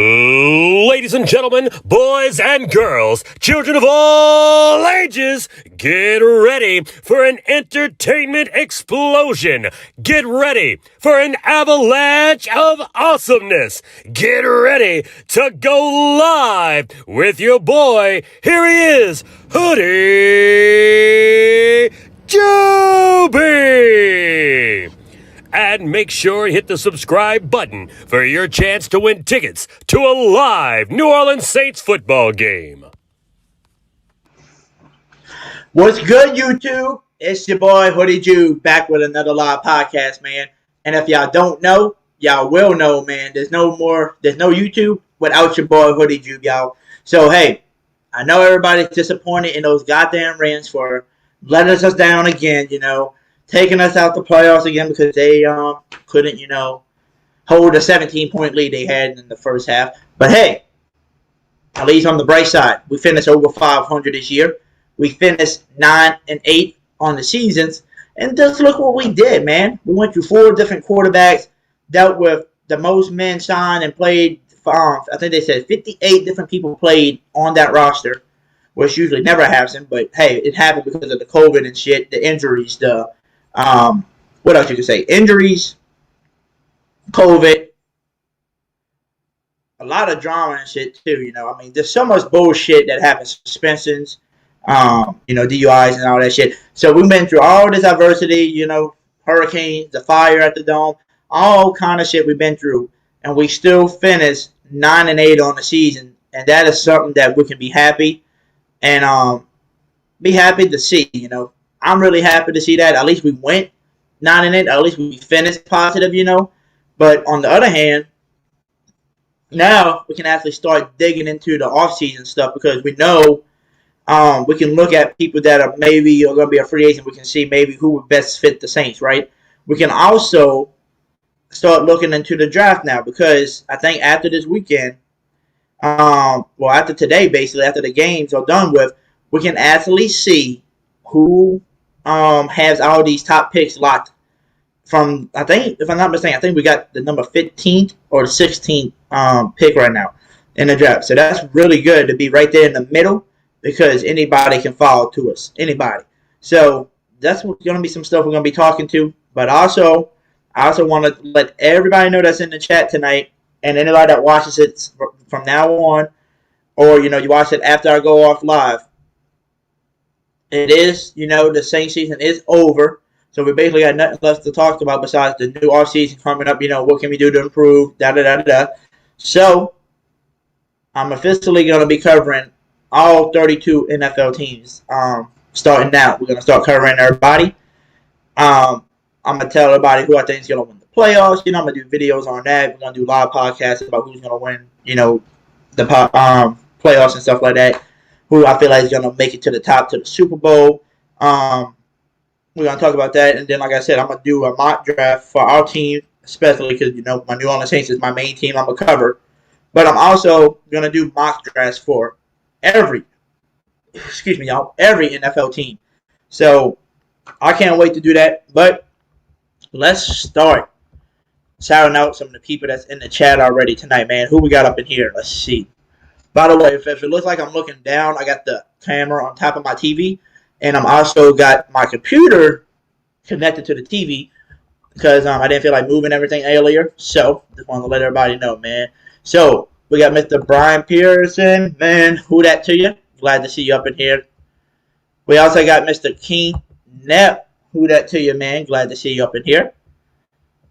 Ladies and gentlemen, boys and girls, children of all ages, get ready for an entertainment explosion. Get ready for an avalanche of awesomeness. Get ready to go live with your boy. Here he is, Hoodie Jube. And make sure you hit the subscribe button for your chance to win tickets to a live New Orleans Saints football game. What's good, YouTube? It's your boy, Hoodie Jube, back with another live podcast, man. And if y'all don't know, y'all will know, man. There's no YouTube without your boy, Hoodie Jube, y'all. So, hey, I know everybody's disappointed in those goddamn Rams for letting us down again, taking us out the playoffs again because they couldn't, hold a 17-point lead they had in the first half. But hey, at least on the bright side, we finished over 500 this year. We finished 9-8 on the seasons, and just look what we did, man. We went through 4 different quarterbacks, dealt with the most men signed and played. I think they said 58 different people played on that roster, which usually never happens. But hey, it happened because of the COVID and shit, the injuries, what else you could say? Injuries, COVID, a lot of drama and shit too. I mean, there's so much bullshit that happens, suspensions, DUIs and all that shit. So we went through all this adversity, hurricanes, the fire at the dome, all kind of shit we've been through, and we still finished 9-8 on the season, and that is something that we can be happy and be happy to see. I'm really happy to see that. At least we went 9-8. At least we finished positive, But on the other hand, now we can actually start digging into the offseason stuff because we know we can look at people that are maybe going to be a free agent. We can see maybe who would best fit the Saints, right? We can also start looking into the draft now because I think after this weekend, after today, basically, after the games are done with, we can actually see who has all these top picks locked from, I think, if I'm not mistaken, I think we got the number 15th or the 16th pick right now in the draft. So that's really good to be right there in the middle because anybody can fall to us. Anybody. So that's going to be some stuff we're going to be talking to. But I also want to let everybody know that's in the chat tonight and anybody that watches it from now on or, you watch it after I go off live. It is, the Saints season is over. So we basically got nothing left to talk about besides the new offseason coming up. What can we do to improve? So I'm officially going to be covering all 32 NFL teams starting now. We're going to start covering everybody. I'm going to tell everybody who I think is going to win the playoffs. I'm going to do videos on that. We're going to do live podcasts about who's going to win, the playoffs and stuff like that. Who I feel like is going to make it to the top to the Super Bowl. We're going to talk about that. And then, like I said, I'm going to do a mock draft for our team, especially because, my New Orleans Saints is my main team I'm going to cover. But I'm also going to do mock drafts for every NFL team. So I can't wait to do that. But let's start shouting out some of the people that's in the chat already tonight, man. Who we got up in here? Let's see. By the way, if it looks like I'm looking down, I got the camera on top of my TV, and I'm also got my computer connected to the TV because I didn't feel like moving everything earlier. So just wanted to let everybody know, man. So we got Mr. Brian Pearson, man. Who that to you? Glad to see you up in here. We also got Mr. King Knapp. Who that to you, man? Glad to see you up in here.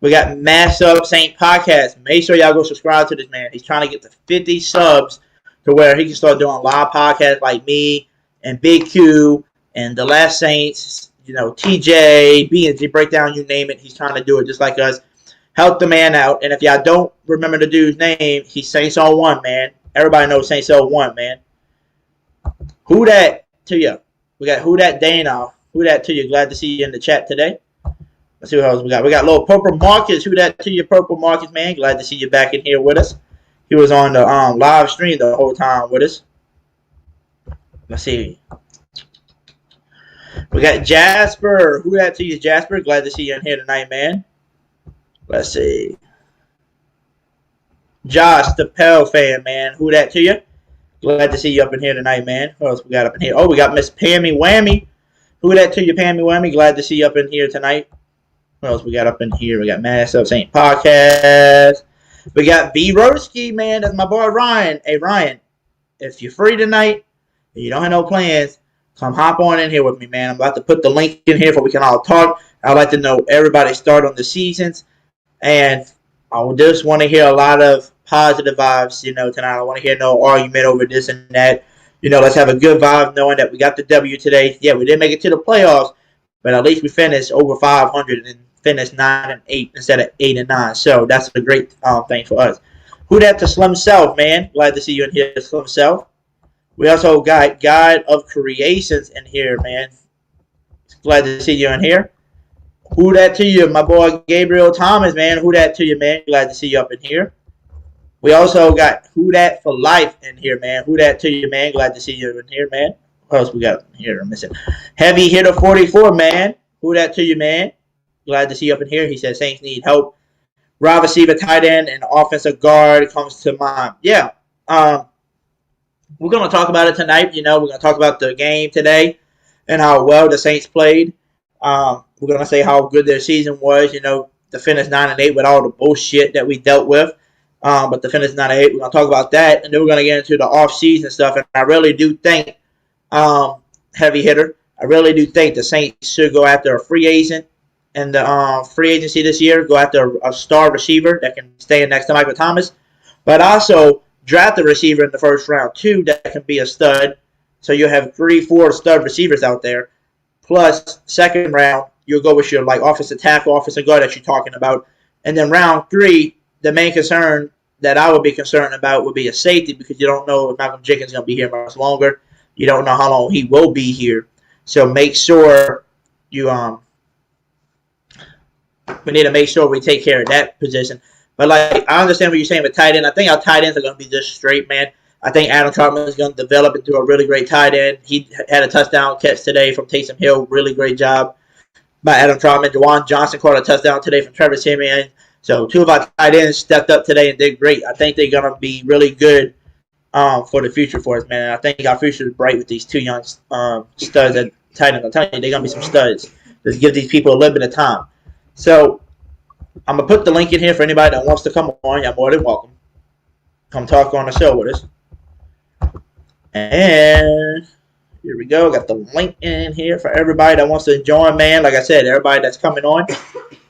We got Mass Up Saint Podcast. Make sure y'all go subscribe to this man. He's trying to get to 50 subs. To where he can start doing live podcasts like me and Big Q and The Last Saints, TJ, B&G Breakdown, you name it. He's trying to do it just like us. Help the man out. And if y'all don't remember the dude's name, he's Saints on One, man. Everybody knows Saints on One, man. Who that to you? We got Who that Dana. Who that to you? Glad to see you in the chat today. Let's see what else we got. We got little Purple Marcus. Who that to you, Purple Marcus, man? Glad to see you back in here with us. He was on the live stream the whole time with us. Let's see. We got Jasper. Who that to you, Jasper? Glad to see you in here tonight, man. Let's see. Josh, the Pell fan, man. Who that to you? Glad to see you up in here tonight, man. Who else we got up in here? Oh, we got Miss Pammy Whammy. Who that to you, Pammy Whammy? Glad to see you up in here tonight. What else we got up in here? We got Mass Up Saint Podcast. We got B Roski, man. That's my boy Ryan. Hey, Ryan, if you're free tonight and you don't have no plans, come hop on in here with me, man. I'm about to put the link in here so we can all talk. I'd like to know everybody's start on the seasons. And I just want to hear a lot of positive vibes, tonight. I want to hear no argument over this and that. Let's have a good vibe knowing that we got the W today. Yeah, we didn't make it to the playoffs, but at least we finished over 500 and finished 9-8 instead of 8-9. So that's a great thing for us. Who that to Slim South, man? Glad to see you in here, Slim South. We also got God of Creations in here, man. Glad to see you in here. Who that to you, my boy Gabriel Thomas, man. Who that to you, man? Glad to see you up in here. We also got Who That for Life in here, man. Who that to you, man? Glad to see you in here, man. What else we got in here? I'm missing. Heavy Hitter 44, man. Who that to you, man? Glad to see you up in here. He says Saints need help. Wide receiver, tight end, and offensive guard comes to mind. Yeah. We're going to talk about it tonight. We're going to talk about the game today and how well the Saints played. We're going to say how good their season was, to finish 9-8 with all the bullshit that we dealt with. But to finish 9-8, we're going to talk about that. And then we're going to get into the off-season stuff. And I really do think, heavy hitter, I really do think the Saints should go after a free agent in the free agency this year, go after a star receiver that can stay in next to Michael Thomas. But also draft a receiver in the first round, too, that can be a stud. So you'll have 3-4 stud receivers out there. Plus, second round, you'll go with your offensive tackle, offensive guard that you're talking about. And then round 3, the main concern that I would be concerned about would be a safety because you don't know if Malcolm Jenkins is going to be here much longer. You don't know how long he will be here. So make sure you we need to make sure we take care of that position. But I understand what you're saying with tight end. I think our tight ends are going to be just straight, man. I think Adam Trotman is going to develop into a really great tight end. He had a touchdown catch today from Taysom Hill. Really great job by Adam Trotman. Juwan Johnson caught a touchdown today from Trevor Siemian. So 2 of our tight ends stepped up today and did great. I think they're going to be really good for the future for us, man. I think our future is bright with these 2 young studs at tight end. I'm telling you, they're going to be some studs. Just give these people a little bit of time. So I'm going to put the link in here for anybody that wants to come on. You're more than welcome. Come talk on the show with us. And here we go. Got the link in here for everybody that wants to join, man. Like I said, everybody that's coming on,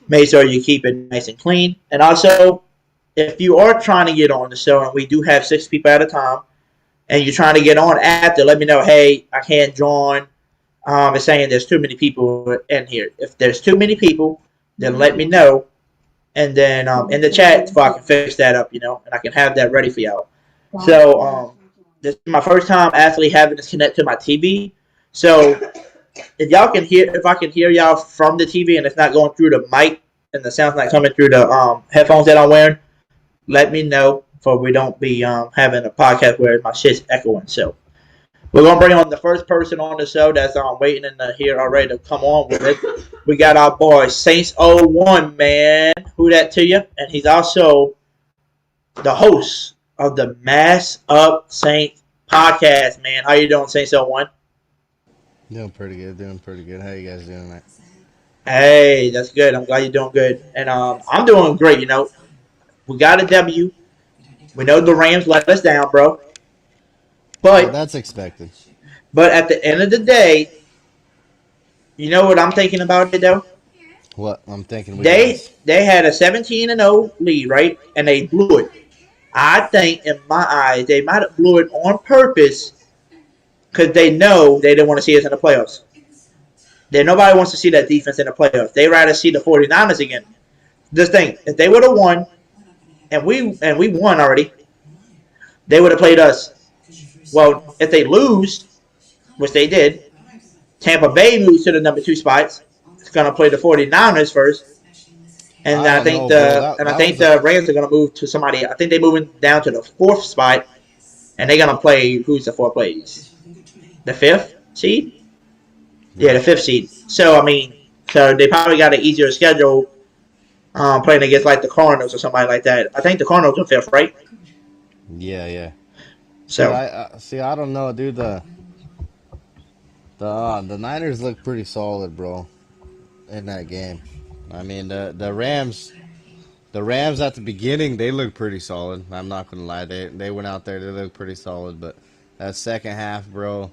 make sure you keep it nice and clean. And also, if you are trying to get on the show, and we do have 6 people at a time, and you're trying to get on after, let me know, hey, I can't join. It's saying there's too many people in here. If there's too many people, then let me know. And then in the chat, if I can fix that up, and I can have that ready for y'all. So, this is my first time actually having this connect to my TV. So if I can hear y'all from the TV and it's not going through the mic and the sound's not coming through the headphones that I'm wearing, let me know so we don't be having a podcast where my shit's echoing. So we're gonna bring on the first person on the show that's waiting in here already to come on with it. We got our boy Saints01, man. Who that to you? And he's also the host of the Mass Up Saints podcast, man. How you doing, Saints01? Doing pretty good. How you guys doing tonight? Hey, that's good. I'm glad you're doing good. And I'm doing great, We got a W. We know the Rams let us down, bro. But that's expected. But at the end of the day, you know what I'm thinking about it, though? What? I'm thinking they had a 17-0 lead, right? And they blew it. I think, in my eyes, they might have blew it on purpose because they know they didn't want to see us in the playoffs. Nobody wants to see that defense in the playoffs. They rather see the 49ers again. Just think, if they would have won, and we won already, they would have played us. Well, if they lose, which they did, Tampa Bay moves to the number 2 spots. It's going to play the 49ers first. And I think the Rams are going to move to somebody. I think they're moving down to the 4th spot, and they're going to play. Who's the 4th place? The 5th seed? Yeah, the 5th seed. So they probably got an easier schedule playing against like the Cardinals or somebody like that. I think the Cardinals are fifth, right? Yeah, yeah. See, So I don't know, dude. The Niners look pretty solid, bro, in that game. I mean, the Rams at the beginning they looked pretty solid. I'm not gonna lie, they went out there, they looked pretty solid, but that second half, bro,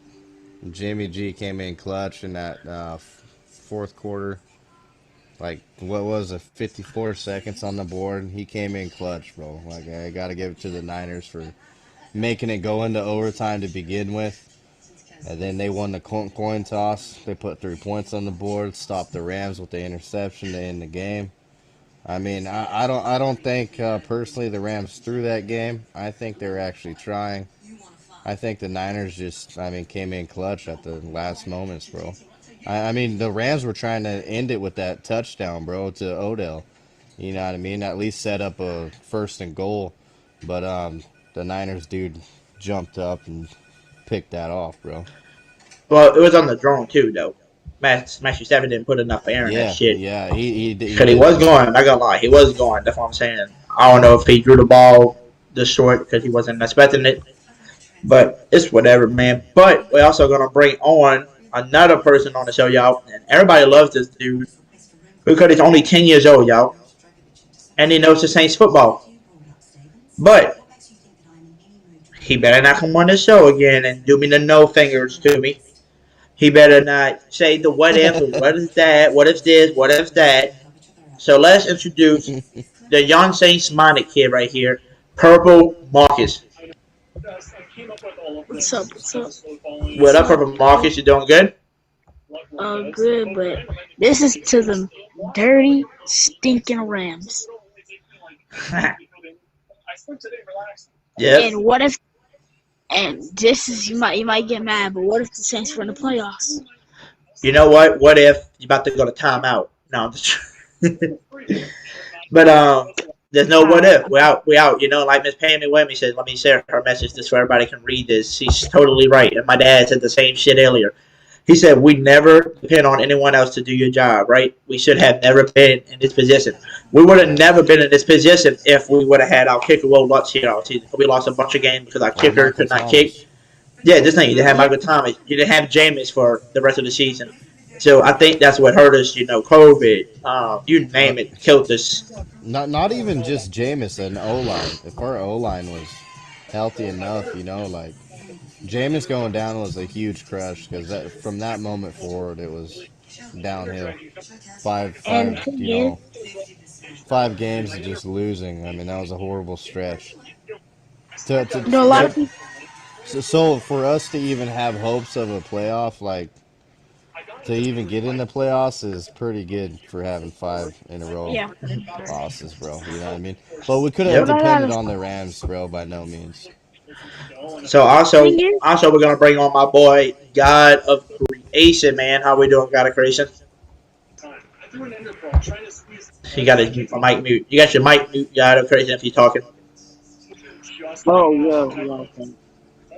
Jimmy G came in clutch in that fourth quarter. Like what was it, 54 seconds on the board? He came in clutch, bro. Like I gotta give it to the Niners for making it go into overtime to begin with. And then they won the coin toss. They put 3 points on the board, stopped the Rams with the interception to end the game. I mean, I don't think personally the Rams threw that game. I think they were actually trying. I think the Niners just, I mean, came in clutch at the last moments, bro. I mean, the Rams were trying to end it with that touchdown, bro, to Odell. You know what I mean? At least set up a first and goal. But the Niners dude jumped up and picked that off, bro. well, it was on the drone too, though. Matthew Stafford didn't put enough air in that Yeah, shit. yeah, he Because he did. was going, not gonna lie, he was going. That's what I'm saying. I don't know if he drew the ball this short because he wasn't expecting it, but it's whatever, man. But we're also gonna bring on another person on the show, y'all, and everybody loves this dude because he's only 10 years old, y'all, and he knows the Saints football. But he better not come on the show again and do me the no fingers to me. He better not say the what if and what is that, what if this, what if that. So let's introduce the young Saints minded kid right here, Purple Marcus. What's up? What's up? What What's up, up? Purple Marcus? You doing good? Good, but this is to the dirty, stinking Rams. Yep. And what if? And this is you might get mad, but what if the Saints were in the playoffs? You know what? What if you about to go to timeout? No, I'm just. But there's no what if. We out. We out. You know, like Miss Pammy Wemmy said. Let me share her message just so everybody can read this. She's totally right. And my dad said the same shit earlier. He said we never depend on anyone else to do your job, right? We should have never been in this position. We would have never been in this position if we would have had our kicker roll Lutz here all season. We lost a bunch of games because our Or kicker Michael could not kick. Thomas. Yeah, this thing you didn't have Yeah, Michael Thomas, you didn't have Jameis for the rest of the season. So I think that's what hurt us. You know, COVID, you Uh, name it, killed us. not even just Jameis, O line. If our O line was healthy enough, like Jameis going down was a huge crush because that from that moment forward it was downhill. and the Five, thing is, 5 games of just losing. I mean that was a horrible stretch. To, to, a lot Yep. of people. so for us to even have hopes of a playoff, like to even get in the playoffs, is pretty good for having 5 in a row Yeah, losses, bro. You know what I mean? But we couldn't have but Yep. I depended gotta. on the Rams, bro, by no means. So Thing also, is, also we're gonna bring on my boy God of Creation, man. How we doing, God of Creation? You got his mic mute. You got your mic mute, God of Creation, if you're talking. Oh yeah, yeah. Okay.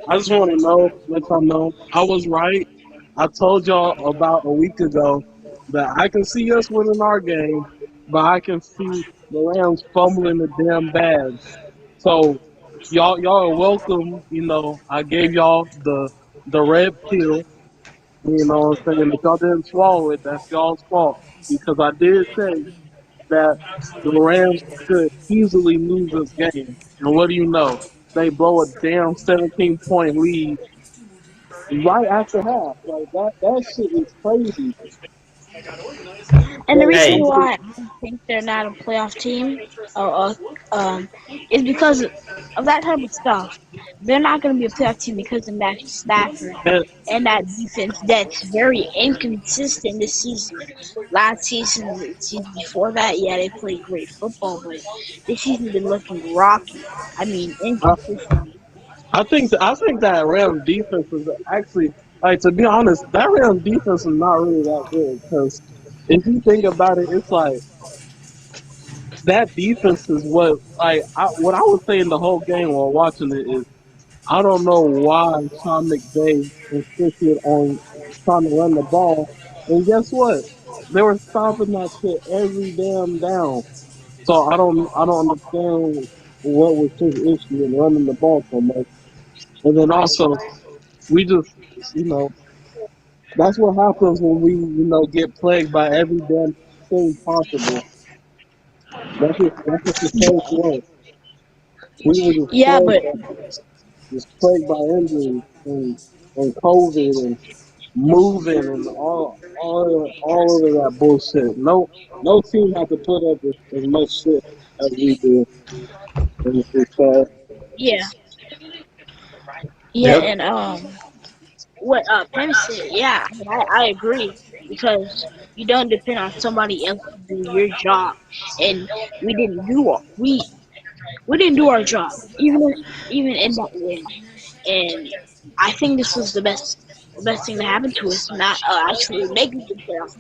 I just want to know, let y'all know, I was right. I told y'all about a week ago that I can see us winning our game, but I can see the Rams fumbling the damn bags. So y'all are welcome. You know, I gave y'all the red pill. You know what I'm saying? If y'all didn't swallow it, that's y'all's fault. Because I did say that the Rams could easily lose this game. And what do you know? They blow a damn 17-point lead right after half. Like that shit is crazy. and the But reason Hey, why I think they're not a playoff team, uh, uh, is because of that type of stuff. They're not going to be a playoff team because of Matthew Stafford and and that defense that's very inconsistent this season. Last season, the season before that, yeah, they played great football, but this season been looking rocky. I mean, I, inconsistent. I think that Rams defense is actually, like, to be honest, that Rams defense is not really that good because if you think about it, it's like that defense is what I was saying the whole game while watching it is I don't know why Sean McVay insisted on trying to run the ball. And guess what? They were stopping that shit every damn down. So I don't understand what was his issue in running the ball so much. And then also we just you know that's what happens when we get plagued by every damn thing possible. That's just the case was. We were Yeah, but just plagued by injuries and COVID and moving and all of that bullshit. No team had to put up as much shit as we did. It's sad. yeah, yeah, Yep. and what Pim said, yeah, I agree because you don't depend on somebody else to do your job, and we didn't do our job even in that win, and I think this was the best thing that happened to us, not actually making the playoffs.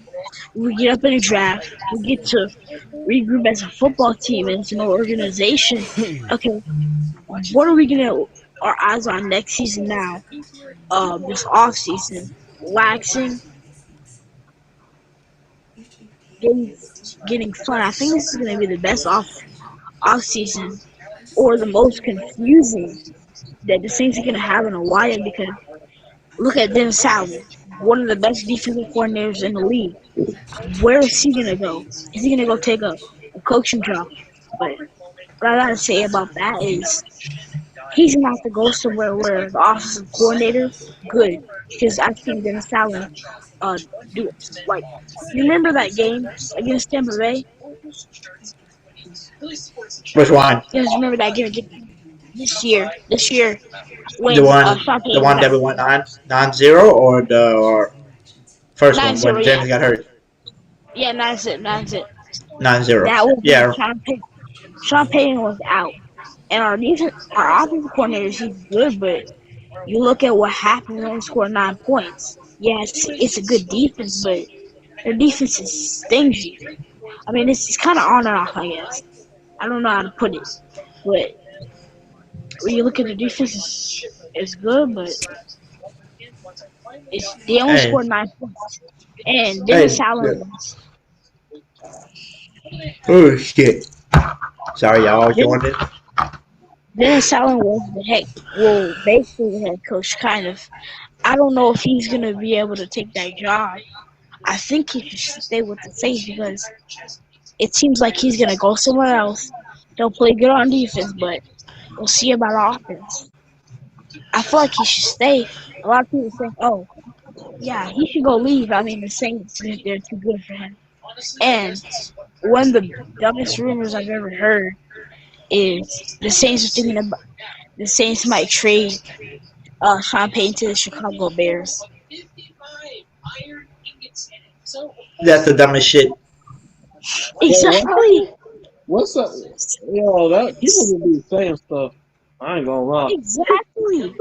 We get up in the draft, we get to regroup as a football team and as an organization. Okay, what are we gonna our eyes on next season now? This off season, relaxing, getting getting fun. I think this is gonna be the best off season or the most confusing that the Saints are gonna have in a while because look at Dennis Allen, one of the best defensive coordinators in the league. Where is he gonna go? Is he gonna go take a coaching job? But what I gotta say about that is he's gonna have to go somewhere where the offensive coordinator good because I've seen Dennis Allen do it. Like you remember that game against Tampa Bay? Which one? You guys remember that game this year? This year The when one, Sean the Payton one that got we won 9-0, or first one 9-0, when yeah, James got hurt. yeah, that's it, that's it. 9-0. That was when Yeah, Sean Payton was out, and our offensive coordinator, he's good, but you look at what happened when they scored 9 points. Yes, it's a good defense, but their defense is stingy. I mean, it's kind of on and off, I guess. I don't know how to put it, but when you look at the defense, it's good, but they only hey, scored 9 points. And Dennis hey, Allen look. was Oh shit! Sorry, y'all Dennis, joined it. Dennis Allen was basically the head coach, kind of. I don't know if he's gonna be able to take that job. I think he should stay with the Saints because it seems like he's gonna go somewhere else. He'll play good on defense, but we'll see about offense. I feel like he should stay. A lot of people think, "Oh, yeah, he should go leave." I mean, the Saints they're too good for him. And one of the dumbest rumors I've ever heard is the Saints might trade Sean Payton to the Chicago Bears. That's the dumbest shit. What Exactly, happened? What's up? That people just be saying stuff. I ain't gonna lie. exactly.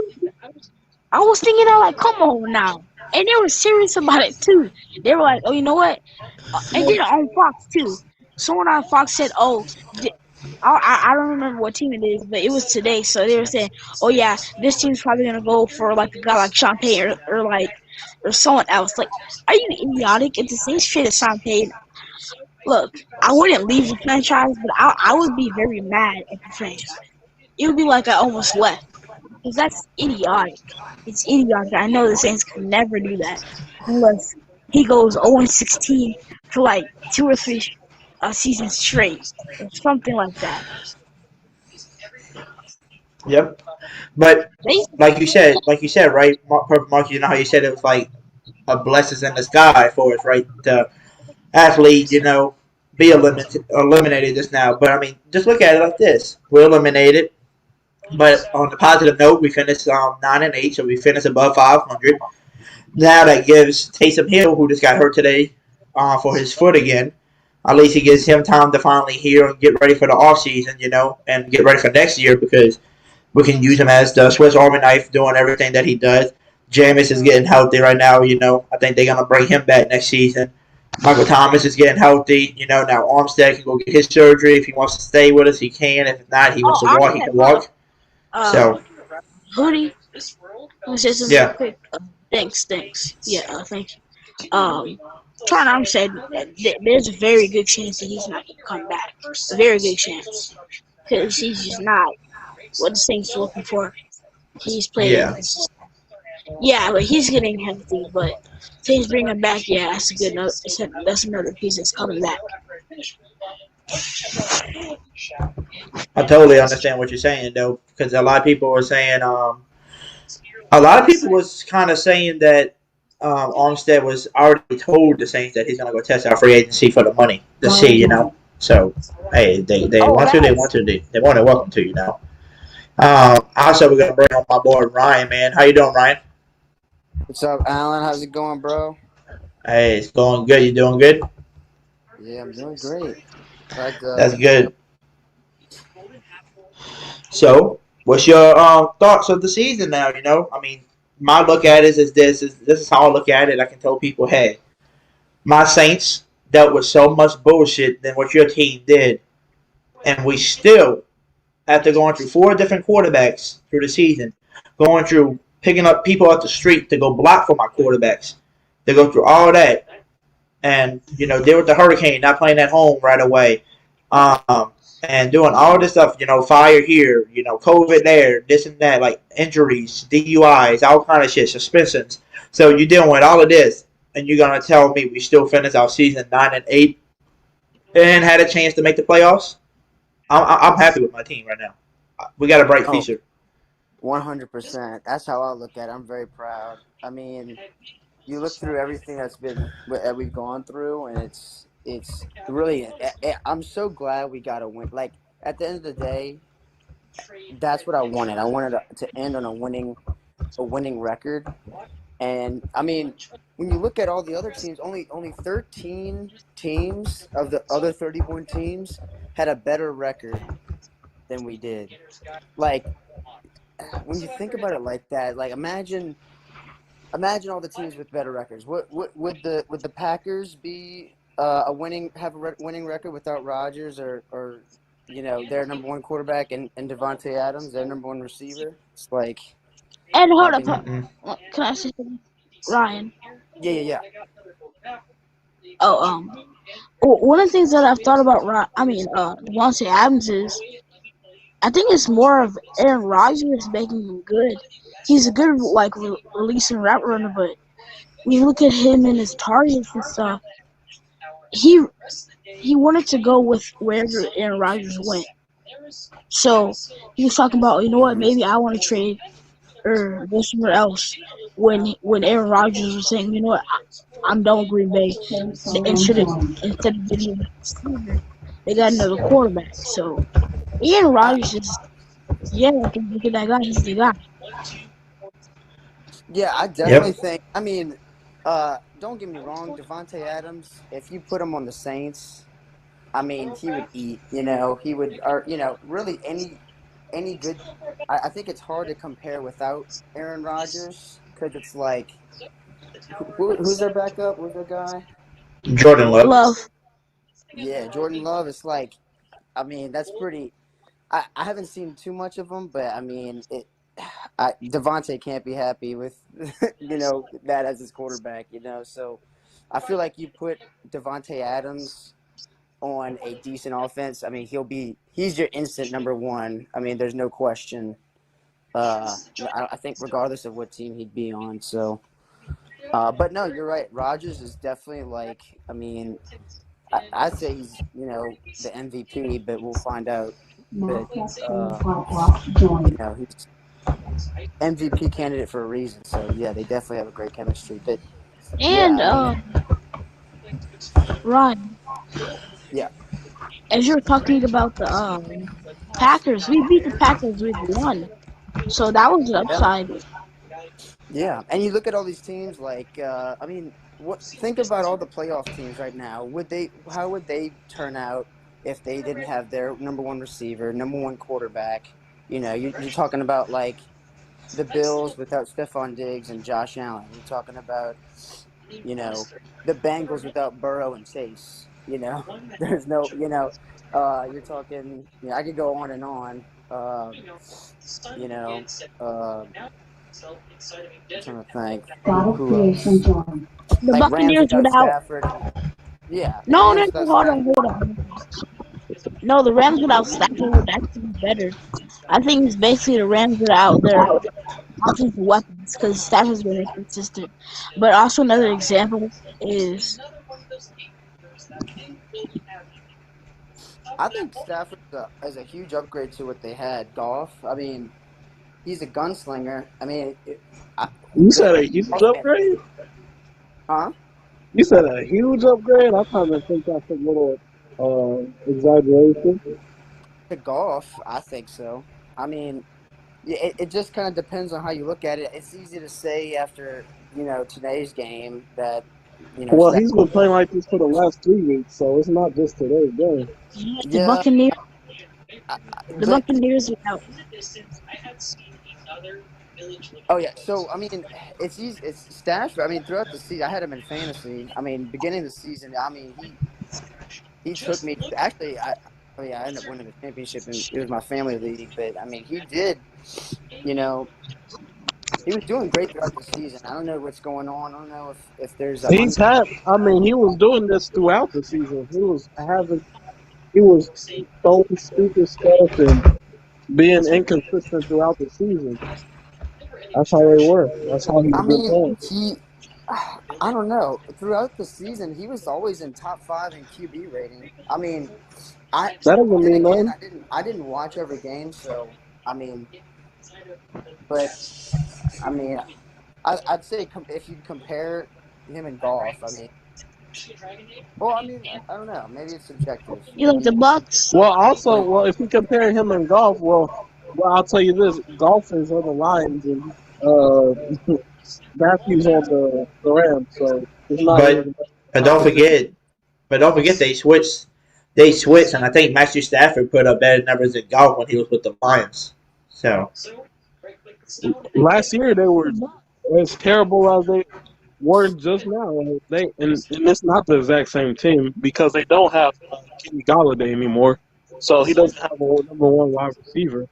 I was thinking, I like, come on now, and they were serious about it too. They were like, "Oh, you know what?" And did it on Fox too. Someone on Fox said, "Oh, I don't remember what team it is, but it was today." So they were saying, "Oh yeah, this team's probably gonna go for like a guy like Sean Payton or someone else." Like, are you idiotic? If the Saints traded Sean Payton, look, I wouldn't leave the franchise, but I would be very mad at the franchise. It would be like I almost left because that's idiotic. It's idiotic. I know the Saints could never do that unless he goes 0-16 for like 2 or 3 seasons straight or something like that. Yep. But They, like you said, right, Perfect Mark. You know how you said it was like a blessing in the sky for us, right? To actually, be eliminated just now. But I mean, just look at it like this: we're eliminated. But on the positive note, we finished 9-8, so we finished above 500. Now that gives Taysom Hill, who just got hurt today, for his foot again. At least it gives him time to finally heal and get ready for the offseason, and get ready for next year because we can use him as the Swiss Army knife doing everything that he does. Jameis is getting healthy right now, I think they're going to bring him back next season. Michael Thomas is getting healthy. Now Armstead can go get his surgery. If he wants to stay with us, he can. If not, he wants oh, to I walk, he said, can walk. So, Hoodie. Let me say something real yeah. quick. Thanks. Yeah, thank you. Um, Tron said that there's a very good chance that he's not going to come back. A very good chance. Because he's just not what the Saints are looking for. He's played Yeah. inconsistent. Yeah, but he's getting healthy. But Saints bring him back. Yeah, that's a good. That's another piece that's coming back. I totally understand what you're saying though, because a lot of people were saying, a lot of people was kind of saying that Armstead was already told the Saints that he's gonna go test out free agency for the money to see, So hey, they Oh, want to, that's they want to welcome to. Also, we're gonna bring on my boy Ryan, man. How you doing, Ryan? What's up, Alan? How's it going, bro? Hey, it's going good. You doing good? Yeah, I'm doing great. Glad That's you know. good. So, what's your thoughts of the season now? I mean, my look at it is this is how I look at it. I can tell people, hey, my Saints dealt with so much bullshit than what your team did, and we still, after going through four different quarterbacks through the season, going through picking up people off the street to go block for my quarterbacks, to go through all that, and deal with the hurricane, not playing at home right away, and doing all this stuff. Fire here, COVID there, this and that, like injuries, DUIs, all kind of shit, suspensions. So you're dealing with all of this, and you're gonna tell me we still finished our season 9-8 and had a chance to make the playoffs? I'm happy with my team right now. We got a bright Oh, future. 100%. That's how I look at it. I'm very proud. I mean, you look through everything that we've gone through, and it's really. I'm so glad we got a win. Like at the end of the day, that's what I wanted. I wanted to end on a winning record. And I mean, when you look at all the other teams, only 13 teams of the other 31 teams had a better record than we did. Like when you think about it like that, like imagine all the teams with better records. What would the Packers be winning record without Rodgers or their number one quarterback and Devontae Adams, their number one receiver? It's like and I hold up. mean, Can I say something? Ryan? yeah. Oh, one of the things that I've thought about, Devontae Adams is I think it's more of Aaron Rodgers making him good. He's a good like releasing route runner, but when you look at him and his targets and stuff, he he wanted to go with wherever Aaron Rodgers went. So he was talking about, you know what, Hmm. maybe I want to trade or go somewhere else. When Aaron Rodgers was saying, you know what, I'm done with Green Bay, instead of getting a receiver, they got another quarterback. So Aaron I, Rodgers is if you look at that guy, he's the guy. yeah, I definitely Yep. think. I mean, don't get me wrong, Devontae Adams. If you put him on the Saints, I mean, he would eat. He would, or really any good. I think it's hard to compare without Aaron Rodgers because it's like, who's their backup? Who's their guy? Jordan Love. Love. Yeah, Jordan Love. It's like, I mean, that's pretty. I haven't seen too much of him, but I mean, Devontae can't be happy with that as his quarterback. So I feel like you put Devontae Adams on a decent offense. I mean, he's your instant number one. I mean, there's no question. I think regardless of what team he'd be on. So, but no, you're right. Rodgers is definitely like. I mean, I'd say he's the MVP, but we'll find out. But he's MVP candidate for a reason. So yeah, they definitely have a great chemistry. But yeah, And I mean, Ryan, yeah, as you're talking about the Packers, we beat the Packers with one, so that was an yeah, upside. yeah. And you look at all these teams. Like, I mean, think about all the playoff teams right now. How would they turn out if they didn't have their number one receiver, number one quarterback? You're talking about like the Bills without Stephon Diggs and Josh Allen. You're talking about, the Bengals without Burrow and Chase. There's no, you're talking, I could go on and on. You know, uh, I'm trying to think Startup who creation else. join. The Like Rams Buccaneers without without. Stafford and yeah, No, no, Rams no. without Hold on, Stafford. hold on. No, the Rams without Stafford would actually be better. I think it's basically the Rams without their offensive weapons because Stafford's been inconsistent. But also another example is I think Stafford is a huge upgrade to what they had. Goff. I mean, he's a gunslinger. I mean, You the said a huge Goff fans, upgrade? huh? You said a huge upgrade? I kind of think that's a little exaggeration. To Goff, I think so. I mean, yeah, it just kind of depends on how you look at it. It's easy to say after today's game that Well, Stafford. he's been playing like this for the last 3 weeks, so it's not just today's game. the Yeah, Buccaneers. The but Buccaneers without. oh yeah. So I mean, it's easy. It's Stafford. I mean, throughout the season, I had him in fantasy. I mean, beginning of the season, I mean, he took me. Actually, I ended up winning the championship, and it was my family league. But I mean, he did. You know, he was doing great throughout the season. I don't know what's going on. I don't know if there's a He's had, I mean, he was doing this throughout the season. He was throwing stupid stuff and being inconsistent throughout the season. That's how they were. That's how he's I been mean, playing. I don't know. Throughout the season, he was always in top 5 in QB rating. I mean, I That doesn't then mean again, nothing. I didn't watch every game, so I mean, but I mean, I'd say if you compare him and Golf, I mean, well, I mean, I don't know. Maybe it's subjective. You like Maybe, the Bucks? but Well, if you compare him and golf, well, I'll tell you this: golf is on the Lions and Matthews on the Rams, so it's not But even but don't competition. forget, they switched. They switched, and I think Matthew Stafford put up better numbers in golf when he was with the Lions. So Last year they were as terrible as they were just now. And it's not the exact same team because they don't have Kenny Galladay anymore, so he doesn't have a number one wide receiver.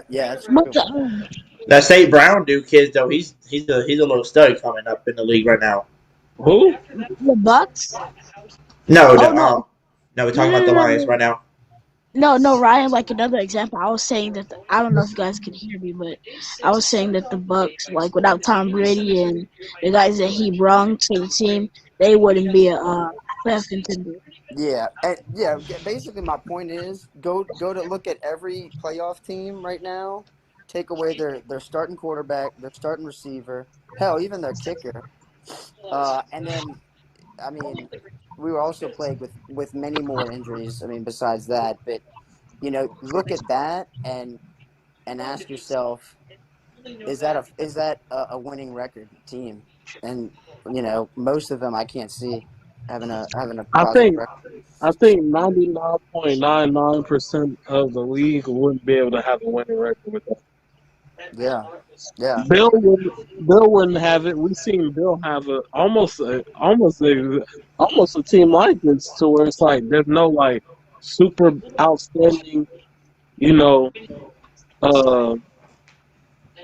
yeah, that's But true. that St. Brown dude, kid, though, he's a little stud coming up in the league right now. Who? the Bucks? No, Oh no, no, we're no, talking no, about the no, Lions no, right now. no, no. Ryan, like another example. I was saying that I don't know if you guys can hear me, but I was saying that the Bucks, like without Tom Brady and the guys that he brought to the team, they wouldn't be a playoff contender. Yeah, and yeah. Basically, my point is go to look at every playoff team right now. Take away their starting quarterback, their starting receiver, hell, even their kicker. And then I mean, we were also plagued with many more injuries. I mean, besides that, but look at that and ask yourself, is that a winning record team? And most of them I can't see having a I positive think record. I think 99.99% of the league wouldn't be able to have a winning record with that. Yeah, yeah, Bill wouldn't have it. We've seen Bill have almost a team like this to where it's like there's no like super outstanding, you know, uh,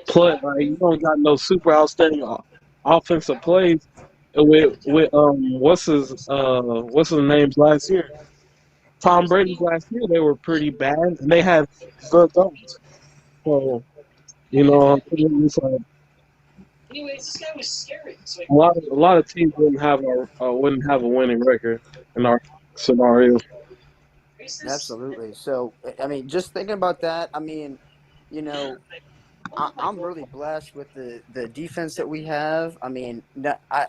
play. Like you don't got no super outstanding offensive plays with what's his names last year. Tom Brady's last year they were pretty bad and they had good guns. So it's like a lot of teams wouldn't have a winning record in our scenario. absolutely. So I mean, just thinking about that, I mean, you know, I'm really blessed with the defense that we have. I mean, I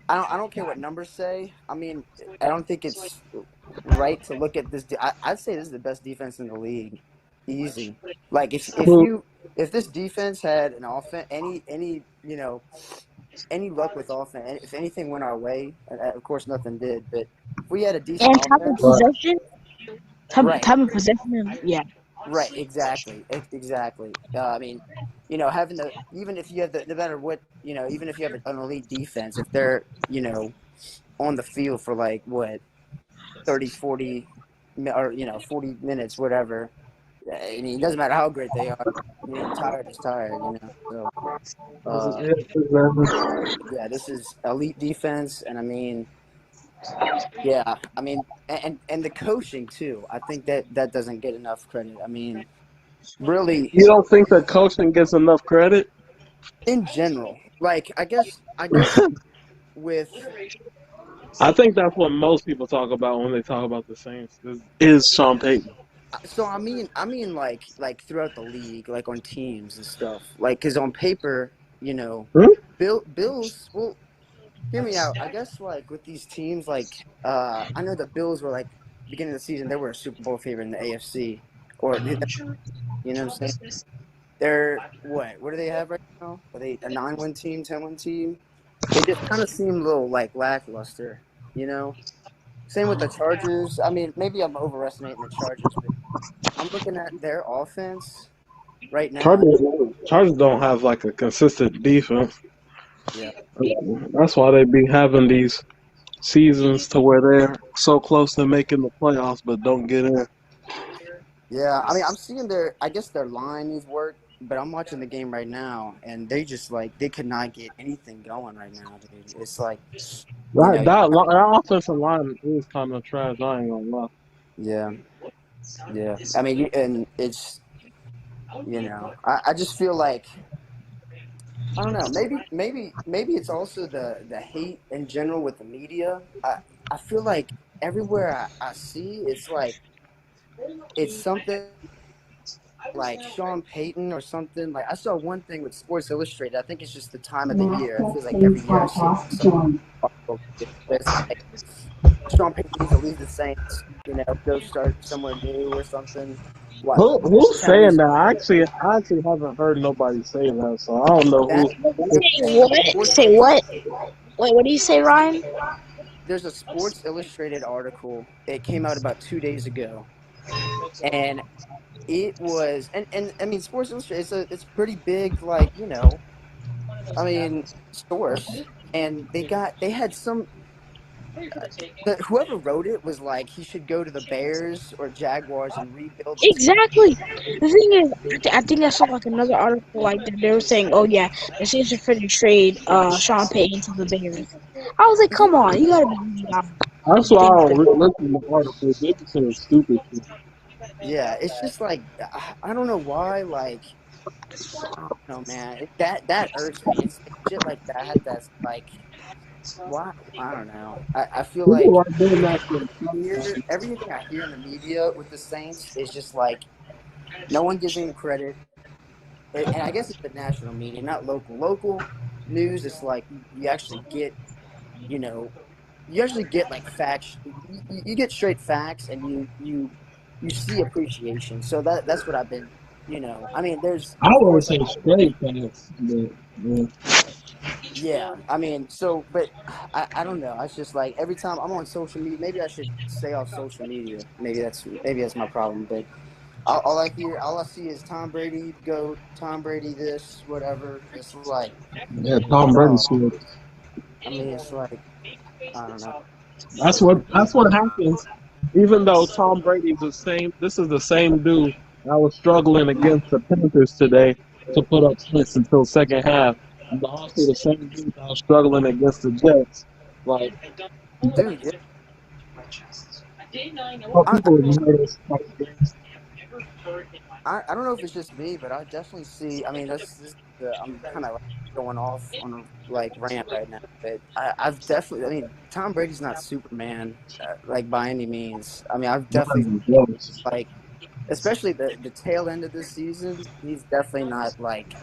don't care what numbers say. I mean, I don't think it's right to look at this. I'd say this is the best defense in the league, easy. Like if this defense had an offense, any luck with offense, if anything went our way, and of course nothing did, but if we had a decent And time of offense, Right. possession, right, time of possession, yeah. right, exactly, exactly. I mean, having even if you have no matter what, even if you have an elite defense, if they're on the field for like what 30, 40, or 40 minutes, whatever. I mean, it doesn't matter how great they are. I mean, tired is tired, you know. So, uh, Yeah, exactly. yeah, this is elite defense, and I mean, yeah, I mean, and the coaching too. I think that doesn't get enough credit. I mean, really, You don't think that coaching gets enough credit? in general, like I guess with I think that's what most people talk about when they talk about the Saints is Sean Payton. so I mean like throughout the league, like on teams and stuff, like because on paper, you know, Hmm? Bills. Well, hear me out. I guess like with these teams, like I know the Bills were like beginning of the season, they were a Super Bowl favorite in the AFC, or you know what I'm saying? They're what do they have right now? Are they a 9-win team, 10-win team? They just kind of seem a little like lackluster, you know. Same with the Chargers. I mean, maybe I'm overestimating the Chargers, but I'm looking at their offense right now. Chargers, Chargers don't have like a consistent defense. Yeah, That's why they be having these seasons to where they're so close to making the playoffs but don't get in. yeah. I mean, I'm seeing their. I guess their line needs work, but I'm watching the game right now, and they just like they could not get anything going right now, dude. It's like, you That know, that offensive line is kind of trash. I ain't gonna lie. yeah, yeah. I mean, and it's I just feel like I don't know. Maybe it's also the hate in general with the media. I feel like everywhere I see, it's like it's something like Sean Payton or something. Like I saw one thing with Sports Illustrated. I think it's just the time of the year. It feels like every year I see some article. It's like Sean Payton needs to leave the Saints. You know, go start somewhere new or something. What Who's kind of saying reason? that? I actually haven't heard nobody say that, so I don't know That who's. Say what? sports Say what? Wait, what do you say, Ryan? there's a Sports Illustrated article. It came out about 2 days ago, and it was and I mean Sports Illustrated. It's a pretty big like I mean source, and they had some. Whoever wrote it was like he should go to the Bears or Jaguars and rebuild the team. Exactly. The thing is, I think I saw like another article like that. They were saying, "Oh yeah, the Saints are free to trade Sean Payton to the Bears." I was like, "Come on, you gotta be honest." That's why I Think don't that. listen to articles. They be saying stupid shit. Yeah, it's just like I don't know why. Like I don't know, man. That irks me. It's shit like that that's like why I don't know. I feel People like are doing that shit. everything I hear in the media with the Saints is just like no one gives them credit, and I guess it's the national media, not local. Local news, it's like you actually get, you know, you actually get like facts. You get straight facts, and you see appreciation. So that's what I've been. I mean, there's I of wouldn't course say like straight facts, but yeah. yeah. I mean, so but I don't know. It's just like every time I'm on social media, maybe I should stay off social media. Maybe that's my problem, but. All I see is Tom Brady go, Tom Brady this, whatever. It's like, Yeah, Tom Brady oh, scored. I mean, it's like, I don't know. That's what happens. Even though Tom Brady's the same, this is the same dude that was struggling against the Panthers today to put up points until second half. And also the same dude that was struggling against the Jets. Like, Dude, yeah, some I, people ignore this type of things. I don't know if it's just me, but I definitely see. I mean, I'm kind of like going off on a like rant right now, but I've definitely. I mean, Tom Brady's not Superman, like by any means. I mean, I've Not definitely even close. like, especially the tail end of this season. He's definitely not like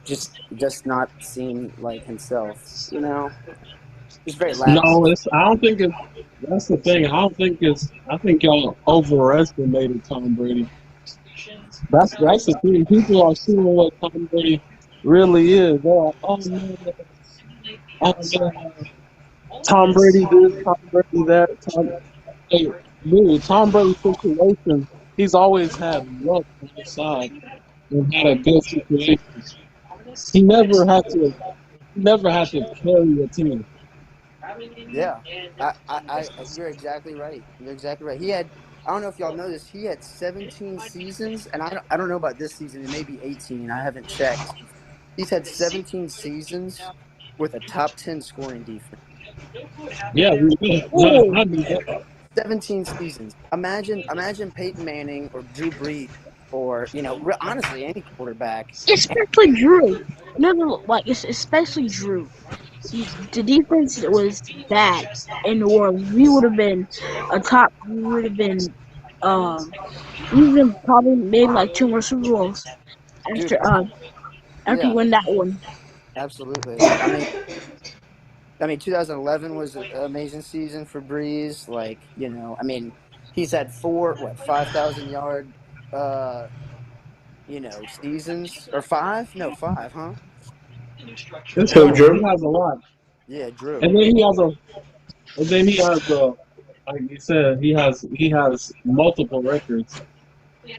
just not seem like himself. He's very No, lackluster. I don't think it's. That's the thing. I think y'all overestimated Tom Brady. That's the thing. People are seeing what Tom Brady really is. They're like, oh man, Tom Brady this, Tom Brady that. Hey, dude, Tom Brady's situation, he's always had luck on his side and had a good situation. He never had to. He never had to carry a team. Yeah, you're exactly right. You're exactly right. I don't know if y'all know this. He had 17 seasons, and I don't know about this season. It may be 18. I haven't checked. He's had 17 seasons with a top 10 scoring defense. Yeah, Oh, I knew that. 17 seasons. Imagine Peyton Manning or Drew Brees or honestly any quarterback. especially Drew. No, like it's especially Drew. The defense was bad in New Orleans. We would have been a top. We would have been, even probably maybe like 2 more Super Bowls Dude, after yeah, you win that one. absolutely. I mean, 2011 was an amazing season for Breeze. He's had 5,000 yard, seasons or five? No, five, huh? It's Who, fine. He Drew? has a lot, Yeah, Drew. and then he has like you said, he has multiple records. Yeah.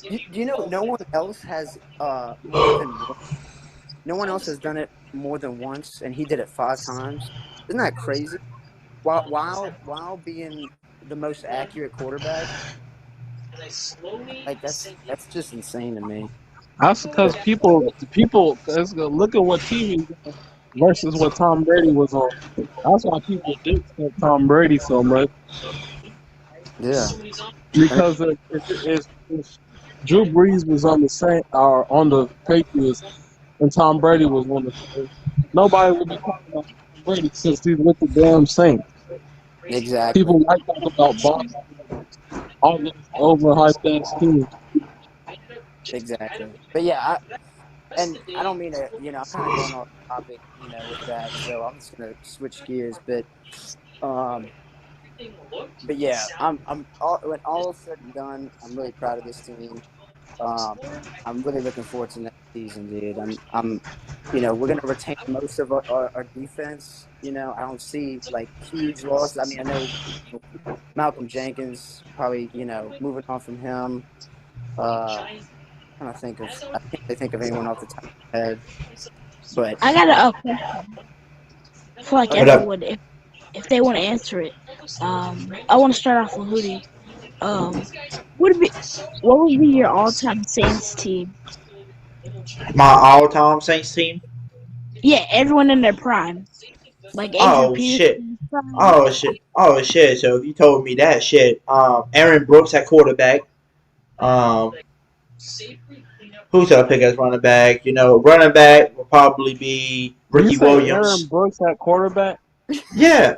Do you know no one else has more than one? No one else has done it more than once, and he did it 5 times. Isn't that crazy? While being the most accurate quarterback, like that's just insane to me. That's because people look at what team he's on versus what Tom Brady was on. That's why people dislike Tom Brady so much Yeah, because if Drew Brees was on the Saint or on the Patriots and Tom Brady was on the Saints, nobody would be talking about Tom Brady since he's with the damn Saints. exactly, People like talking about Boston, all those overhyped ass teams. exactly. But yeah, and I don't mean to, I'm kind of going off topic, with that. So I'm just gonna switch gears, um, but yeah, when all is said and done, I'm really proud of this team. I'm really looking forward to next season, dude. We're gonna retain most of our defense. I don't see like huge losses. I mean, I know Malcolm Jenkins probably, moving on from him. Trying to think of, I can't really think of anyone off the top of my head. But I got a question for like okay, What up? everyone if they want to answer it. I want to start off with Hoodie. Um, would it be what would be your all-time Saints team? My all-time Saints team? Yeah, everyone in their prime, like Adrian Oh shit! Peterson's prime. Oh shit! Oh shit! So if you told me that shit, Aaron Brooks at quarterback. Um, who should I pick as running back? Running back will probably be You Ricky say Aaron Williams. Brooks at quarterback Yeah,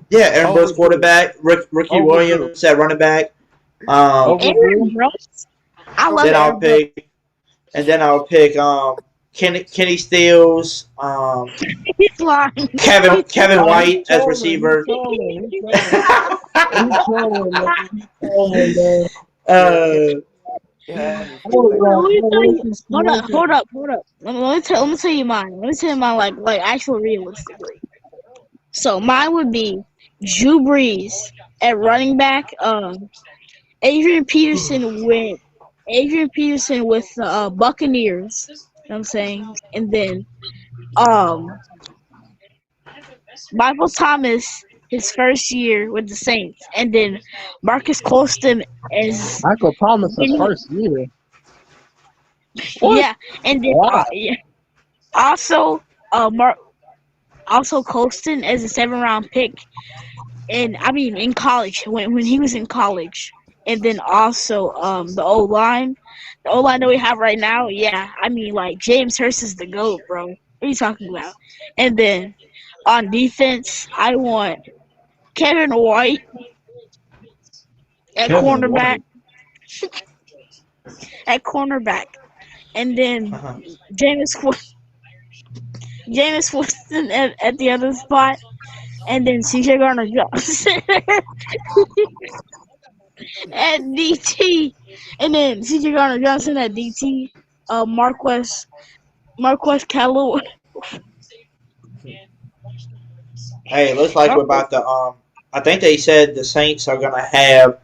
yeah, Aaron Brooks over Drew, quarterback. Ricky over Drew, Williams at running back. Um, over Drew. Aaron Brooks. I love then I'll Aaron Brooks. pick, Kenny Stills. He's lying. Kevin Oh, he's White as trolling. He's receiver. trolling. He's trolling. He's trolling, man. He's trolling, man. uh, yeah, I want Let me to tell know you. some Hold up. Let me tell you mine. Let me tell you mine like actual realistically. So mine would be Drew Brees at running back. Adrian Peterson with the Buccaneers. You know what I'm saying, and then um Michael Thomas his first year with the Saints, and then Marcus Colston as Michael Thomas's first year. What? yeah, and then Why? yeah. Also also Colston as a 7th round pick, and I mean in college when he was in college, and then also the O line that we have right now. Yeah, I mean like James Hurst is the GOAT, bro. What are you talking about? And then on defense, I want Kevin White at Kevin cornerback, White. and then uh-huh. Jameis Winston at the other spot, and then CJ Garner Johnson at DT, and then CJ Garner Johnson at DT. Marquez Callaway. Hey, it looks like we're about to. I think they said the Saints are gonna have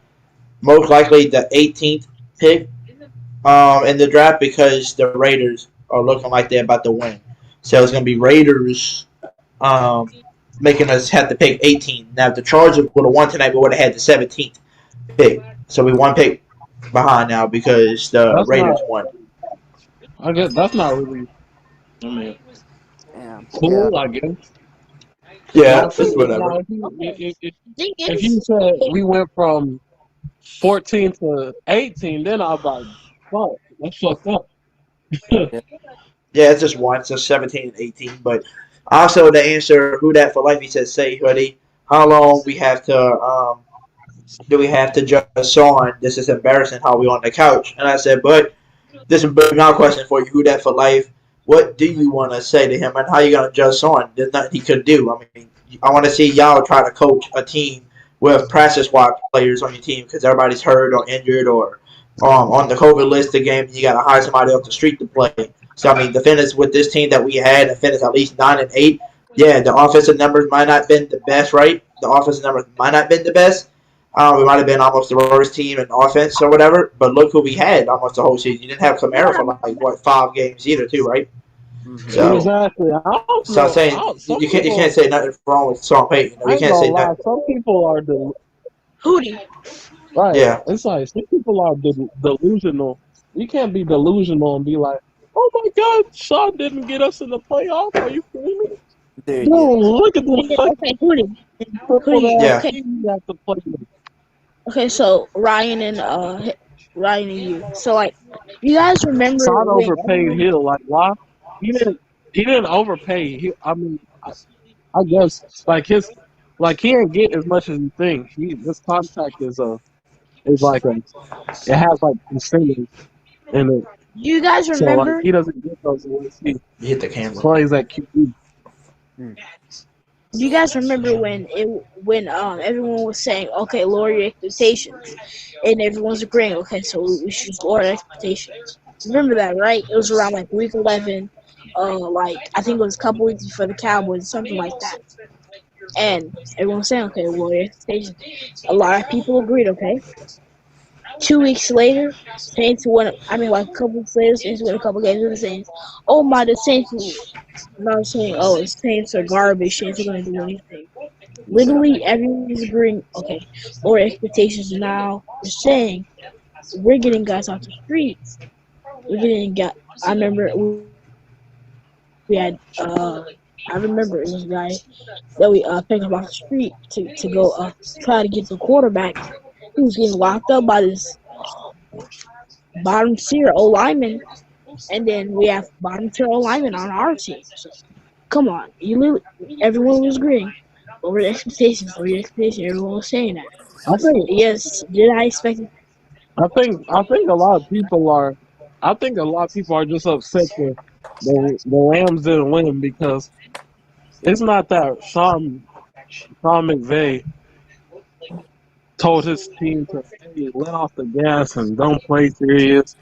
most likely the 18th pick in the draft because the Raiders are looking like they're about to win. So it's gonna be Raiders making us have to pick 18. Now if the Chargers would have won tonight, we would have had the 17th. pick. So we one pick behind now because the That's not. Raiders won. I guess that's not really. I mean, Yeah, yeah. cool. I guess. Yeah, Now, it's now whatever. Thing if you is, said we went from 14 to 18, then I'll be like, fuck, that's fucked up. Yeah. Yeah, it's just one. So 17 and 18. But also the answer, who that for life, he said, say, Hoodie. How long we have to, do we have to judge Sean? This is embarrassing how we on the couch. And I said, but this is my question for you, who that for life. What do you want to say to him and how you going to judge Sean? There's nothing he could do. I mean, I want to see y'all try to coach a team with practice squad players on your team because everybody's hurt or injured or on the COVID list of games. You got to hire somebody off the street to play. So I mean, the finish with this team that we had, the finish at least 9 and 8. Yeah, the offensive numbers might not have been the best, right? The offensive numbers might not have been the best. We might have been almost the worst team in offense or whatever, but look who we had almost the whole season. You didn't have Kamara for like what 5 games either, too, right? Mm-hmm. So, Exactly. I don't so I'm know. saying Some you can't people, say nothing wrong with Sean Payton. I We ain't can't gonna say lie. nothing. Some people are Hoodie. right. Yeah, It's like some people are delusional. You can't be delusional and be like, "Oh my God, Sean didn't get us in the playoff." Are you kidding me? Dude, Dude, yeah. look at the Okay, Hoodie. fucking tripled Hoodie. ass yeah. Okay. team you have to play with. Okay. So Ryan and you. So like, you guys remember Sean when overpaid everyone? Hill. Like, why? He didn't. He didn't overpay. I mean, I guess like he ain't get as much as you think. This contract is like it has like incentives in it. Do you guys So like remember? he doesn't get those unless he You hit the camera. plays at QB. Mm. Do you guys remember when everyone was saying, okay, lower your expectations, and everyone's agreeing, okay, so we should just lower our expectations. Remember that, right? It was around like week 11, like I think it was a couple weeks before the Cowboys, something like that. And everyone was saying, okay, lower your expectations. A lot of people agreed, okay. 2 weeks later, Saints won. I mean, like a couple weeks later, Saints won a couple games with the Saints. Oh my, the Saints! Not saying, oh, the Saints are garbage. Saints are going to do anything. Yeah. Literally, everyone is agreeing. Okay, lower expectations now. We're saying we're getting guys off the streets. We're getting got. I remember we had. I remember it was a guy that we picked up off the street to go try to get the quarterback. He was getting locked up by this bottom tier O lineman, and then we have bottom tier O lineman on our team. So come on, everyone was agreeing. Over the expectations, over the expectation, everyone was saying that. I think Yes, did I expect it? I think a lot of people are. I think a lot of people are just upset that the Rams didn't win because it's not that Sean McVay told his team to hey, let off the gas and don't play serious.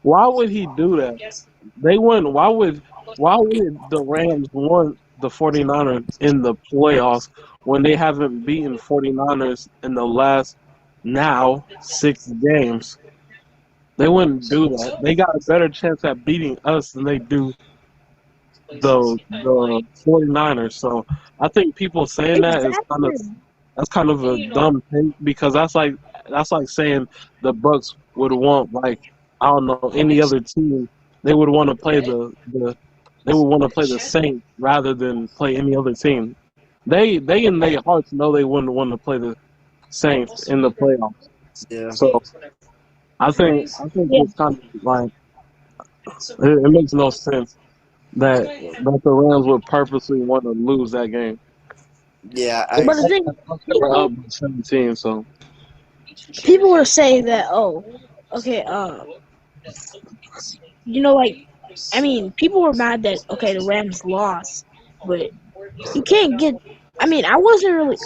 Why would he do that? They wouldn't. Why would the Rams want the 49ers in the playoffs when they haven't beaten 49ers in the last now 6 games? They wouldn't do that. They got a better chance at beating us than they do the 49ers. So I think people saying that is Exactly. that's kind of a dumb take because that's like saying the Bucks would want like I don't know any other team. They would want to play they would want to play the Saints rather than play any other team. They in their hearts know they wouldn't want to play the Saints in the playoffs. Yeah. So I think Yeah, it's kind of like it makes no sense that the Rams would purposely want to lose that game. Yeah. but the thing, They were up by 17, so people were saying that. Oh, okay. Like I mean, people were mad that okay the Rams lost, but you can't get. I mean, I wasn't really.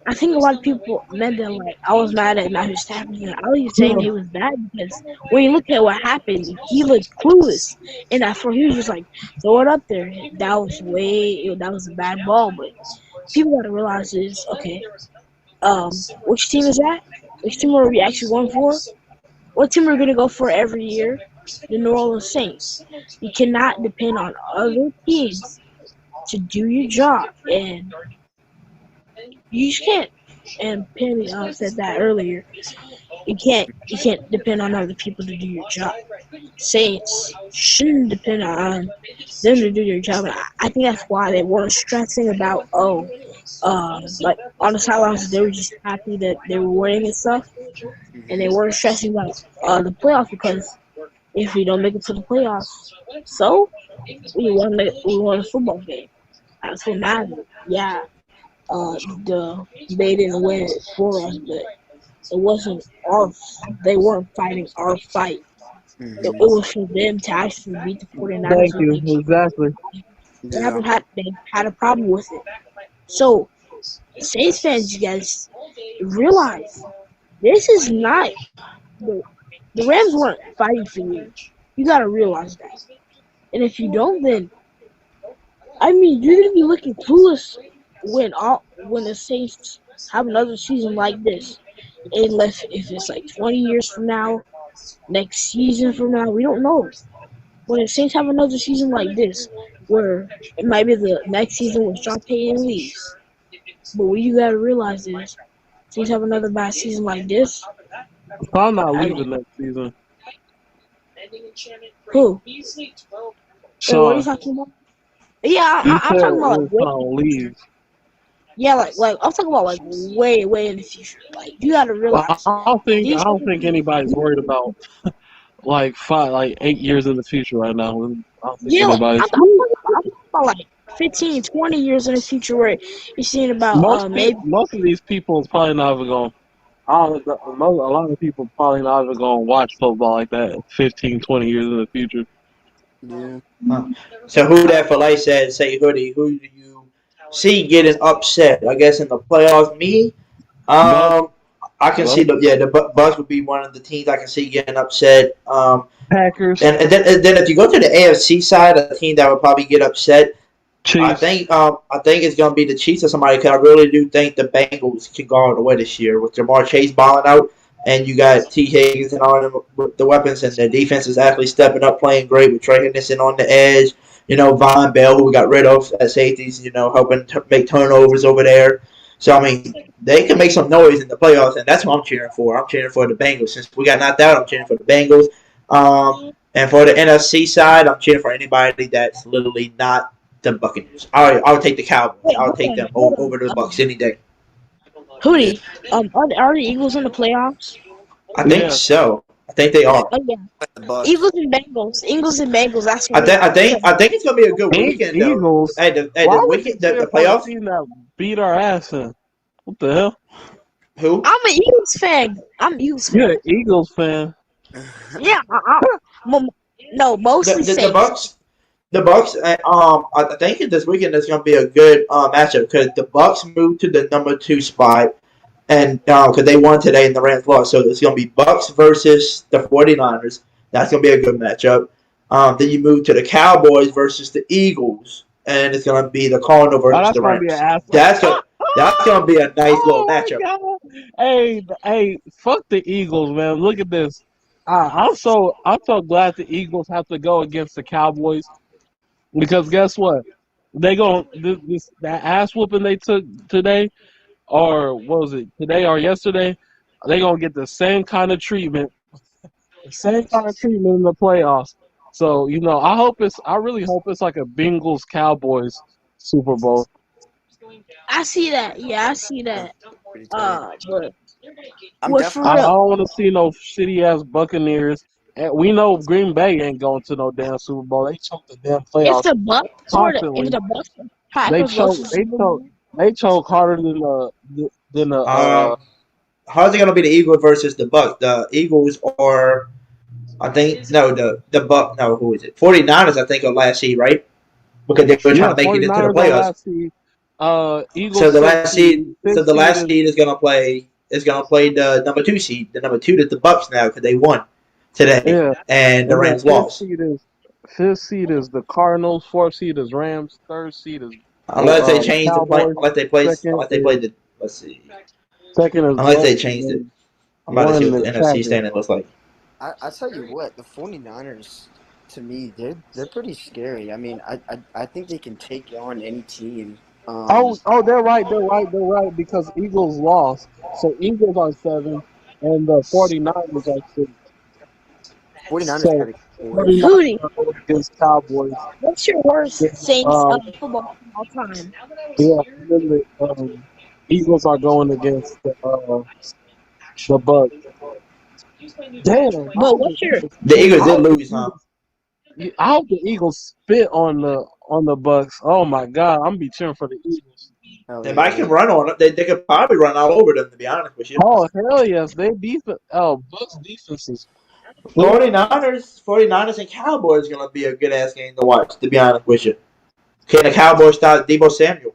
I think a lot of people meant that like I was mad at Matthew Stafford. I was just saying he was bad because when you look at what happened, he looked clueless, and I thought he was just like throw it up there. That was a bad ball. But people got to realize is okay. Which team is that? Which team are we actually going for? What team are we gonna go for every year? The New Orleans Saints. You cannot depend on other teams to do your job, and you just can't. and Penny said that earlier. You can't depend on other people to do your job. Saints shouldn't depend on them to do their job. And I think that's why they weren't stressing about like on the sidelines they were just happy that they were winning and stuff, and they Hmm. weren't stressing about the playoffs because if we don't make it to the playoffs, so we won a football game. That's what mattered. Yeah, they didn't win it for us, but it wasn't our. They weren't fighting our fight. It Hmm. was for them to actually beat the 49ers Thank with you. Exactly. Yeah. they had a problem with it. So Saints fans, you guys realize this is not the the Rams weren't fighting for you. You gotta realize that. And if you don't, then I mean you're gonna be looking clueless when the Saints have another season like this. Unless if it's like 20 years from now, next season from now, we don't know. When the Saints have another season like this, where it might be the next season when Sean Payton leaves, but what you gotta realize is, Saints have another bad season like this. So I'm not I mean, leaving next season. who? Wait, what are you Sean, talking about? Yeah, he I'm said talking about like when way. Sean leaves. Yeah, like I'm talking about like way in the future. Like you gotta Well, realize I these. don't think anybody's worried about like 8 years in the future right now. I don't think Yeah, like, I'm anybody's. talking about like 15, 20 years in the future where you're seeing about maybe. Most of these people is probably not even going. I don't, a lot of people probably not even going to watch football like that 15, 20 years in the future. Yeah. Huh. So who that for life said, say Hoodie, who do you see getting upset? I guess in the playoffs, me. Bucks, Um, I can see Bucks, the Bucks would be one of the teams I can see getting upset. Packers, And then if you go to the AFC side, a team that would probably get upset, Chiefs. I think it's gonna be the Chiefs or somebody. Because I really do think the Bengals can go all the way this year with Jamar Chase balling out, and you got T Higgins and all them with the weapons, and the defense is actually stepping up, playing great with Trey Henderson on the edge. Von Bell, who we got rid of at safeties, helping make turnovers over there. So I mean, they can make some noise in the playoffs, and that's what I'm cheering for. I'm cheering for the Bengals. Since we got knocked out, I'm cheering for the Bengals. And for the NFC side, I'm cheering for anybody that's literally not the Buccaneers. I would take the Cowboys. Wait, I would hold take on, them hold over the on. Bucks any day. Hoodie, are the Eagles in the playoffs? I think Yeah. so. I think they Yeah. are. Oh yeah, The Bucks. Eagles. That's I what think. I think. because I think it's gonna be a good weekend though. Eagles. Hey, Why the would you weekend, cheer the for a playoffs. team that beat our ass in? What the hell? Who? I'm an Eagles fan. I'm an Eagles fan. You're an Eagles fan. Yeah, no, The mostly the, the Saints. Bucks. The Bucks. I think this weekend is gonna be a good matchup because the Bucks moved to the number 2 spot, and because they won today and the Rams lost, so it's gonna be Bucks versus the 49ers. That's gonna be a good matchup. Then you move to the Cowboys versus the Eagles, and it's gonna be the Cardinals Oh, versus that's the gonna be an Rams. ass. That's gonna be a nice little Oh my matchup. god! Hey, fuck the Eagles, man. Look at this. I'm so glad the Eagles have to go against the Cowboys because guess what? They going that ass whooping they took today, or what was it today or yesterday? They gonna get the same kind of treatment, the same kind of treatment in the playoffs. So I really hope it's like a Bengals Cowboys Super Bowl. I see that. Yeah, I see Yeah, that. pretty tight. But I'm what for I definitely. real? don't want to see no shitty ass Buccaneers. And we know Green Bay ain't going to no damn Super Bowl. They choke the damn If playoffs if constantly. the Bucks and They Packers go to choke. the They Super choke. Bowl, They choke harder than the. Um, how's it gonna be the Eagles versus the Bucks? The Eagles are, I think, no, the Buck. No, who is it? 49ers, I think, are last seed, right? Because they were trying Yeah, to make it into the 49ers are playoffs. last seed. So Eagles the fifth last seed, seed. so Fifth the seed last is seed is gonna play the number 2 seed. The number 2 is the Bucks now because they won today yeah, and the and then Rams lost. fifth seed is the Cardinals. Fourth seed is Rams. Third seed is Unless they change the plan, Cowboys. Second unless they play is the, let's see, second is unless they Bucks, changed it. and I'm about to see one what is the NFC Packers. standing looks like. I tell you what, the 49ers, to me, they're pretty scary. I mean, I think they can take on any team. Um, They're right. They're right because Eagles lost. So Eagles are 7, and the 49ers are 6. 49ers So got to get boys. 49ers Hoodie, are going against Cowboys. what's your worst Then, Saints football team all time? yeah, and then the Eagles are going against the Bucks. Damn, I But hope what's your The Eagles I did hope the lose, huh? Eagles, I hope the Eagles spit on the Bucks. Oh my God, I'm be cheering for the Eagles. Hell They might yeah. can run on it. They could probably run all over them, to be honest with you. Oh hell yes, they defense. Oh, Bucks defense is fluid. 49ers and Cowboys going to be a good ass game to watch, to be honest with you. Can the Cowboys stop Debo Samuel?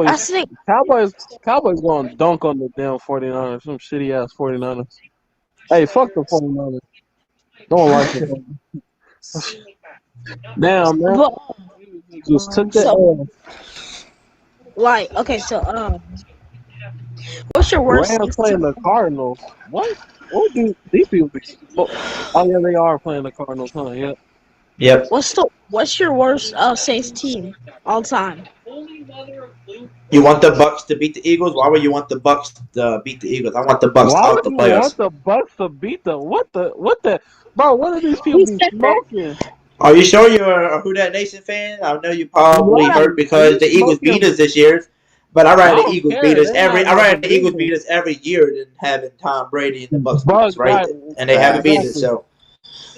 I Cowboys, think Cowboys, Cowboys going to dunk on the damn 49ers. Some shitty ass 49ers. Hey, fuck the 49ers. Don't like the 49ers. Damn man, but just took the so L. like okay, so what's your worst Rams Saints playing team? the Cardinals. What do these people be? Oh yeah, they are playing the Cardinals, huh? Yeah. Yep. What's your worst Saints team all time? You want the Bucks to beat the Eagles? Why would you want the Bucks to beat the Eagles? I want the Bucks Why out would the you want playoffs. the Bucks to beat the what the bro? What do these people Who be said that? smoking? Are you sure you're a Who Dat Nation fan? I know you probably Right? hurt because They the Eagles beat smoking. us this year, but I I rather the don't Eagles beat care. us They every. have I no rather the Eagles beat division. us every year than having Tom Brady and the Bucks beat But us, right? right, And they haven't beat us, Facts. exactly. so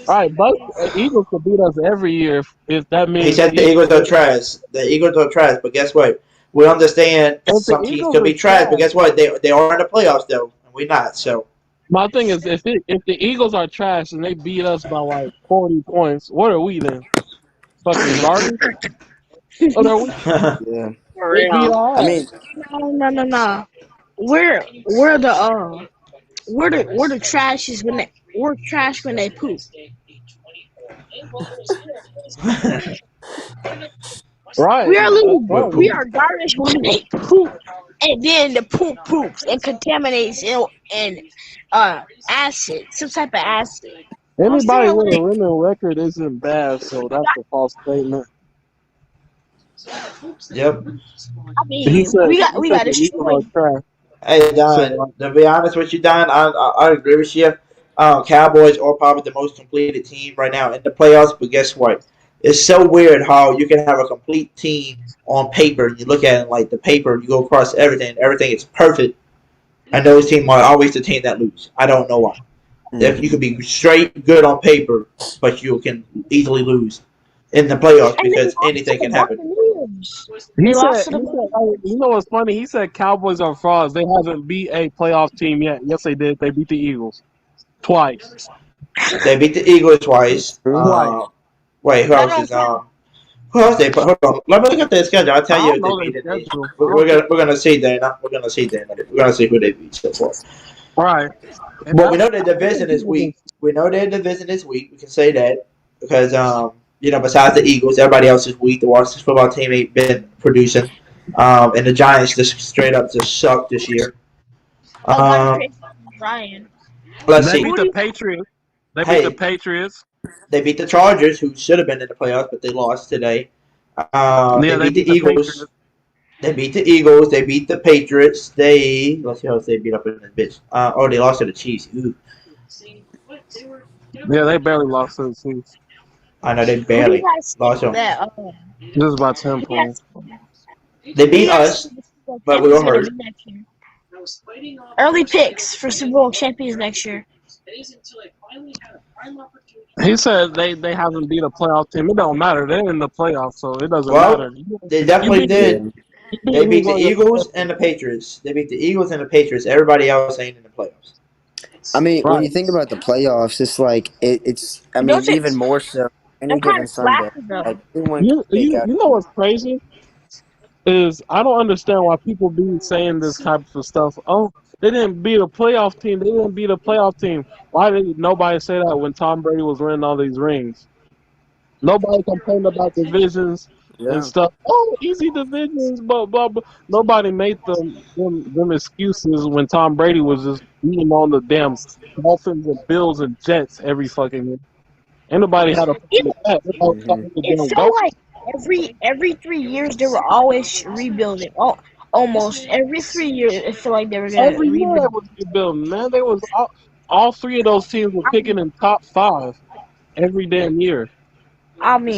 All right, Bucks Eagles could beat us every year if that he means said the Eagles are trash. The Eagles are trash, but guess what? We understand if the some teams Eagles could be is trash, but trash. guess what? They are in the playoffs though, and we're not. So My thing is if the Eagles are trash and they beat us by like 40 points, what are we then? Fucking garbage? What are we? Yeah. For They beat real? I our ass. mean, No. We're the we're the trashes when we're trash when they poop. Right. We are little with Right. we poop. are garbage when they poop, and then the poop poops and contaminates and acid, some type of acid. I'm Anybody saying with a like winning record isn't bad, so that's a false statement. Yep. I He mean said we he said got the Eagles are destroyed. trash. Hey Don, So to be honest with you, Don, I agree with you. Cowboys are probably the most completed team right now in the playoffs. But guess what? It's so weird how you can have a complete team on paper. You look at it like the paper, you go across everything. Everything is perfect, and those teams are always the team that lose. I don't know why. If you mhm. could be straight good on paper, but you can easily lose in the playoffs And they because lost to anything the can happen. Buccaneers. he They lost said to the he said Buccaneers. hey, you know what's funny? He said Cowboys are frauds. They haven't beat a playoff team yet. Yes, they did. They beat the Eagles twice. They beat the Eagles twice. True. Twice. Wait, who That else don't is count. Who else they put? Hold on. Let me look at their schedule. I'll I tell you don't if they know their beat it. schedule. I We're don't think. gonna see Dana. We're gonna see Dana. We're gonna see who they beat so far. All right, and But we that's know their I think division is people weak. just We know their division is weak. We can say that because besides the Eagles, everybody else is weak. The Washington football team ain't been producing. And the Giants just straight up just suck this year. Oh, by the Um, crazy Ryan. let's they see. beat the Hoodie. Patriots. They beat the Hey, Patriots. they beat the Chargers, who should have been in the playoffs, but they lost today. They Yeah, they beat beat the the Eagles. Patriots. They beat the Eagles. They beat the Patriots. Let's see how they beat up in this bitch. They lost to the Chiefs. Ooh, Yeah, they barely lost to the Chiefs. I know they Who do you barely guys think lost them. that Just by 10 who do you points. guys They who do beat you guys think us, the Super Bowl but we champions were gonna be hurt. next year? Early picks for Super Bowl champions next year. He said they haven't beat a playoff team. It don't matter. They're in the playoffs, so it doesn't matter. Well, they You definitely beat Yeah. did. you beat They beat who's the on your Eagles schedule. and the Patriots. They beat the Eagles and the Patriots. Everybody else ain't in the playoffs. I mean, when Right. you think about the playoffs, it's like it's. I mean, Don't you? even more so I'm any kind given of Sunday. slacking though. Like anyone can You take you out. you know what's crazy is I don't understand why people be saying this type of stuff. Oh, they didn't beat a playoff team. They didn't beat a playoff team. Why did nobody say that when Tom Brady was winning all these rings? Nobody complained about divisions and Yeah. stuff. Oh, easy divisions, but nobody made them excuses when Tom Brady was just beating on the damn Dolphins and Bills and Jets every fucking year. Ain't nobody had a problem It, with that. Everybody was Hmm. talking the it's damn so goat. like every 3 years they were always rebuilding. Oh, almost every 3 years it felt like they were gonna Every year they rebuild. was rebuilding, man. They was all three of those teams were I picking mean, in top five every damn year.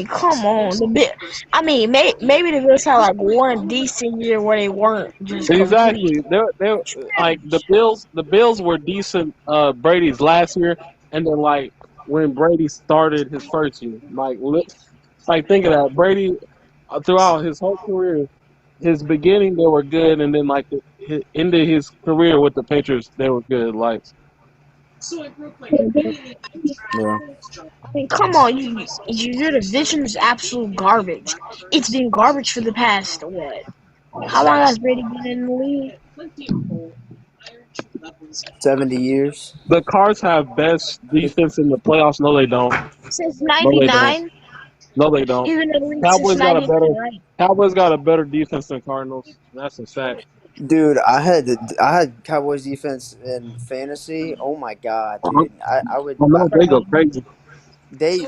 come on, the bit. I mean, maybe the Bills had like one decent year where they weren't just complete Exactly. They're like the trash. Bills. The Bills were decent. Brady's last year, and then like when Brady started his first year, like think of that. Brady throughout his whole career, his beginning they were good, and then like into his career with the Patriots, they were good. Like Yeah. I mean, come on, your division is absolute garbage. It's been garbage for the past what? How long has Brady been in the league? 70 years. the Cards have best defense in the playoffs. No, they don't. Since No, they don't. '99. No, they don't. He's been in the league since Cowboys got a '99, better right? Cowboys got a better defense than Cardinals. That's a fact. Dude, I had Cowboys defense in fantasy. Oh my god, I dude! I would know they go Bro, crazy.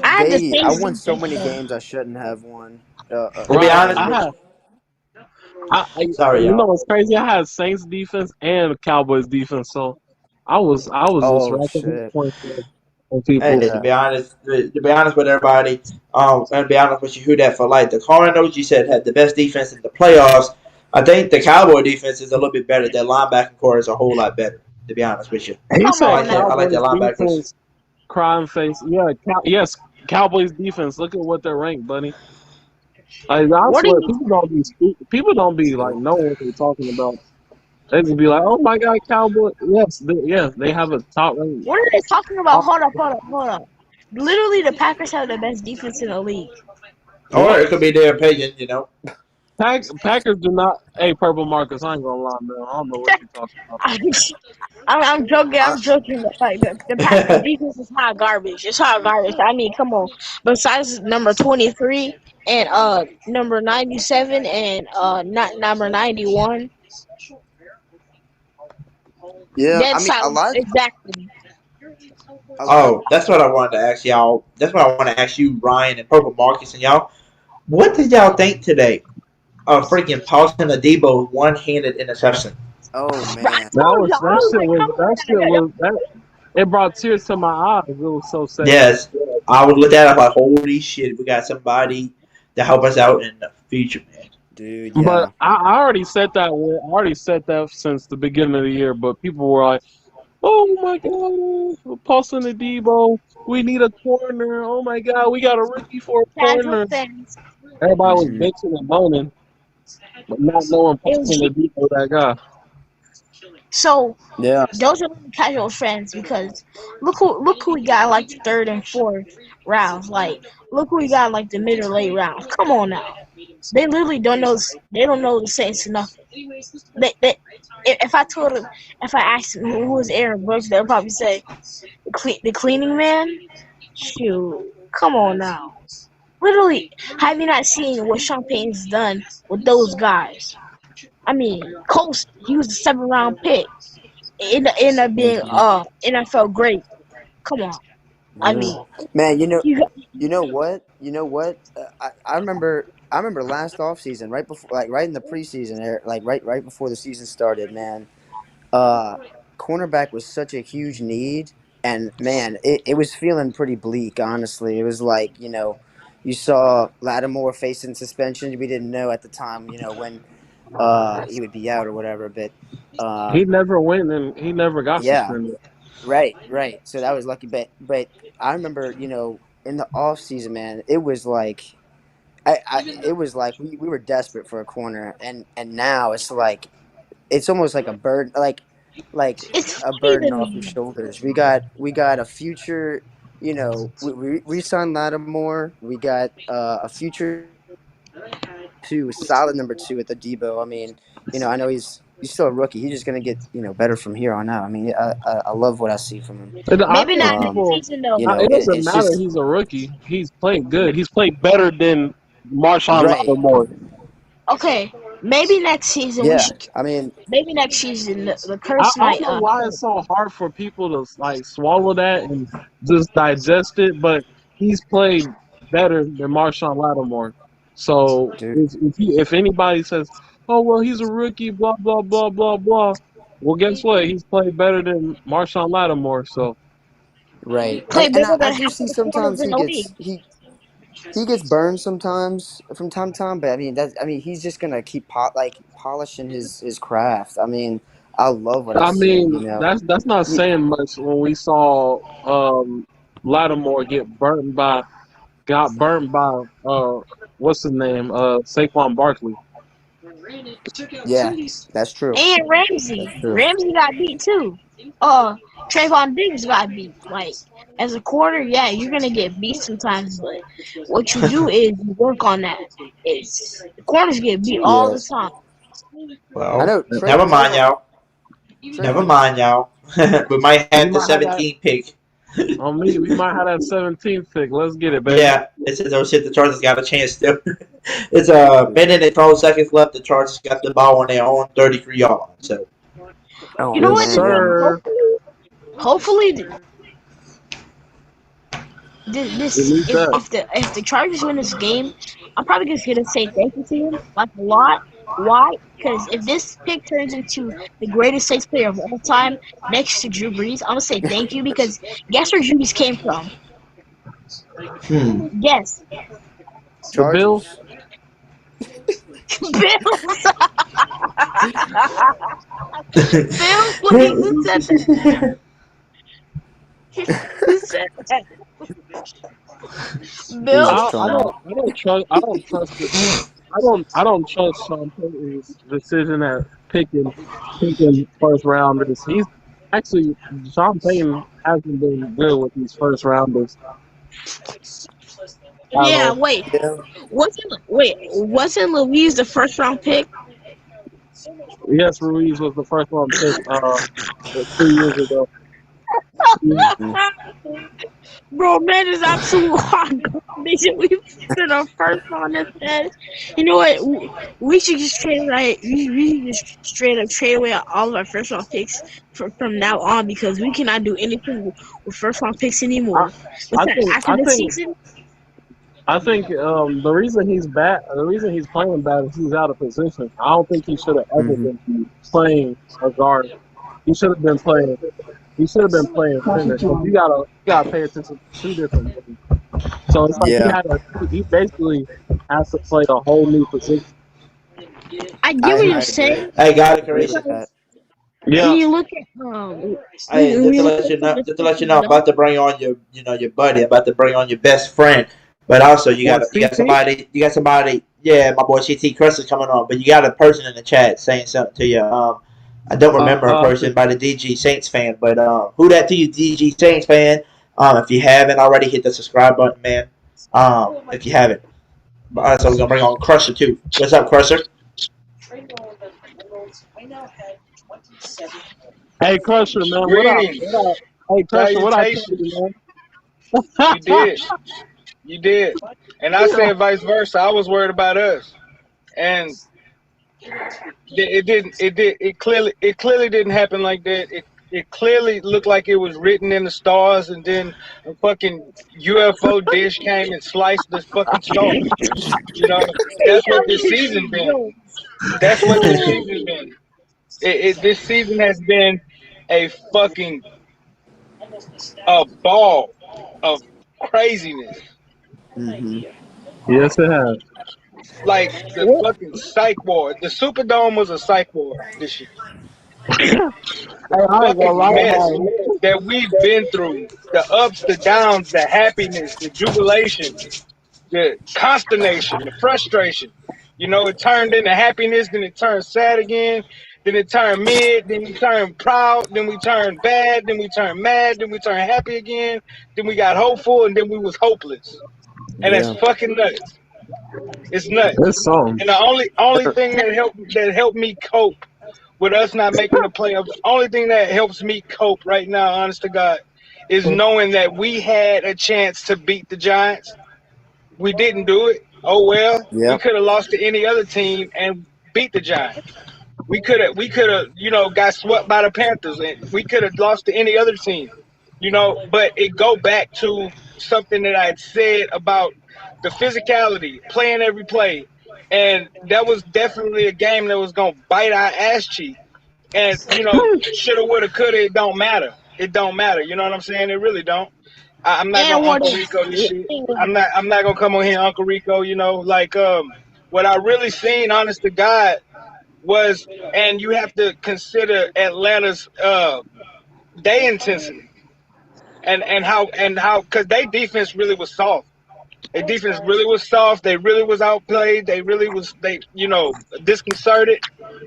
I had the I Saints won so defense many though. games I shouldn't have won. To be Right. honest Again, with you, sorry, You know y'all. what's crazy? I had Saints defense and Cowboys defense, so I was just oh racking up shit, points on people. Hey, yeah. to be honest with everybody, and be honest with you, who that for like the Cardinals, you said had the best defense in the playoffs. I think the Cowboy defense is a little bit better. Their linebacking core is a whole lot better. To be honest with you, He Come I said on like their now. Cowboys linebackers. defense, crime face. Yeah, yes, Cowboys defense. Look at what they're ranked, buddy. I What are swear, you? people don't be like knowing what they're talking about. They just be like, oh my god, Cowboys. Yes, they have a top rank. What are they talking about? Hold up. Literally, the Packers have the best defense in the league. Or What? it could be their opinion, you know. Packers do not. Hey, Purple Marcus, I ain't gonna lie, man. I don't know what you're talking about. I'm joking. I, I'm joking. But like the Packers defense is hot garbage. It's hot garbage. I mean, come on. Besides number 23 and number 97 and not number 91, yeah, dead I mean silence. Exactly. a lot. Oh, that's what I wanted to ask y'all. That's what I want to ask you, Ryan and Purple Marcus and y'all. What did y'all think today of freaking Paulson Adebo one-handed interception? Oh Bro, I man, told y'all. I was like, come on. It brought tears to my eyes. It was so sad. Yes, I would look at it like, holy shit, we got somebody to help us out in the future, man. dude, But yeah. I already said that. I already said that since the beginning of the year. But people were like, "Oh my God, Paulson Adebo, we need a corner. Oh my God, we got a rookie for a Casual corner." fans. Everybody was hmm bitching and moaning, but not knowing It was Paulson Adebo that guy. so. Yeah. Those are really casual friends because look who we got like the third and fourth rounds. Like look who we got like the mid or late rounds. Come on now, they literally don't know. They don't know the Saints nothing. If I told them, if I asked them who was Aaron Brooks, they'll probably say the cleaning man. Shoot, come on now. Literally, have you not seen what Champagne's done with those guys? I mean, Coast, he was a 7th round pick. End up being hmm NFL great. Come on. I Yeah. mean, Man, you got, you know what? You know what? I remember last off season, right before, like right in the preseason, like right before the season started, man. Uh, Cornerback was such a huge need, and man, it was feeling pretty bleak. Honestly, it was like you saw Lattimore facing suspension. We didn't know at the time, when he would be out or whatever. But uh, He never went and he never got yeah, suspended. right. So that was lucky. But I remember, in the off season, man, it was like it was like we were desperate for a corner, and now it's like it's almost like a burden, like it's a funny burden to off your me. shoulders. We got a future. We signed Lattimore. We got a future two, solid number two at the Debo. I mean, I know he's still a rookie. He's just gonna get better from here on out. I mean, I love what I see from him. I Maybe think not next people. season though. It doesn't It's matter. just He's a rookie. He's played good. He's played better than Marshawn right. Lattimore. Okay, maybe next season we Yeah, should. I mean, Maybe next season the I curse don't might know why quit. it's so hard for people to like swallow that and just digest it, but he's played better than Marshawn Lattimore. So Dude, if anybody says, "Oh well, he's a rookie," blah blah blah blah blah, well, guess what? He's played better than Marshawn Lattimore. So right. Play And better I than do half see of the corners sometimes in the league. he gets burned sometimes from time to time, but I mean he's just gonna keep polishing his craft. I mean, I love what I I see. You mean, know, that's not He- saying much when we saw Lattimore got burnt by what's his name, Saquon Barkley. yeah, that's true. And That's Ramsey. true. Ramsey got beat too. Trayvon Diggs got beat. Like, as a quarter, yeah, you're gonna get beat sometimes, but what you do is you work on that. It's the corners get beat all Yeah, the time. I Well, know never mind, y'all. Never Trayvon. mind, y'all. We might We have the might have that 17th pick. on me. We might have that 17th pick. Let's get it, baby. Yeah, it says, oh shit, the Chargers got a chance still. It's a minute and 12 seconds left. The Chargers got the ball on their own 33-yard line. So, Oh You know what? Yes, man, yeah. sir. Hopefully, We this need that. if the Chargers win this game, I'm probably just gonna say thank you to him like a lot. Why? Because if this pick turns into the greatest Saints player of all time next to Drew Brees, I'm gonna say thank you because guess where Drew Brees came from? Guess. The Bills. Chargers. Bills. Bills. Wait, who said that? Who said that? He's Bills. just trolling out. I don't trust Sean Payton's decision at picking first rounders. He's actually Sean Payton hasn't been good with these first rounders. Yeah. Ever. Wait. Yeah. Wasn't Louise the first round pick? Yes, Ruiz was the first one picked 2 years ago. Mhm. Bro, man, is absolute hot garbage. We put our first on this head. You know what? We should just trade right. We should just straight up trade away all of our first round picks from now on because we cannot do anything with first round picks I, anymore. I Listen, think after I this think season, the reason he's bad, the reason he's playing bad is he's out of position. I don't think he should have ever Mhm. been playing a guard. He should have been playing. He should have been playing center. 'Cause you gotta pay attention to two different things. So it's like Yeah. he basically has to play a whole new position. I get what I you're agree. saying hey, got I it, agree Chris. with that. because when Yeah. you look at Hey, when just you to look let at you some know, of the just to stuff let you he's know, I'm done. about to bring on your buddy. I'm about to bring on your best friend. But also, What, you got CT? somebody. Yeah, my boy CT Chris is coming on. But you got a person in the chat saying something to you. I don't remember a I person see. by the DG Saints fan, but who that to you, DG Saints fan? If you haven't already, hit the subscribe button, man. If you haven't. So we're gonna bring on Crusher too. What's up, Crusher? Hey Crusher, man, Greetings. hey Crusher, what I tell Salutations. you, You man? did. You did. And I said vice versa. I was worried about us. And it didn't it clearly didn't happen like that. It clearly looked like it was written in the stars and then a fucking UFO dish came and sliced the fucking stars. You know, that's what this season been. That's what this season been. This season has been a fucking a ball of craziness. Mhm. Yes, it has. Like the What? fucking psych ward. The Superdome was a psych ward this year. The Hey, I ain't gonna fucking lie mess about it. that we've been through, the ups, the downs, the happiness, the jubilation, the consternation, the frustration. You know, it turned into happiness, then it turned sad again, then it turned mid, then we turned proud, then we turned bad, then we turned mad, then we turned happy again, then we got hopeful, and then we was hopeless. And that's Yeah. fucking nuts. It's nuts. It's something. And the only thing that helped me cope with us not making the playoffs, the only thing that helps me cope right now, honest to God, is knowing that we had a chance to beat the Giants. We didn't do it. Oh well, we Yep. could have lost to any other team and beat the Giants. We could have got swept by the Panthers and we could have lost to any other team. But it go back to something that I had said about the physicality, playing every play, and that was definitely a game that was gonna bite our ass cheek. And shoulda, woulda, coulda. It don't matter. It don't matter. You know what I'm saying? It really don't. I'm not And gonna what Uncle Rico this shit. I'm not gonna come on here Uncle Rico. What I really seen, honest to God, was, and you have to consider Atlanta's day intensity and how because their defense really was soft. Their defense really was soft. They really was outplayed. They really was disconcerted.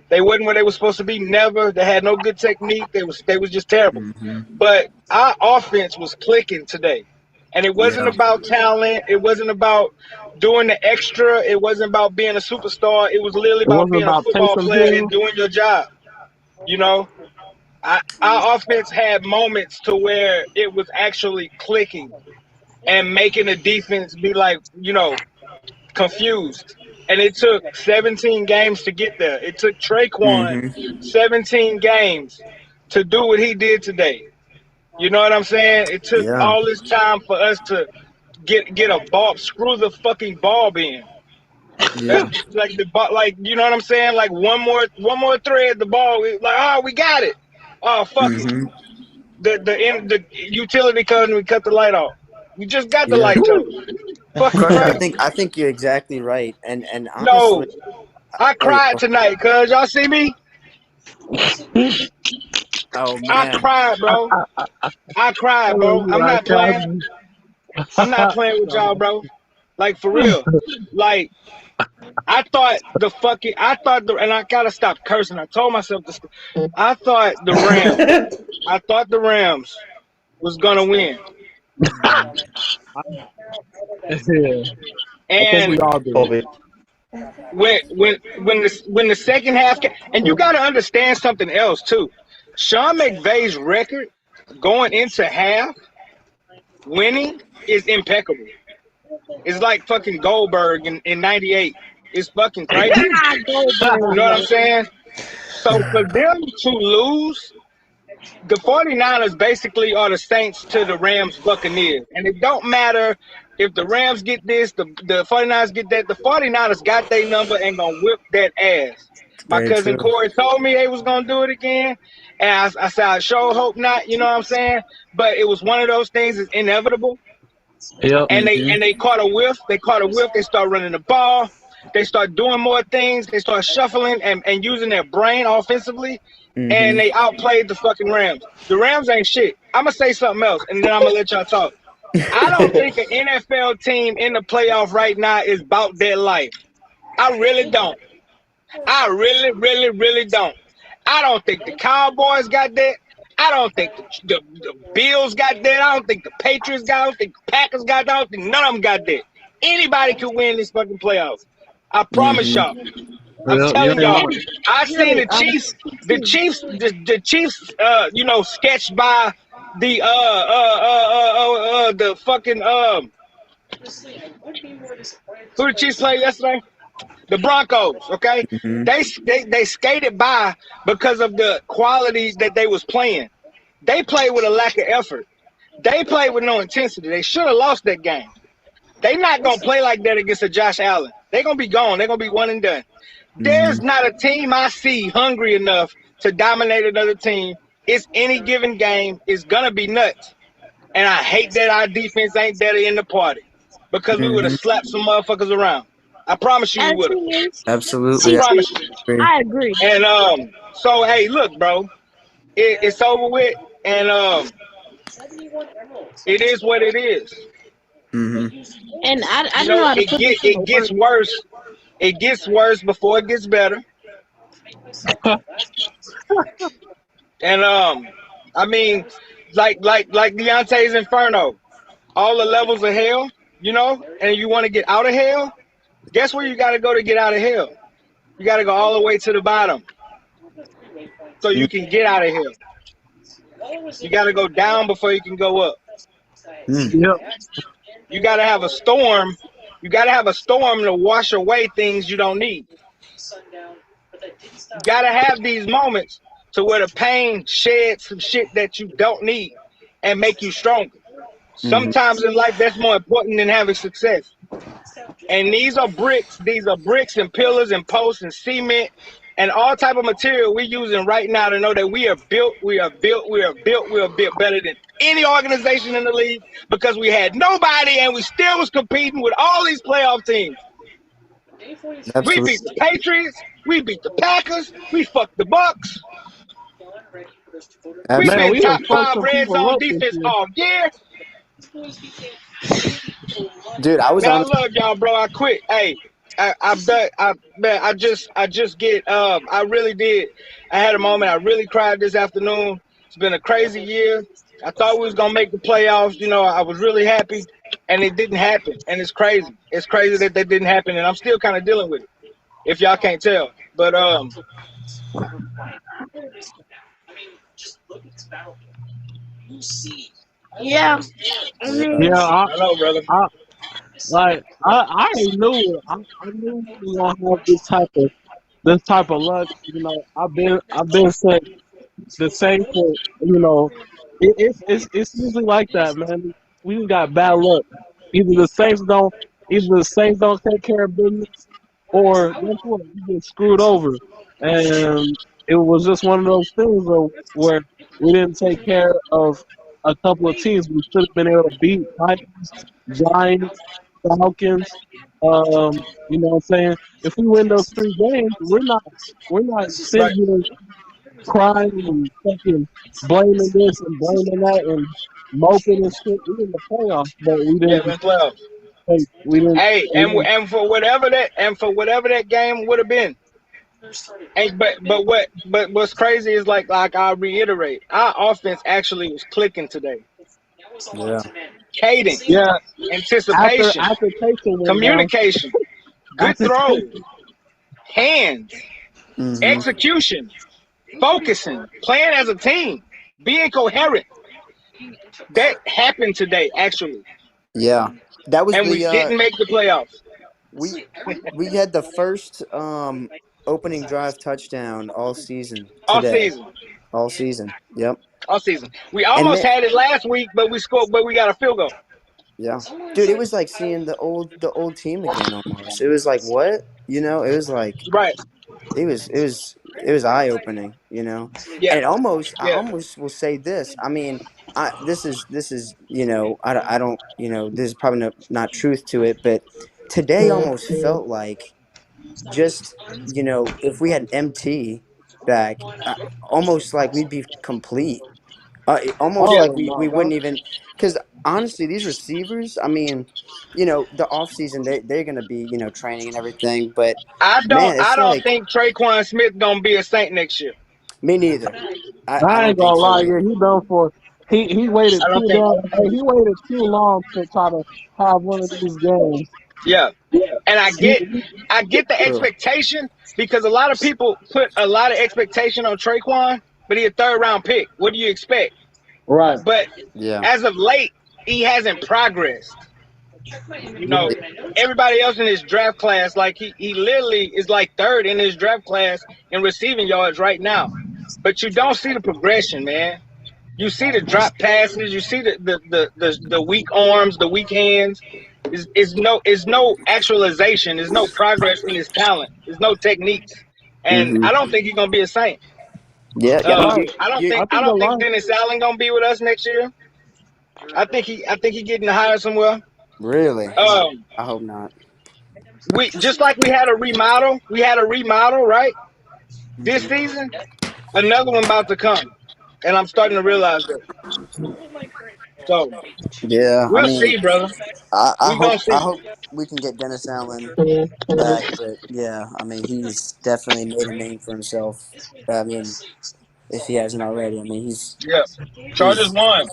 They wasn't where they were supposed to be. Never. They had no good technique. They was just terrible. Mm-hmm. But our offense was clicking today, and it wasn't Yeah. about talent. It wasn't about doing the extra. It wasn't about being a superstar. It was literally It about wasn't being a about football Taysom player Hill. and doing your job. You know, our offense had moments to where it was actually clicking and making the defense be like, confused. And it took 17 games to get there. It took Traquan Mm-hmm. 17 games to do what he did today. You know what I'm saying? It took Yeah. all this time for us to get a ball, screw the fucking ball in. Yeah. Like the ball, like, you know what I'm saying? Like one more thread, the ball, we got it. Oh, fuck it. Mm-hmm. The utility code and we cut the light off. We just got the Yeah. light turned. Fucking Crush, crazy. I think you're exactly right. And No, honestly, I cried tonight, cuz y'all see me? oh I man. cried, bro. I cried, bro. I'm not playing. I'm not playing with y'all, bro. Like, for real. Like, and I gotta stop cursing. I told myself this. I thought the Rams was gonna win. Yeah. I think And we all do. Kobe. when the second half came, and you gotta understand something else too. Sean McVay's record going into half winning is impeccable. It's like fucking Goldberg in '98. It's fucking crazy. You know what I'm saying? So for them to lose, the 49ers basically are the Saints to the Rams Buccaneers. And it don't matter if the Rams get this, the 49ers get that. The 49ers got their number and gonna whip that ass. My Very cousin true. Corey told me they was gonna do it again. And I said, I sure hope not, you know what I'm saying? But it was one of those things that's inevitable. Yep. And they caught a whiff. They start running the ball. They start doing more things. They start shuffling and using their brain offensively. Mm-hmm. And they outplayed the fucking Rams. The Rams ain't shit. I'm going to say something else, and then I'm going to let y'all talk. I don't think an NFL team in the playoff right now is about their life. I really don't. I really, really, really don't. I don't think the Cowboys got that. I don't think the Bills got that. I don't think the Patriots got it. I don't think the Packers got that. I don't think none of them got that. Anybody could win this fucking playoffs. I promise y'all. I'm telling y'all. I seen the Chiefs, sketched by the fucking who the Chiefs played yesterday? The Broncos, okay? Mm-hmm. They skated by because of the quality that they was playing. They played with a lack of effort. They played with no intensity. They should have lost that game. They not gonna play like that against a Josh Allen. They're gonna be gone. They're gonna be one and done. There's not a team I see hungry enough to dominate another team. It's any given game. It's gonna be nuts. And I hate that our defense ain't better in the party because we would have slapped some motherfuckers around. I promise you we would have. Absolutely. I promise you. I agree. And so hey, look, bro, it's over with, and it is what it is. Mm-hmm. And I don't know how to put this in It gets worse. It gets worse before it gets better. And I mean, like Deontay's Inferno, all the levels of hell, and you want to get out of hell. Guess where you got to go to get out of hell? You got to go all the way to the bottom so you can get out of hell. You got to go down before you can go up. Yep. You got to have a storm. You got to have a storm to wash away things you don't need. You got to have these moments to where the pain sheds some shit that you don't need and make you stronger. Sometimes in life, that's more important than having success. And these are bricks. These are bricks and pillars and posts and cement and all type of material we're using right now to know that we are built, we are built, we are built, we are built better than any organization in the league because we had nobody and we still was competing with all these playoff teams. We beat the Absolutely. Patriots. We beat the Packers. We fucked the Bucks. We've Man, been we Absolutely. done top fucked 5 some red people zone up this defense year. all year. Dude, I was Man, I on. love y'all, bro. I quit. Hey, man, I just get I really did. I had a moment. I really cried this afternoon. It's been a crazy year. I thought we was gonna make the playoffs. You know, I was really happy, and it didn't happen. And it's crazy. It's crazy that didn't happen, and I'm still kind of dealing with it. If y'all can't tell, but Yeah, I Yeah. mean, Yeah, I know, brother. I already knew it. I knew we were gonna have this type of luck. I've been saying the same for it's usually like that, man. We just got bad luck. Either the Saints don't either the Saints don't take care of business, or guess what? We get screwed over. And it was just one of those things where we didn't take care of a couple of teams we should have been able to beat: Titans, Giants, Falcons. You know what I'm saying? If we win those 3 games, we're not Right. sitting here crying and fucking blaming this and blaming that and moping and shit. We in the playoffs, but we Yeah, didn't been playoffs. take. We didn't. Hey, We didn't and for whatever that game would have been. And but what's crazy is like I reiterate, our offense actually was clicking today. Yeah. Cadence, yeah. After anticipation, after Taysom went down, communication, good after throws, Taysom, hands, Hmm. execution, focusing, playing as a team, being coherent. That happened today, actually. Yeah. That was And we the didn't make the playoffs we we had the first opening drive touchdown all season all today. season. All season. Yep. All season. We And almost man, had it last week, but we scored, but we got a field goal. yeah. Dude, it was like seeing the old team again almost. It was like what? It was like Right. it was eye opening, Yeah. and I Yeah. almost will say this. I mean, this is I don't this is probably not truth to it, but today almost felt like just if we had an MT back, almost like we'd be complete. Almost Yeah. like oh we my wouldn't god, even, because honestly, these receivers, I mean, the off season they're gonna be training and everything, but man, I it's don't like think Traquan Smith gonna be a Saint next year. me neither. I I don't ain't think gonna so lie, either. yeah, he done for. He waited I don't too think. damn. Hey, he waited too long to try to have one of these games. Yeah. And I get the True. expectation because a lot of people put a lot of expectation on Traquan, but he a third round pick. What do you expect? Right. But Yeah. as of late, he hasn't progressed. You know, everybody else in his draft class, like he literally is like third in his draft class in receiving yards right now. But you don't see the progression, man. You see the drop passes, you see the weak arms, the weak hands. Is no actualization, there's no progress in his talent, there's no techniques. And Hmm. I don't think he's gonna be a Saint. Yeah. I mean, Right. I I think a don't think lot. Dennis Allen gonna be with us next year. I think he getting hired somewhere. really. Um, I hope not. we just like we had a remodel, right? This season, another one about to come, and I'm starting to realize that. So Yeah. I we'll mean, see, brother. I We hope gonna I see. hope we can get Dennis Allen back, but yeah, I mean, he's definitely made a name for himself. I mean, if he hasn't already, I mean, Yeah, Chargers he's won.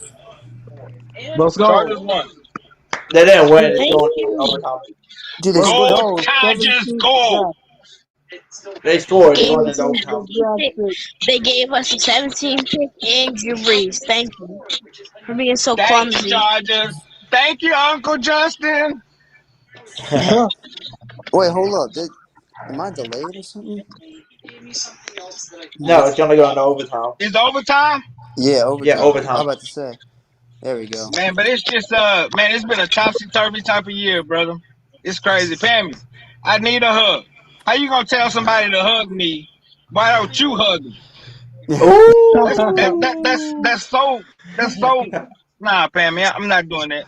Let's go. Chargers won. They didn't win. They thank going to you. overtime. dude. They Let's Go scored. go. Chargers, 17th go! draft. They scored. They're Gave going us into a 17th overtime. 17 draft pick. pick. They gave us a 17 pick and Drew Brees. Thank you for being so Thank you, clumsy. Chargers. Thank you, Uncle Justin. Wait, hold up. Am I delayed or something? No, it's going to go into overtime. It's overtime, Yeah, Yeah, overtime. I was overtime. about to say. There we go. man. But it's just man, it's been a topsy turvy type of year, brother. It's crazy. Pammy, I need a hug. How you gonna tell somebody to hug me? Why don't you hug me? Ooh. That's so. Nah, Pammy, I'm not doing that.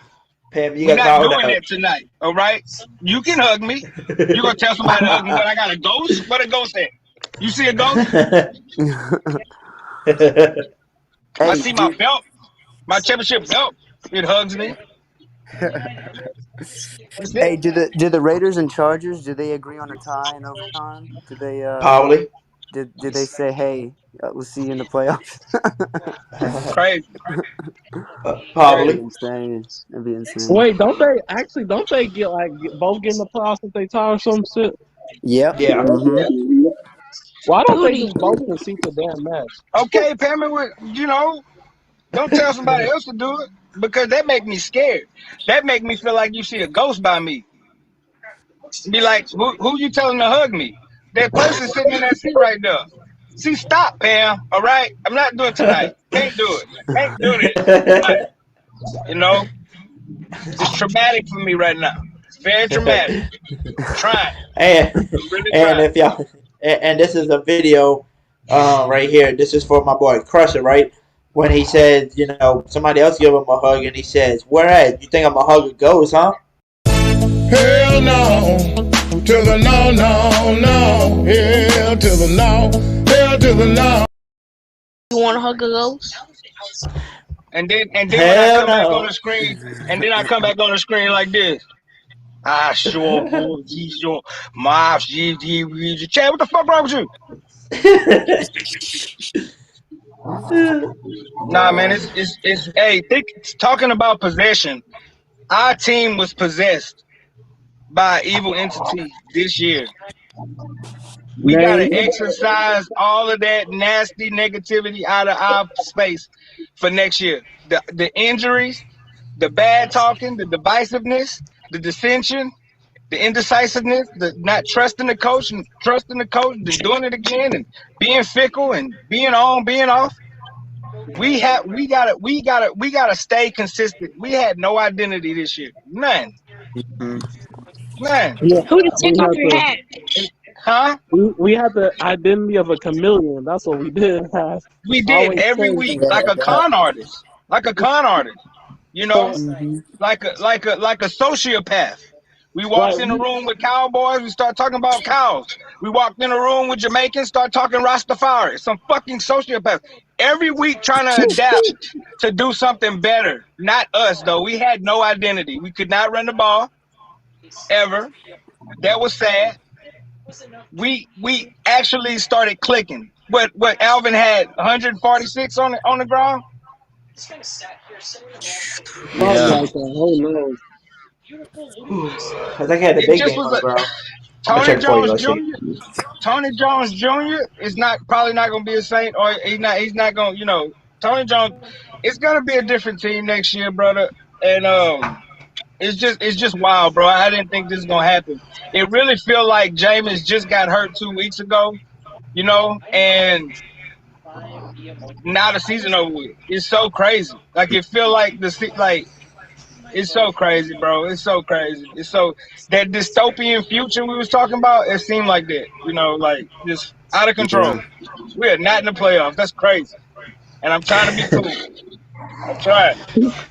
Pam, you We're got not called doing out. that tonight. All right? You can hug me. You gonna tell somebody to hug me? What? I got a ghost? What a ghost at? You see a ghost? I Hey, see my dude. belt, my championship belt. It hugs me. That's it. Hey, do the Raiders and Chargers, do they agree on a tie in overtime? Probably. Did they say, hey, we'll see you in the playoffs? Crazy, That'd be crazy. Probably. insane. That'd be insane. Wait, don't they both get in the playoffs if they tie or some shit? Yep. Yeah. Mm-hmm. Why don't they Hoodie. just both concede the damn match? Okay, Pammy, don't tell somebody else to do it because that make me scared. That make me feel like you see a ghost by me. Be like, who you telling to hug me? That person sitting in that seat right there. See, stop, Pam. All right, I'm not doing it tonight. Can't do it. Can't do it tonight. You know, it's traumatic for me right now. It's very traumatic. I'm trying. and I'm really and trying. if y'all and this is a video right here. This is for my boy Crusher, right? When he says, somebody else give him a hug and he says, "Where at? You think I'm gonna hug a ghost, huh?" Hell no. To the no, no, no. Hell to the no. Hell to the no. You want to hug a ghost? And then when I Hell come back on no. the screen, and then I come back on the screen like this. I sure will. Sure. My Chad, what the fuck wrong with you? Nah, man, Wow. it's hey, talking about possession. Our team was possessed by an evil entity this year. We gotta Name. exercise all of that nasty negativity out of our space for next year. The injuries, the bad talking, the divisiveness, the dissension, the indecisiveness, the not trusting the coach and trusting the coach, then doing it again and being fickle and being on, being off. We gotta stay consistent. We had no identity this year. None. Mm. None. Yeah, Hoodie, we take off had your to. hat. Huh? We had the identity of a chameleon. That's what we did have. We did Always every week changing. Yeah. like a Yeah. con artist. Like a con artist. You know? So, Mm-hmm. Like a sociopath. We like, walked in a room with cowboys, we start talking about cows. We walked in a room with Jamaicans, start talking Rastafari. Some fucking sociopath. Every week trying to adapt to do something better. Not us though. We had no identity. We could not run the ball ever. That was sad. We actually started clicking. What Alvin had 146 on the ground? something Yeah. like that. Who knows? I think I had the It big just game was on the a ground. I'm gonna Tony check for you. Jones Let's see. Jr. Tony Jones Jr. is not probably not going to be a Saint, or he's not going. Tony Jones. It's going to be a different team next year, brother. And it's just wild, bro. I didn't think this was going to happen. It really feel like Jameis just got hurt 2 weeks ago, and now the season over with. It's so crazy. Like it feel like it's so crazy, bro. It's so crazy. It's so that dystopian future we was talking about. It seemed like that, like just out of Yeah. control. We are not in the playoffs. That's crazy. And I'm trying to be cool. I'm trying.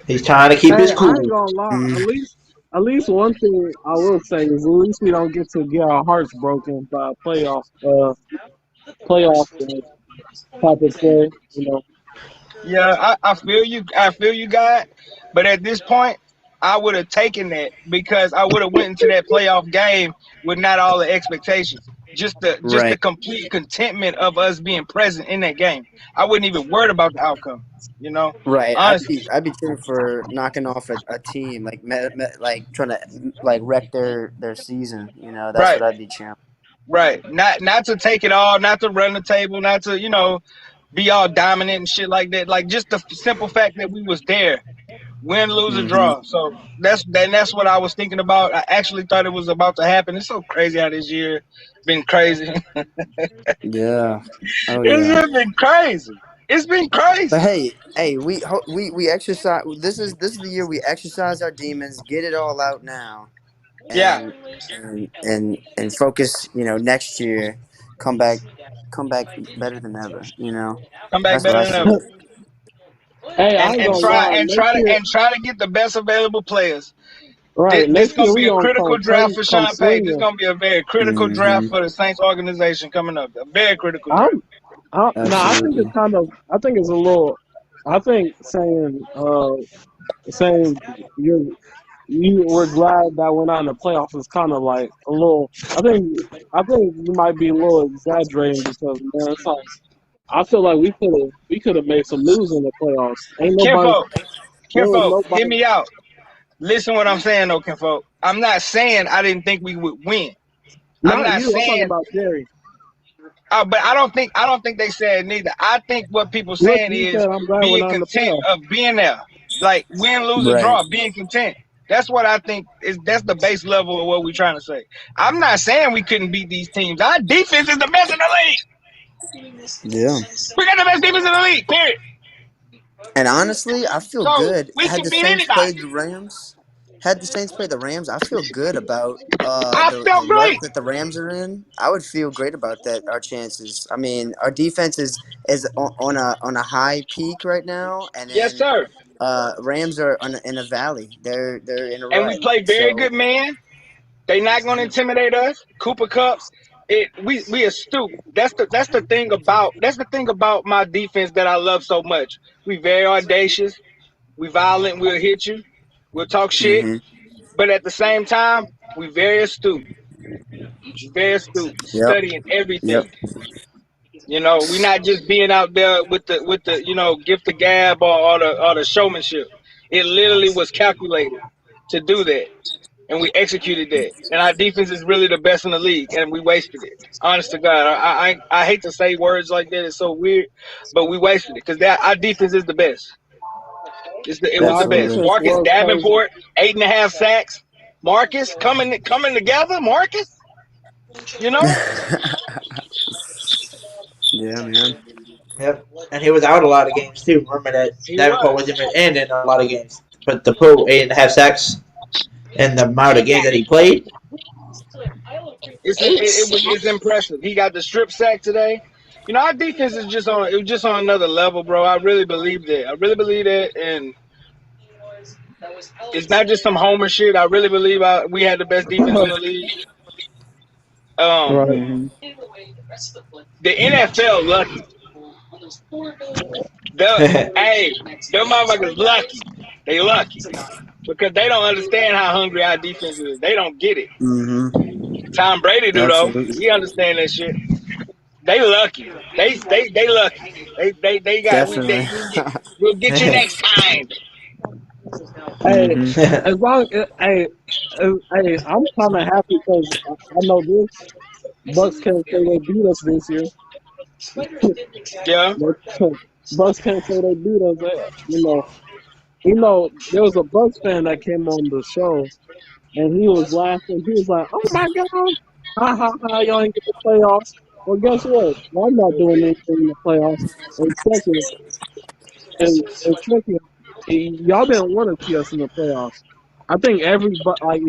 He's trying to keep Hey, his I ain't cool. gonna lie. Mm. At least one thing I will say is at least we don't get to get our hearts broken by playoff type of play. Yeah, I feel you. I feel you, God. But at this point, I would have taken that because I would have went into that playoff game with not all the expectations. Just the Right. complete contentment of us being present in that game. I wouldn't even worried about the outcome. Right. I'd Honestly. be I'd be cheering for knocking off a team like trying to like wreck their season. That's Right. what I'd be cheering. Right. Not to take it all, not to run the table, not to, be all dominant and shit like that. Like just the simple fact that we was there. Win, lose, or Mm-hmm. draw. So that's what I was thinking about. I actually thought it was about to happen. It's so crazy how this year been crazy. Yeah. Oh It's yeah. just been crazy. It's been But crazy. hey, we exercise. This is the year we exercise our demons. Get it all out now. Yeah, and focus. Next year, come back, come back better than ever. come back That's what I better than see. ever, Hey, I and ain't and gonna try lie. and Next try to year, and try to get the best available players. right? This Next gonna year we be a gonna critical draft for come Sean Payton. This swinging. gonna be a very critical draft Hmm. for the Saints organization coming up. A very critical draft. I'm, no, I think it's Absolutely. kind of. I think it's a little. I think saying you were glad that we're not in the playoffs is kind of like a little. I think you might be a little exaggerating because man, it's like I feel like we could have made some news in the playoffs. Ain't nobody. Kinfolk, There was Kinfolk, hear nobody. me out. Listen what I'm saying though, Kinfolk. I'm not saying I didn't think we would win. I'm Not not you. I'm talking saying, about Jerry. but I don't think they said neither. I think what people Look, saying you is said I'm glad we're being not in the content playoffs. of being there, like win, lose, or Right. draw, being content. That's what I think is. That's the base level of what we're trying to say. I'm not saying we couldn't beat these teams. Our defense is the best in the league. Yeah. We got the best defense in the league. Period. And honestly, I feel So good. we can beat anybody. Had the Saints played the Rams, I feel good about I the felt rut great. that the Rams are in. I would feel great about that. Our chances. I mean, our defense is on a high peak right now, and Yes, then sir. Rams are in a valley. They're in a And we rut. play very So good man. They not gonna intimidate us. Cooper Cup. We astute. That's the thing about my defense that I love so much. We very audacious. We violent. We'll hit you. We'll talk shit. hmm But at the same time, we very astute. Very astute. yep, Studying yep. everything. We not just being out there with the gift the gab or the showmanship. It literally was calculated to do that, and we executed that. And our defense is really the best in the league, and we wasted it. Honest to God, I hate to say words like that. It's so weird, but we wasted it because our defense is the best. It Yeah, was the our best. Absolutely. defense Marcus was crazy. Davenport, 8.5 sacks. Marcus coming together. Marcus, you know Yeah, man. Yep. And he was out a lot of games too. Remember that he Davenport was. was even in a lot of games. But to pull 8.5 sacks and the amount of games that he played. It's impressive. He got the strip sack today. Our defense is just on another level, bro. I really believe that. I really believe that, and it's not just some homer shit. I really believe we had the best defense in the league. Um, Right. hmm the NFL lucky. The Hey, them motherfuckers lucky. They lucky because they don't understand how hungry our defense is. They don't get it. hmm Tom Brady do though. Absolutely. He understand that shit. They lucky. They lucky. They got we Definitely. they we'll get you next time. Hey, hmm as long hey, I'm kind of happy because I know this Bucks can't say they beat us this year. Yeah. Bucks can't say they beat us. There was a Bucks fan that came on the show and he was laughing. He was like, "Oh my god, ha ha ha! Y'all ain't get the playoffs." Well, guess what? Well, I'm not doing anything in the playoffs. And second, and second, y'all didn't want to see us in the playoffs. I think everybody, like,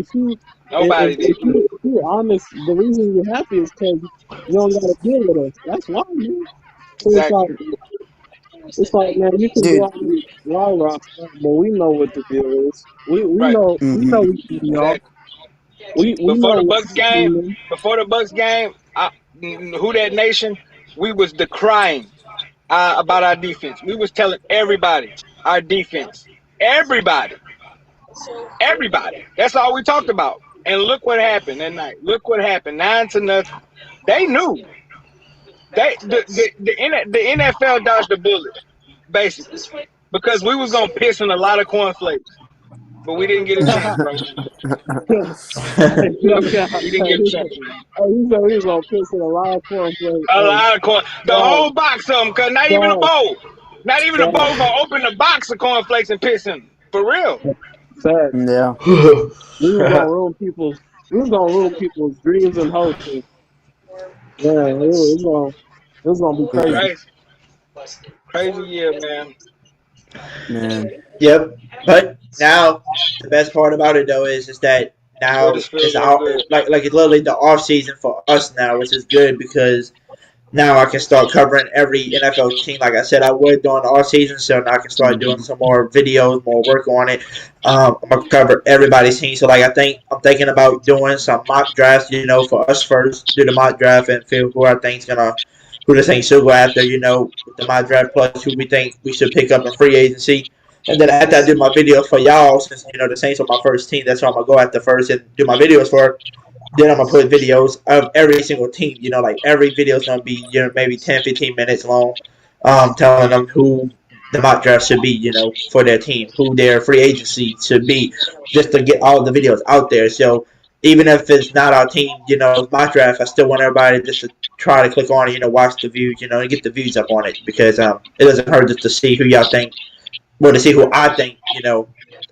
Nobody did. if you're honest, the reason you're happy is because you don't got to deal with us. That's why, man. So Exactly. it's like, man, you can go Dude. out and rah rah, but we know what the deal is. Right. We hmm know we beat y'all. Exactly. We Before know the what Bucks we game, doing. who that nation? We was decrying about our defense. We was telling everybody our defense. Everybody. Everybody. That's all we talked about. And look what happened that night. Look what happened. 9-0. They knew. The NFL dodged the bullet, basically. Because we was gonna piss in a lot of cornflakes. But we didn't get a chance, bro. Yeah, yeah. We didn't get a chance, man. He said he was gonna piss in a lot of cornflakes. A Hey, lot of corn. The dog, whole box of them, cause not even a dog, bowl. Not even a dog. bowl gonna open the box of cornflakes and piss in them. For real. Facts. Yeah. We was gonna ruin people's dreams and hopes. And, man, it was gonna be Yeah. crazy. Crazy. Crazy year, man. Man. Yep. But now the best part about it though is that now Weathersfield it's look out good. like it's literally the off season for us now, which is good because now I can start covering every NFL team. Like I said, I would during the off season, so now I can start doing some more videos, more work on it. I'm gonna cover everybody's team. So like I'm thinking about doing some mock drafts. For us first, do the mock draft and feel who the Saints should go after. With the mock draft plus who we think we should pick up in free agency. And then after I do my videos for y'all, since the Saints are my first team, that's what I'm gonna go after first and do my videos for. Then I'm gonna put videos of every single team. Like every video is gonna be maybe 10, 15 minutes long, telling them who the mock draft should be. For their team, who their free agency should be, just to get all the videos out there. So even if it's not our team, mock draft, I still want everybody just to try to click on it, watch the views, and get the views up on it because it doesn't hurt just to see who y'all think, well, to see who I think,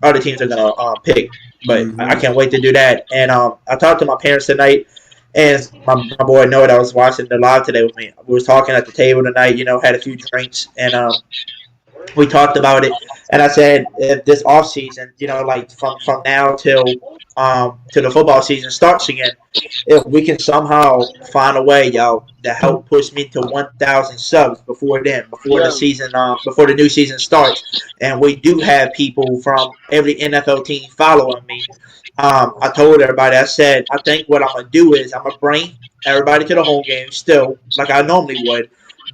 other teams are gonna pick. But I can't wait to do that. And I talked to my parents tonight, and my boy Noah that was watching the live today with me. We was talking at the table tonight. Had a few drinks, and we talked about it. And I said, if this off season, like from now till the football season starts again, if we can somehow find a way, y'all, to help push me to 1,000 subs before then, before the season, before the new season starts, and we do have people from every NFL team following me. I told everybody, I said, I think what I'm gonna do is I'm gonna bring everybody to the home game still, like I normally would.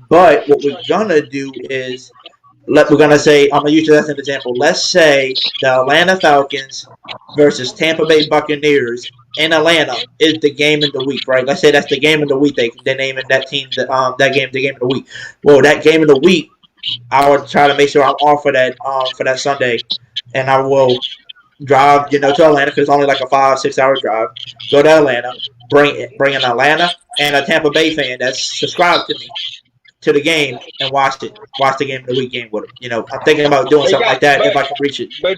But what we're gonna do is we're gonna say, I'm gonna use this as an example. Let's say the Atlanta Falcons versus Tampa Bay Buccaneers in Atlanta is the game of the week, right? Let's say that's the game of the week. They're naming that team that game the game of the week. Well, that game of the week, I would try to make sure I'm off for that Sunday, and I will drive to Atlanta because it's only like a 5-6 hour drive. Go to Atlanta, bring an Atlanta and a Tampa Bay fan that's subscribed to me to the game and watch the game of the week game with them. I'm thinking about doing something like that if I can reach it. But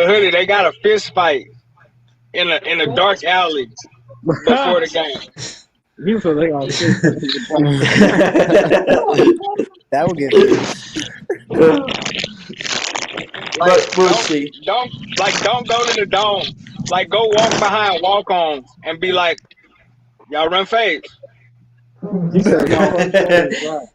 Hoodie, they got a fist fight in a dark alley before the game. You feel they all shit. That would get good. But we'll see. Don't go to the dome. Like go walk behind walk-ons and be like, y'all run fades. You said no.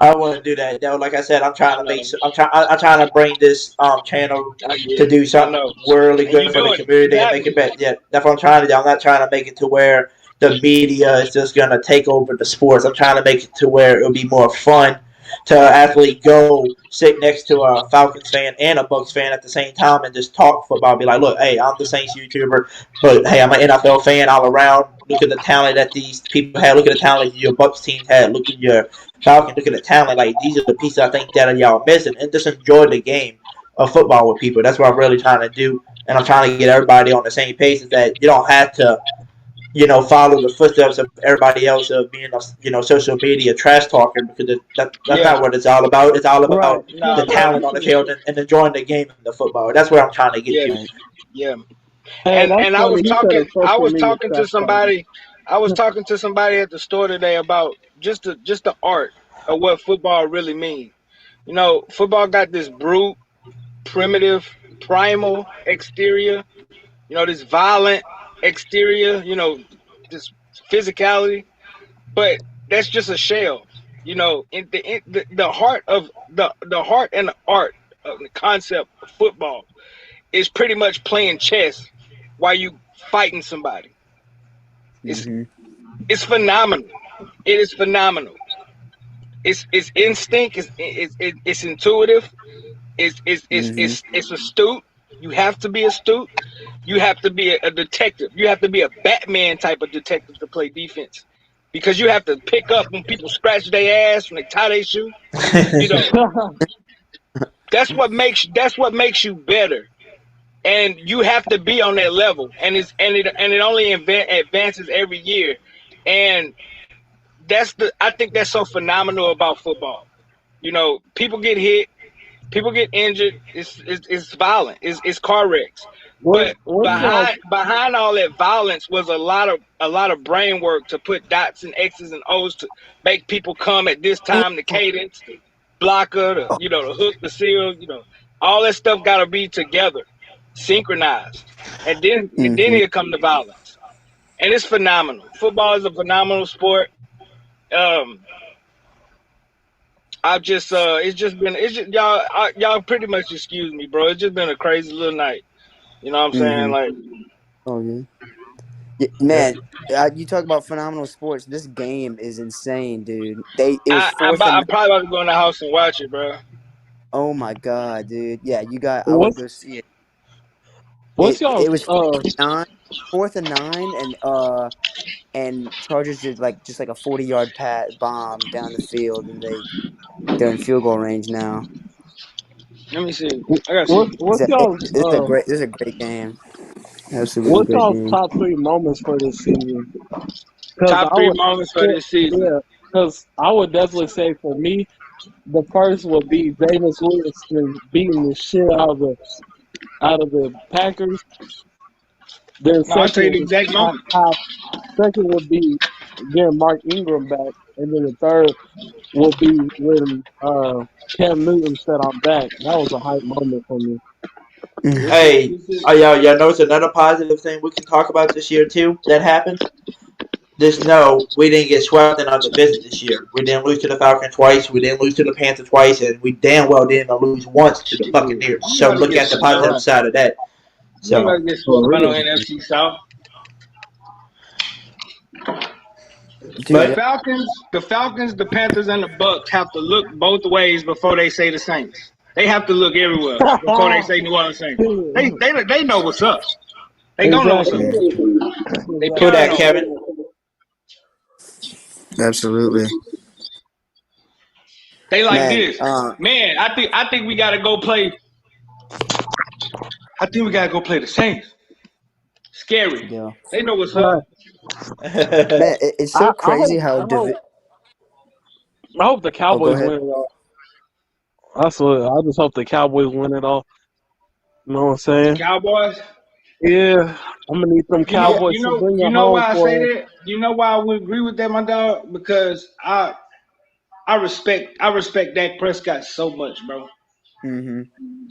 I want to do that. Though, like I said, I'm trying to bring this channel to do something really good for the community and make it better. Yeah, that's what I'm trying to do. I'm not trying to make it to where the media is just gonna take over the sports. I'm trying to make it to where it'll be more fun to actually go sit next to a Falcons fan and a Bucs fan at the same time and just talk football. Be like, look, hey, I'm the Saints YouTuber, but hey, I'm an NFL fan all around. Look at the talent that these people had. Look at the talent your Bucs team had. Look at your Falcons. Look at the talent. Like, these are the pieces I think that y'all missing. And just enjoy the game of football with people. That's what I'm really trying to do. And I'm trying to get everybody on the same page, is that you don't have to follow the footsteps of everybody else of being a, social media trash talker, because that's not what it's all about. It's all about the talent on the field and enjoying the game and the football. That's where I'm trying to get to. Yeah. Hey, And I was talking to somebody. I I was talking to somebody at the store today about just the art of what football really means. Football got this brute, primitive, primal exterior. This violent exterior. This physicality, but that's just a shell. The heart of the heart and the art of the concept of football is pretty much playing chess while you fighting somebody. It's phenomenal. It is phenomenal. It's instinct. It's intuitive. It's astute. You have to be astute. You have to be a detective. You have to be a Batman type of detective to play defense, because you have to pick up when people scratch their ass, when they tie their shoe. That's what makes you better. And you have to be on that level, and it only advances every year, and I think that's so phenomenal about football. People get hit, people get injured. It's violent. It's car wrecks. But behind all that violence was a lot of brain work to put dots and X's and O's to make people come at this time. The cadence, the blocker, the hook, the seal. All that stuff got to be together. synchronized, and then here come the violence, and it's phenomenal. Football is a phenomenal sport. It's just y'all pretty much excuse me, bro. It's just been a crazy little night. You know what I'm saying? Like, Oh yeah. Yeah, man, you talk about phenomenal sports. This game is insane, dude. It was fourth and I'm probably about to go in the house and watch it, bro. oh my god, dude. Yeah, I would What's go see it. what's y'all's It was fourth and nine, and Chargers did just like a 40-yard bomb down the field, and they're in field goal range now. Let me see. I gotta see. what's y'all's This is a great game. Absolutely what's great y'all's game. top 3 moments for this season? Because Top 3 moments for this season. yeah, because I would definitely say for me, the first would be Jameis Winston beating the shit out of the Packers. Then I'll tell you the exact moment. second would be getting Mark Ingram back, and then the third would be when Cam Newton said, "I'm back." That was a hype moment for me. Hey, y'all notice another positive thing we can talk about this year too that happened? Just know we didn't get swept in our division this year. We didn't lose to the Falcons twice. We didn't lose to the Panthers twice, and we damn well didn't lose once to the Buccaneers. So look at the positive side of that. So you gotta get swept by no NFC South. The Falcons, the Panthers, and the Bucks have to look both ways before they say the Saints. They have to look everywhere before they say New Orleans Saints. They know what's up. They don't know what's up. They Who that, Kevin? Absolutely. They like this. Man, I think we gotta go play. I think we gotta go play the Saints. Scary. Yeah. They know what's up. Man, it's so crazy how I hope the Cowboys win it all. That's what I just hope the Cowboys win it all. You know what I'm saying? Cowboys? Yeah, I'm gonna need them Cowboys to bring it home. You know why I say that? You know why I would agree with that, my dog? Because I respect Dak Prescott so much, bro. Mm-hmm.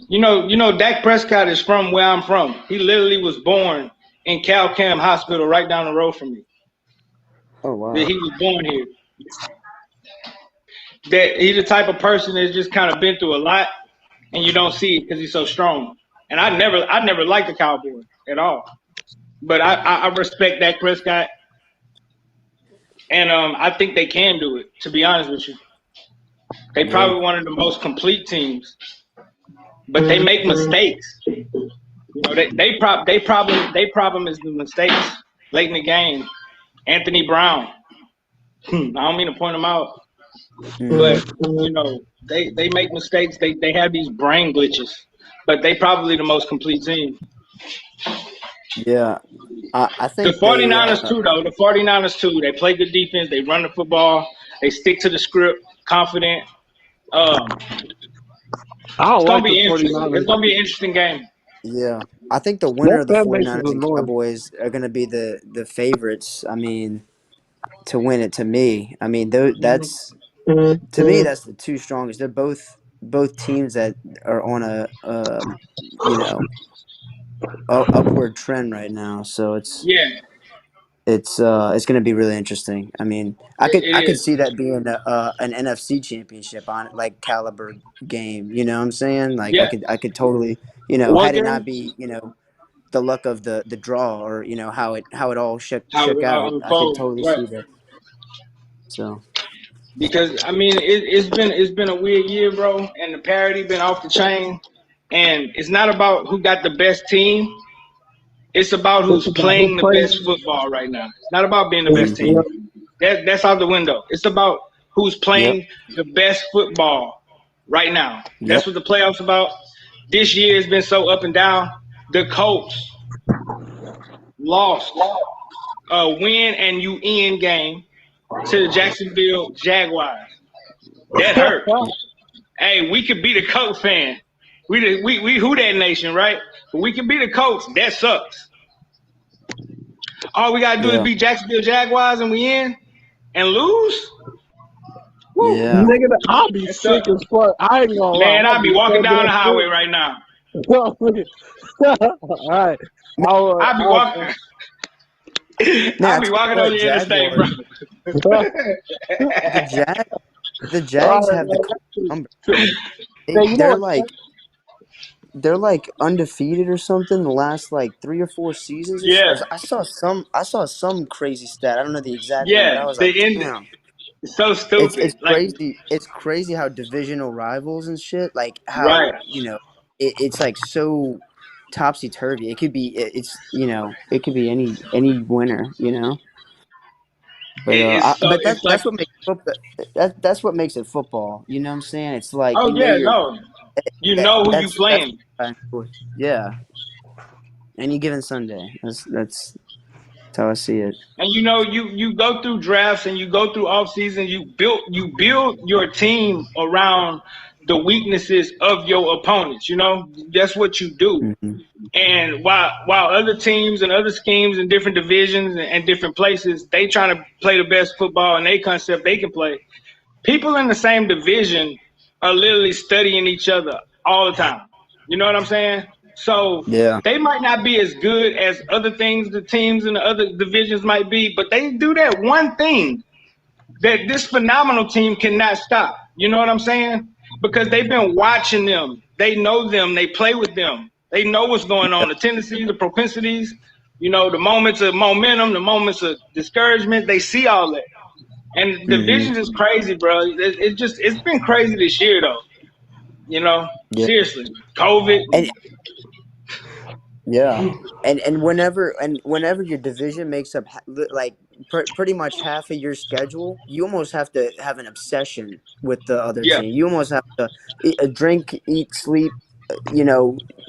You know, Dak Prescott is from where I'm from. He literally was born in Cal Cam Hospital right down the road from me. Oh wow. That he was born here. That he's the type of person that's just kind of been through a lot, and you don't see it because he's so strong. And I never liked the Cowboys at all, but I respect Dak Prescott, and I think they can do it. To be honest with you, they probably one of the most complete teams, but they make mistakes. You know, they problem is the mistakes late in the game. Anthony Brown. I don't mean to point him out. But you know, they make mistakes. They have these brain glitches, but they probably the most complete team. Yeah, I think the 49ers too. Though the 49ers too, they play good defense. They run the football. They stick to the script, confident. It's gonna be interesting. It's gonna be an interesting game. Yeah, I think the winner of the 49ers and Cowboys are gonna be the favorites. I mean, to win it. To me, I mean, that's. To me, that's the two strongest. They're both teams that are on a upward trend right now. So it's going to be really interesting. I mean, I could see that being an NFC championship on caliber game. You know what I'm saying? Like I could totally had it not be the luck of the draw or how it all shook out. I could totally see that. So. Because I mean, it's been a weird year, bro, and the parity been off the chain. And it's not about who got the best team; it's about who's playing the best football right now. It's not about being the best team. That's out the window. It's about who's playing the best football right now. That's what the playoffs about. This year has been so up and down. The Colts lost a win and you end game to the Jacksonville Jaguars. That hurt. Hey, we could be the Colts fan. We who that nation, right? But we can be the Colts. That sucks. All we gotta do is beat Jacksonville Jaguars and we in and lose. Yeah. Nigga, I'll be sick as fuck. I ain't gonna lie. Man, I'll be walking down the highway right now. All right. I'll be walking. Nah, I I'll be tell you walking on what, the interstate, bro. Jaguars. The Jag, the all Jags right, have the cool number. man, you know They're what? like undefeated or something the last like 3 or 4 seasons. Yeah, I saw some crazy stat. I don't know the exact one, but yeah. I was The like, end. damn. It's so It's stupid. Like, crazy. It's crazy how divisional rivals and shit. Like how right. it's like so topsy turvy. It could be. It's it could be any winner. But It's so. but It's like, that's what makes football. That's what makes it football. You know what I'm saying? It's like oh yeah, you're. no. You know who you That's playing. what I enjoy. Yeah. Any given Sunday. That's how I see it. And you go through drafts and you go through off season. You build your team around the weaknesses of your opponents. That's what you do. Hmm. And while other teams and other schemes in different divisions and different places, they trying to play the best football and they concept they can play. People in the same division are literally studying each other all the time. You know what I'm saying? So Yeah. they might not be as good as other things the teams in the other divisions might be, but they do that one thing that this phenomenal team cannot stop. You know what I'm saying? Because they've been watching them. They know them. They play with them. They know what's going on, the tendencies, the propensities, the moments of momentum, the moments of discouragement. They see all that. And Hmm. divisions is crazy, bro. It's been crazy this year, though. Yeah. Seriously. COVID. And yeah. And whenever your division makes up like pretty much half of your schedule, you almost have to have an obsession with the other Yeah. team. You almost have to drink, eat, sleep,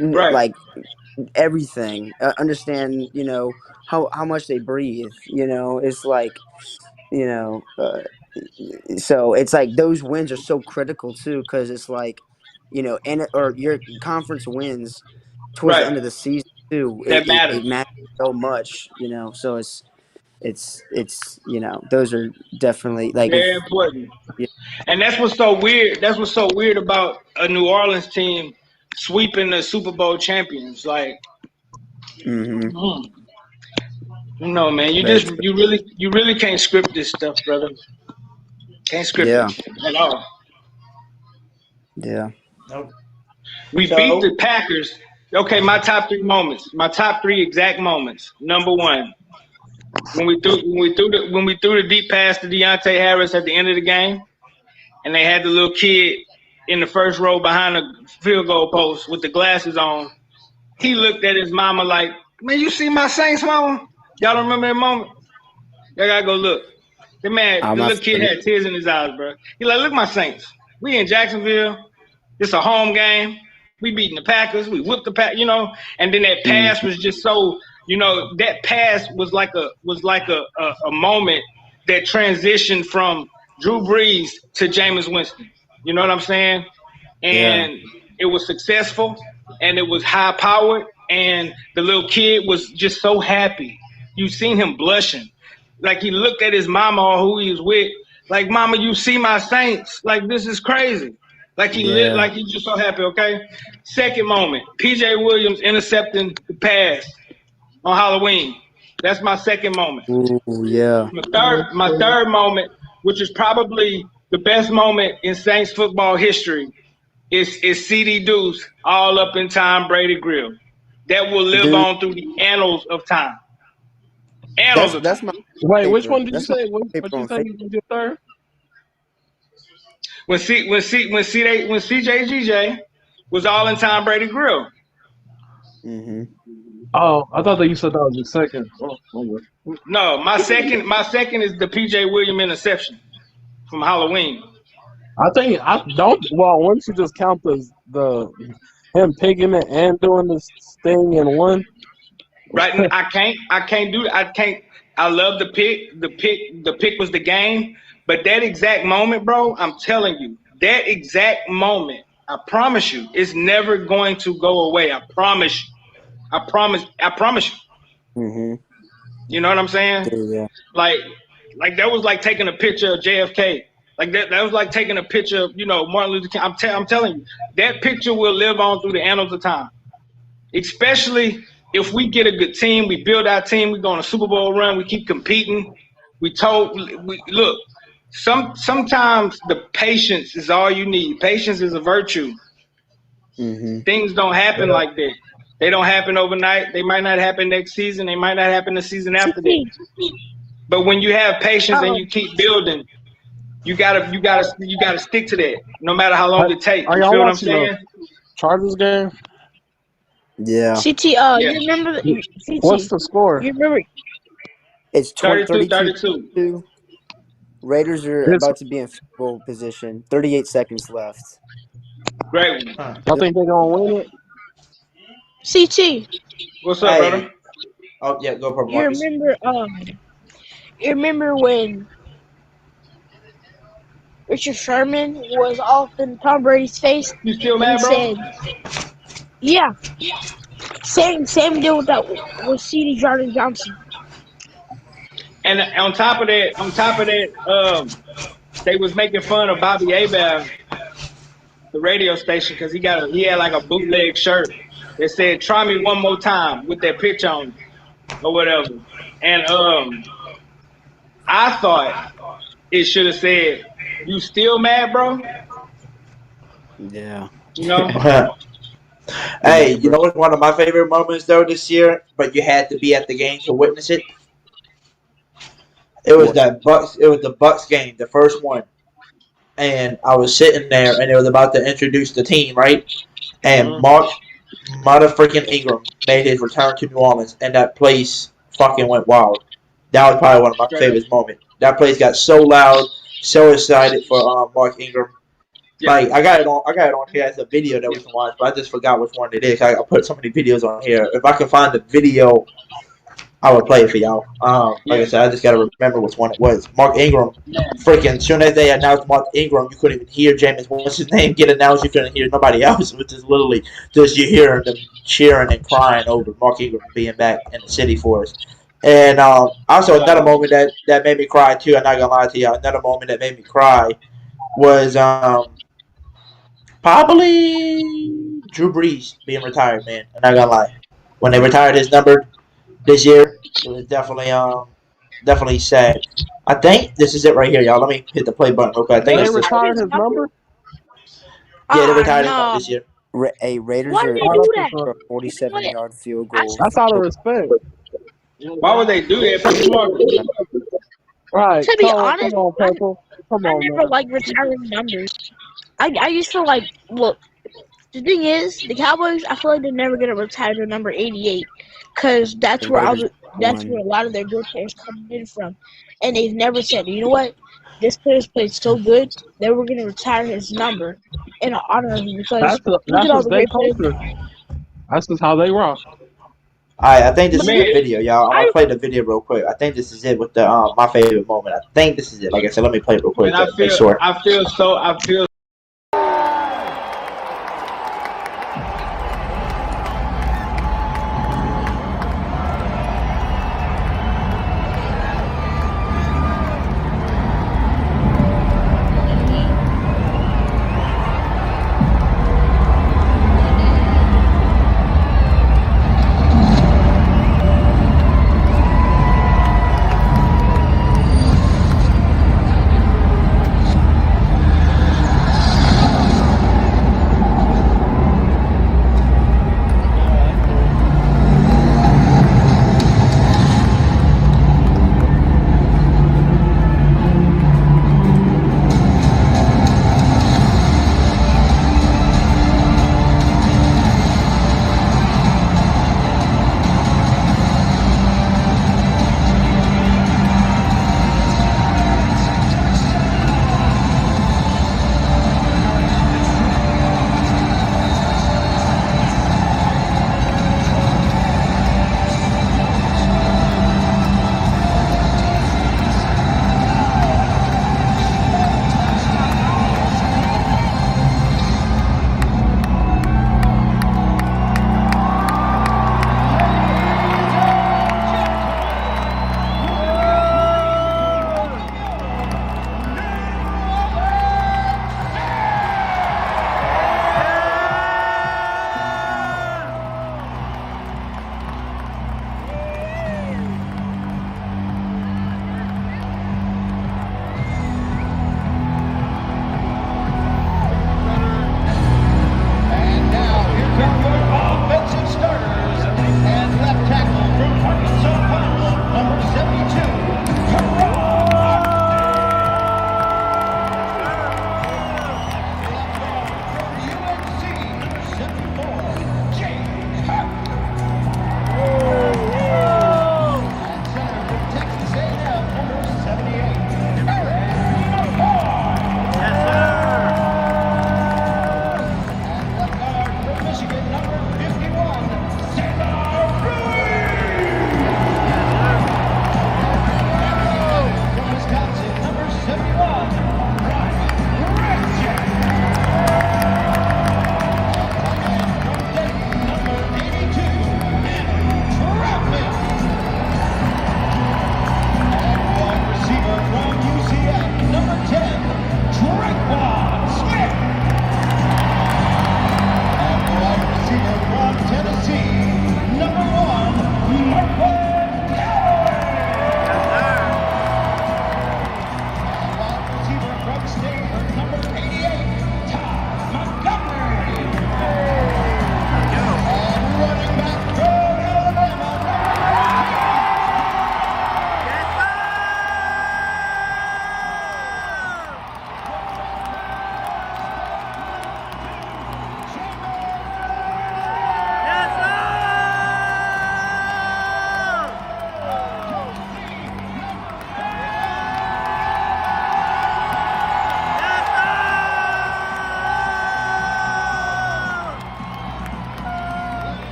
Right. like everything. Understand, how much they breathe. It's like, you know, uh, so it's like those wins are so critical too, because it's like, and or your conference wins towards the Right. end of the season too. That It matters. matters so much. So it's those are definitely like if Very important. yeah. And that's what's so weird. That's what's so weird about a New Orleans team sweeping the Super Bowl champions. Like, Hmm. man, Very true. you really can't script this stuff, brother. Can't script it Yeah. at all. Yeah. Nope. We beat So the Packers. Okay, my top three moments. My top three exact moments. Number one, when we threw the deep pass to Deontay Harris at the end of the game, and they had the little kid in the first row behind the field goal post with the glasses on. He looked at his mama like, "Man, you see my Saints, mama? Y'all don't remember that moment? Y'all gotta go look." The I'm little not kid familiar. had tears in his eyes, bro. He like, "Look, my Saints. We in Jacksonville. It's a home game. We beating the Packers. We whipped the And then that Mm, pass was just so, that pass was like a moment that transitioned from Drew Brees to Jameis Winston. You know what I'm saying? yeah. And it was successful and it was high powered and the little kid was just so happy. You seen him blushing. Like he looked at his mama or who he was with, like, "Mama, you see my Saints? Like, this is crazy." Like he lit, Yeah. like he's just so happy. Okay. Second moment, PJ Williams intercepting the pass on Halloween. That's my second moment. Ooh, yeah. My third moment, which is probably the best moment in Saints football history, is CD Deuce all up in Tom Brady grill. That will live Dude, on through the annals of time. Annals that's of time. that's my Wait, which paper. one did you That's my say? What paper you on say Facebook. was your third? When CJGJ was all in Tom Brady grill. Hmm. Oh, I thought that you said that was your second. Oh, okay. No, my second is the PJ Williams interception from Halloween. I think I don't. Well, once you just count the him picking it and doing this thing in one. Right? I can't do that. I can't. I love the pick. The pick was the game. But that exact moment, bro, I'm telling you, that exact moment, I promise you, it's never going to go away. I promise you. I promise you. Hmm. You know what I'm saying? Yeah. Like, that was like taking a picture of JFK. Like that was like taking a picture of, Martin Luther King. I'm telling you, that picture will live on through the annals of time. Especially if we get a good team, we build our team, we go on a Super Bowl run, we keep competing. Look, sometimes the patience is all you need. Patience is a virtue. Mm-hmm. Things don't happen like that. They don't happen overnight. They might not happen next season. They might not happen the season after that. But when you have patience and you keep building, you gotta stick to that, no matter how long it takes. Are You y'all feel what I'm watching saying? the Chargers game? Yeah. CT, you remember? CT, What's the score? you remember? It's 32. 32. Raiders are It's, about to be in field goal position. 38 seconds left. Great. y'all think they're gonna win it? CT, What's up, brother? Oh yeah, go for you Marcus. remember when Richard Sherman was off in Tom Brady's face You still and mad, bro? said, "Yeah, same deal with that with C.D. Jordan Johnson." And on top of that, they was making fun of Bobby Abab, the radio station, because he had like a bootleg shirt that said "Try me one more time" with that pitch on it, or whatever. And I thought it should have said, "You still mad, bro?" Yeah. Hey, you know what's one of my favorite moments though this year? But you had to be at the game to witness it. It was the Bucks game, the first one. And I was sitting there and it was about to introduce the team, right? And Mark motherfucking Ingram made his return to New Orleans and that place fucking went wild. That was probably one of my favorite moments. That place got so loud, so excited for Mark Ingram. Yeah. Like I got it on here as a video that we can watch, but I just forgot which one it is. I put so many videos on here. If I can find the video, I would play it for y'all. Like I said, I just gotta remember which one it was. Mark Ingram, freaking soon as they announced Mark Ingram, you couldn't even hear Jameis, what's his name, get announced. You couldn't hear nobody else. It was just literally just you hearing them cheering and crying over Mark Ingram being back in the city for us. And also another moment that made me cry too. I'm not gonna lie to y'all. Another moment that made me cry was probably Drew Brees being retired, man. I'm not gonna lie. When they retired his number this year, it was definitely sad. I think this is it right here, y'all. Let me hit the play button real quick. I think They it's this. retired his number? Yeah, they retired his number this year. Raiders Why are did they do that? for a 47-yard field goal. That's out of respect. Why would they do that? Pretty smart. Right. To be honest, come on, Purple. Come I on, never man. liked retiring numbers. I used to like look. The thing is, the Cowboys. I feel like they're never gonna retire their number 88, because that's where that's where a lot of their good players come in from, and they've never said, you know what, this player's played so good that we're gonna retire his number in honor of him, because look at all That's the their great players. culture. That's just how they rock. Alright, I think this is the video, y'all. I'm gonna play the video real quick. I think this is it with the my favorite moment. I think this is it. Like I said, let me play it real quick. And I feel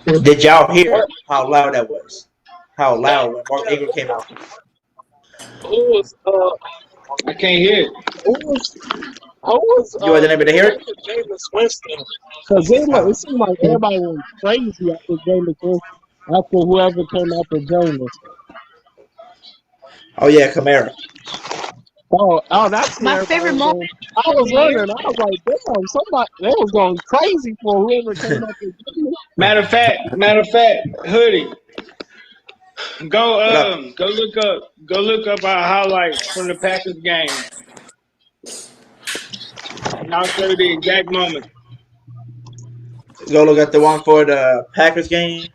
Did y'all hear how loud that was? How loud when Mark Ingram came out? Who was I can't hear it. who was who was You wasn't able to hear it? Jameis Winston? Because it Oh, seemed like everybody went crazy after Jameis Winston, after whoever came after Jameis. oh yeah, Kamara. Oh, that's who My everybody favorite was moment going. I of was the year. running. I was like, damn, somebody they was going crazy for whoever came after Jameis. Matter of fact, Hoodie, What up? go look up our highlights from the Packers game, and I'll show you the exact moment. Go look at the one for the Packers game.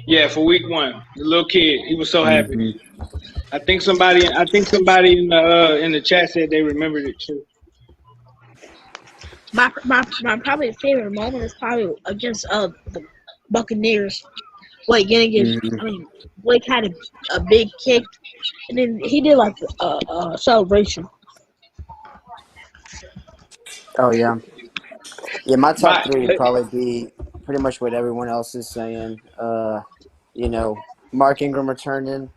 Yeah, for week 1, the little kid, he was so happy. Hmm. I think somebody in the chat said they remembered it too. My probably favorite moment is probably against the Buccaneers. Blake getting his. Hmm. I mean, Blake had a big kick, and then he did like a celebration. Oh yeah, yeah. My top My, three would probably be pretty much what everyone else is saying. You know, Mark Ingram returning,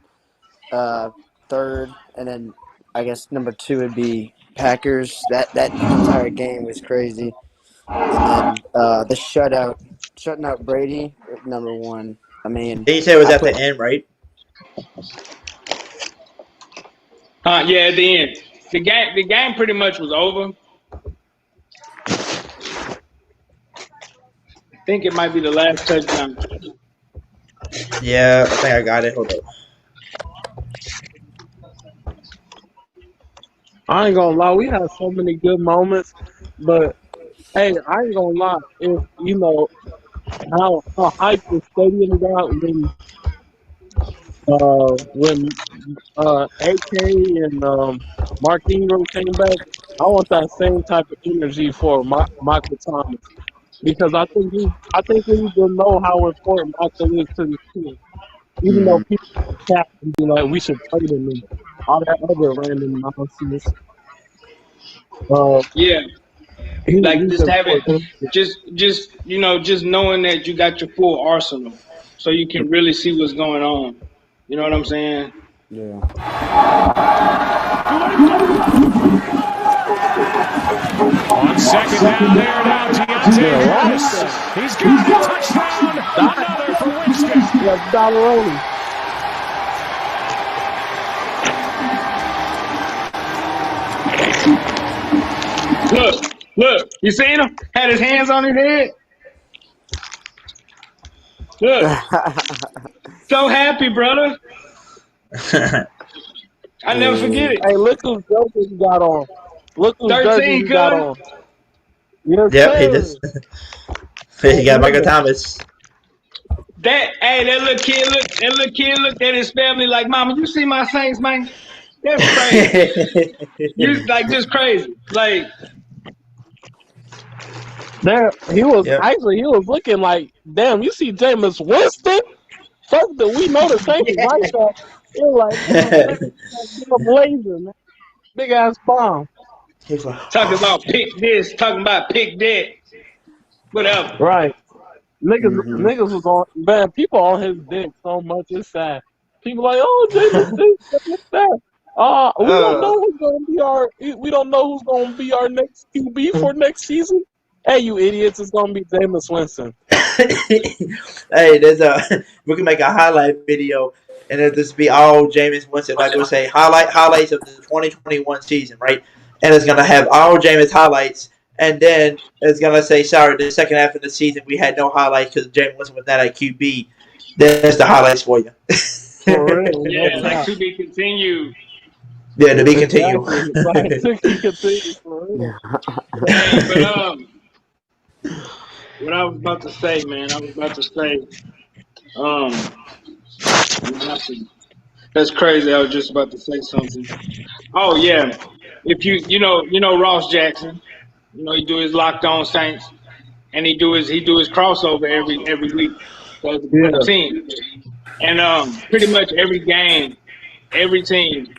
third, and then I guess number two would be Packers. That entire game was crazy, and then the shutting out Brady, number one. I mean, Then you said it was I at put the end, right? yeah, at the end, the game pretty much was over. I think it might be the last touchdown. Yeah, I think I got it. Hold up. I ain't gonna lie, we had so many good moments, but hey, I ain't gonna lie. If you know how hyped the stadium got when AK and Mark Ingram came back, I want that same type of energy for Michael Thomas because I think we need to know how important Michael is to the team. Even though mm, people cap and be like, we should trade him and all that other random nonsense. Uh, Yeah, like he's just having, important. just knowing that you got your full arsenal, so you can really see what's going on. You know what I'm saying? yeah. On second down there now, Deontay Yeah, Harris. He's got a touchdown. Another for Winston. that's Dollaroni. Look, you seen him? Had his hands on his head. Look, so happy, brother. I never forget it. Hey, look whose jersey he got on. Look whose jersey 13, he got cuz. on. Yes, Yep, he sir. just he got Michael Thomas. That little kid looked at his family like, "Mama, you see my Saints, man? That's crazy. You like just crazy. Like, There, he was Yep. actually he was looking like, damn. You see Jameis Winston? Fuck that. We know the Saints like that. It was like, damn, blazer, man. Big ass bomb. talking about pick this, talking about pick that, whatever." Right. Hmm. Niggas was on, man. People on his dick so much. It's sad. People like, oh, Jameis this, Jameis that. We don't know who's gonna be we don't know who's gonna be our next QB for next season. Hey, you idiots! It's gonna be Jameis Winston. Hey, we can make a highlight video and it'll just be all Jameis Winston. Like we'll say highlights of the 2021 season, right? And it's gonna have all Jameis highlights, and then it's gonna say, sorry, the second half of the season we had no highlights because Jameis Winston was not at QB. There's the highlights for you. For real, Yeah, no like cap. to be continued. Yeah, to be continued. Exactly. Like, to keep continuing for real. Hey, but what I was about to say, man, um, that's crazy. I was just about to say something. Oh yeah, if you know Ross Jackson, he do his Locked On Saints, and he do his crossover every week for Yeah. the team, and pretty much every game, every team,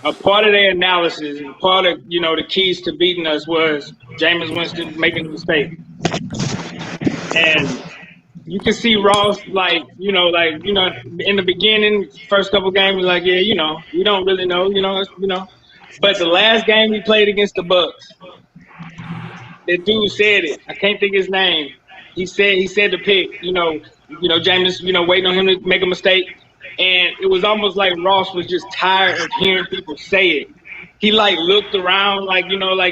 a part of their analysis and part of the keys to beating us was Jameis Winston making a mistake, and you can see Ross like in the beginning, first couple games, like we don't really know. But the last game we played against the Bucks, that dude said it. I can't think his name. He said the pick. James. Waiting on him to make a mistake, and it was almost like Ross was just tired of hearing people say it. He like looked around, like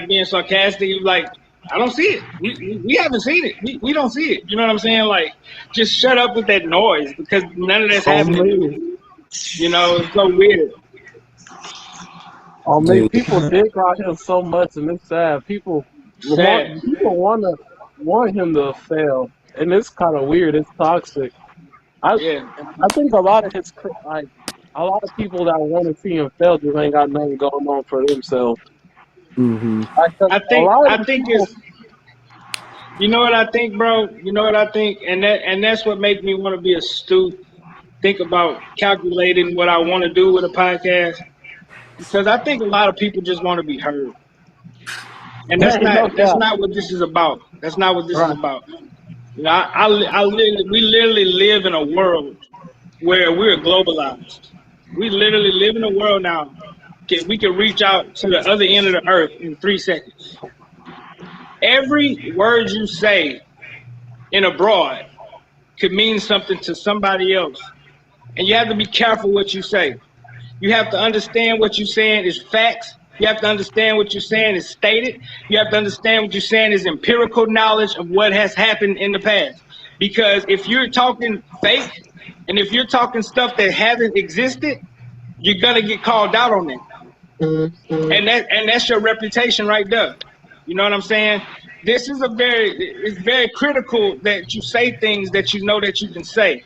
being sarcastic. He was like, I don't see it. We haven't seen it. We don't see it. You know what I'm saying? Like, just shut up with that noise because none of that's happening. It's so weird. People dig on him so much, and it's sad. People want him to fail, and it's kind of weird. It's toxic. I think a lot of people that want to see him fail just ain't got nothing going on for themselves. Mm-hmm. I think it's. You know what I think, bro? You know what I think, and that's what makes me want to be astute. Think about calculating what I want to do with a podcast, because I think a lot of people just want to be heard, and that's not what this is about. That's not what this is about. We literally live in a world where we're globalized. We literally live in a world now. We can reach out to the other end of the earth in 3 seconds. Every word you say in abroad could mean something to somebody else. And you have to be careful what you say. You have to understand what you're saying is facts. You have to understand what you're saying is stated. You have to understand what you're saying is empirical knowledge of what has happened in the past. Because if you're talking fake and if you're talking stuff that hasn't existed, you're gonna get called out on that. And that's your reputation right there. You know what I'm saying? It's very critical that you say things that you know that you can say.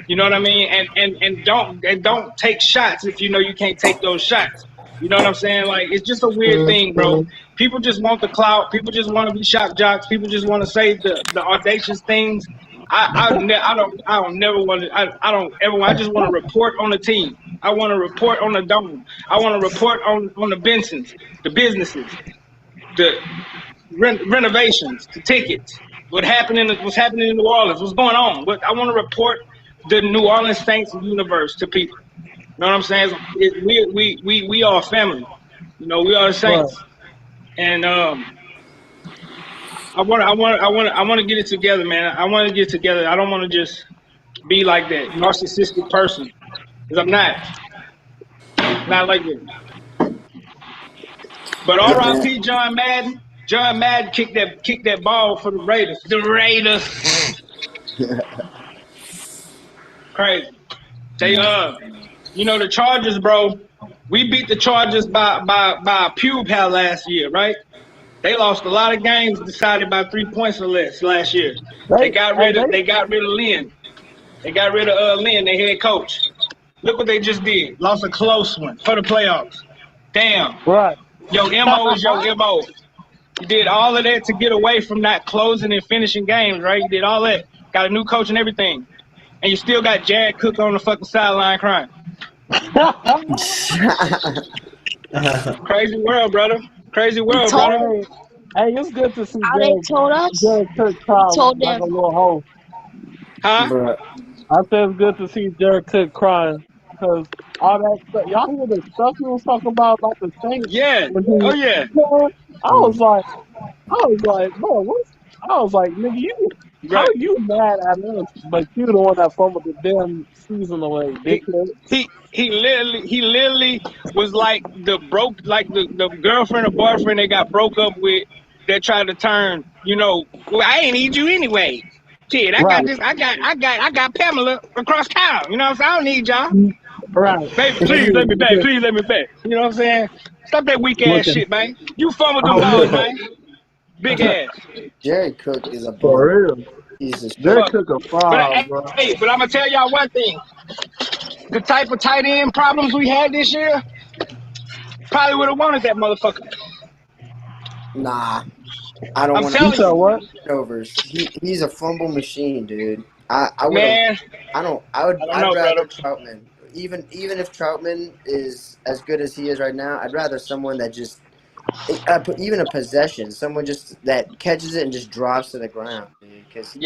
You know what I mean? And don't take shots if you know you can't take those shots. You know what I'm saying? Like, it's just a weird thing, bro. People just want the clout. People just want to be shock jocks. People just want to say the audacious things. I just want to report on the team. I want to report on the dome. I want to report on the Bensons, the businesses, the renovations, the tickets, what's happening in New Orleans, what's going on. But I want to report the New Orleans Saints universe to people. You know what I'm saying? We are a family. We are the Saints, and I want to get it together, man. I want to get it together. I don't want to just be like that narcissistic person, because I'm not like that. But R.I.P. John Madden. John Madden kicked that ball for the Raiders. The Raiders. Crazy. They the Chargers, bro. We beat the Chargers by a pew pal last year, right? They lost a lot of games decided by 3 points or less last year. They got rid of Lynn. They got rid of Lynn, their head coach. Look what they just did. Lost a close one for the playoffs. Damn. Right. Your MO is your MO. You did all of that to get away from not closing and finishing games, right? You did all that. Got a new coach and everything. And you still got Jared Cook on the fucking sideline crying. Crazy world, brother. Crazy world, brother. Hey, it's good to see Jared Cook cry told like them. a little hoe. Huh? I said it's good to see Jared Cook crying, because all that stuff, y'all hear the stuff he was talking about the Saints? Yeah. Oh yeah. I was like, bro, what's? I was like, nigga, how are you mad at us? But you the one that fumbled the damn season away, dickhead. He literally was like the girlfriend or boyfriend they got broke up with that tried to turn. Well, I ain't need you anyway. Shit, I got Pamela across town. You know what I'm saying? I don't need y'all. Right. Baby, please let me back. Please let me back. You know what I'm saying? Stop that weak ass shit, man. You fumbled them balls, man. Big ass. Jared Cook is a for real. He's a Jared Cook a fraud, bro. Hey, but I'm gonna tell y'all one thing. The type of tight end problems we had this year, probably would have wanted that motherfucker. Nah, I don't want to tell you. Overs. He's a fumble machine, dude. I would rather Troutman. Even if Troutman is as good as he is right now, I'd rather someone that just even a possession, someone just that catches it and just drops to the ground, dude. Because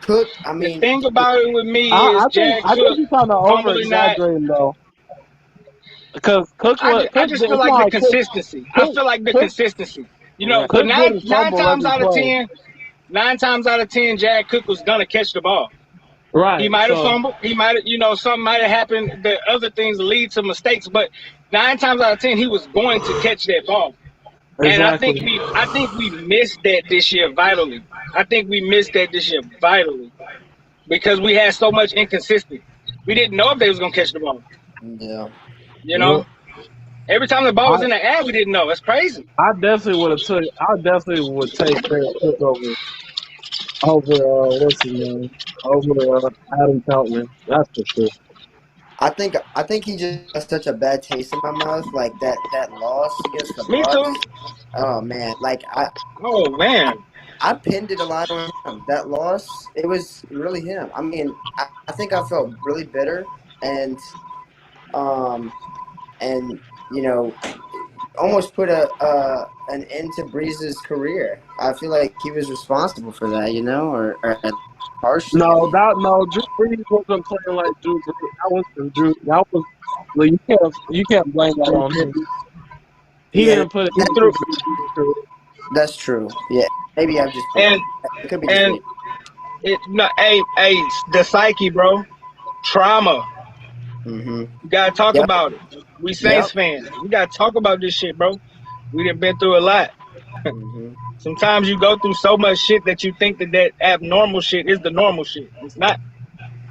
Cook, I The mean, thing about it with me I is think Jared I think Cook, you kind of over humbly not. exaggerating though, because I Cook just did, feel it's like not the like consistency. I Cook feel like the Cook consistency. right. But Cook nine didn't nine fumble times every out of play. 10, 9 times out of 10, Jared Cook was gonna catch the ball. He Right. might have So fumbled. He might have, something might have happened. The other things lead to mistakes, but 9 times out of 10, he was going to catch that ball. And exactly. I think we missed that this year vitally. I think we missed that this year vitally because we had so much inconsistency. We didn't know if they was gonna catch the ball. Yeah. You Yeah. know, every time the ball I was in the air, we didn't know. It's crazy. I definitely would have took. I definitely would take Jared Cook over what's his name, over Adam Feltman. That's for sure. I think he just has such a bad taste in my mouth. Like that loss against the Me too. Bucks. Oh man, like Oh man. I pinned it a lot on him. That loss, it was really him. I mean, I think I felt really bitter and um and you know almost put an end to Breeze's career. I feel like he was responsible for that, or partially at least. No, Drew Brees wasn't playing like Drew Brees. That wasn't Drew. That was like, you can't blame that on him. He Yeah, didn't put it He into threw Breeze's career. that's true. Yeah, maybe I'm just and it could be just and me. it no hey the psyche, bro. Trauma. Mm-hmm. We gotta talk Yep. about it. We Saints Yep. fans. We gotta talk about this shit, bro. We done been through a lot. Mm-hmm. Sometimes you go through so much shit that you think that abnormal shit is the normal shit. It's not.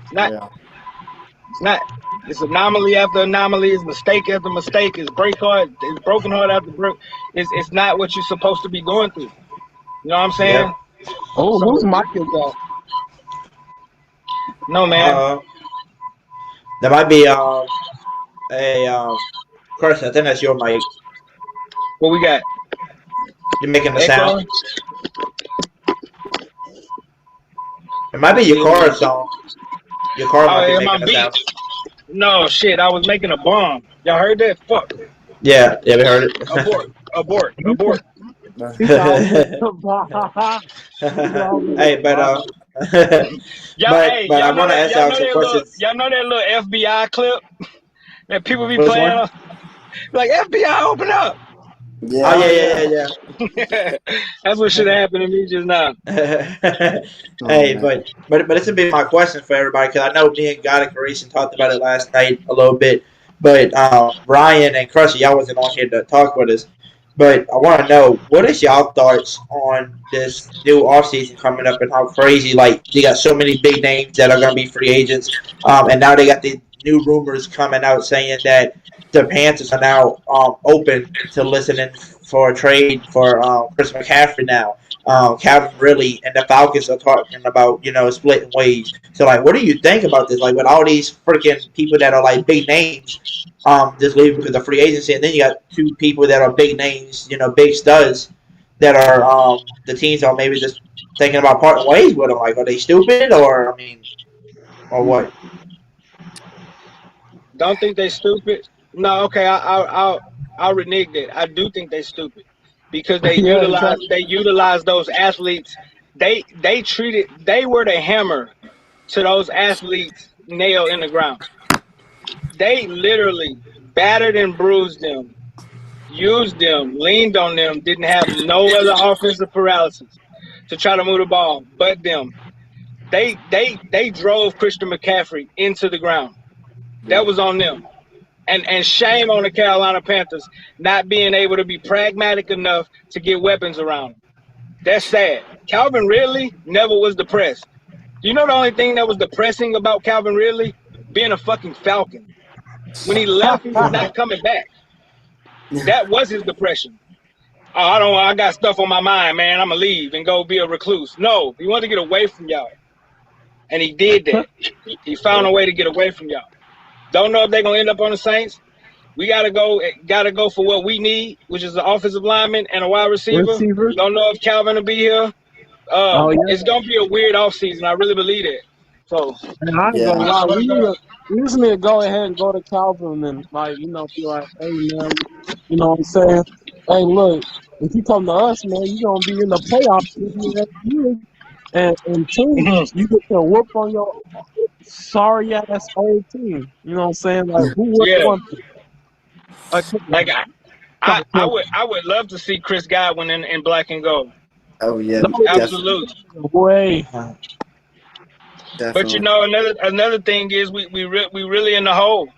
It's not. Yeah. It's not. It's anomaly after anomaly. It's mistake after mistake. It's break heart. It's broken heart after broke. It's not what you're supposed to be going through. You know what I'm saying? Yep. Oh, So whose mic is that? no, man. There might be Chris, I think that's your mic. What we got? You're making the Echo. sound. It might be your car song. Your car might be Oh, making my a beat. sound. No shit. I was making a bomb. Y'all heard that? Fuck. Yeah, we heard it. Abort. He sounds Hey, but Y'all, but I want to ask y'all some questions. y'all know that little FBI clip that people be Which playing? one? Like FBI, open up. Yeah. Oh yeah. That's what should have happened to me just now. Hey, man. but this would be my question for everybody because I know me and God and Carissa talked about it last night a little bit, but Ryan and Crushy, y'all wasn't on here to talk with us. But I want to know, what is y'all thoughts on this new offseason coming up and how crazy, like, they got so many big names that are going to be free agents, and now they got the new rumors coming out saying that the Panthers are now open to listening for a trade for Chris McCaffrey now. Calvin Ridley and the Falcons are talking about, splitting ways. So, like, what do you think about this? Like, with all these freaking people that are, like, big names, just leaving because of free agency, and then you got two people that are big names, big studs that are the teams are maybe just thinking about parting ways with them. Like, are they stupid or or what? Don't think they stupid. No, okay, I'll renege that. I do think they stupid because they Yeah, exactly. utilize those athletes. They were the hammer to those athletes nail in the ground. They literally battered and bruised them, used them, leaned on them, didn't have no other offensive paralysis to try to move the ball but them. They drove Christian McCaffrey into the ground. That was on them. And shame on the Carolina Panthers not being able to be pragmatic enough to get weapons around them. That's sad. Calvin Ridley never was depressed. You know the only thing that was depressing about Calvin Ridley? Being a fucking Falcon. When he left, he was not coming back. That was his depression. Oh, I got stuff on my mind, man. I'm going to leave and go be a recluse. No, he wanted to get away from y'all. And he did that. He found a way to get away from y'all. Don't know if they're gonna end up on the Saints. We gotta go for what we need, which is an offensive lineman and a wide receiver. Don't know if Calvin will be here. It's gonna be a weird offseason. I really believe that. So And I ain't gonna lie, we just need to go ahead and go to Calvin and be like, hey man, you know what I'm saying? Hey, look, if you come to us, man, you're gonna be in the playoffs with me next year. and two, you get to whoop on your sorry ass old team. You know what I'm saying? Like who would Yeah, want a like I would love to see Chris Godwin in black and gold. Oh yeah, no Absolutely. way. But you definitely. know, another thing is we really in the hole.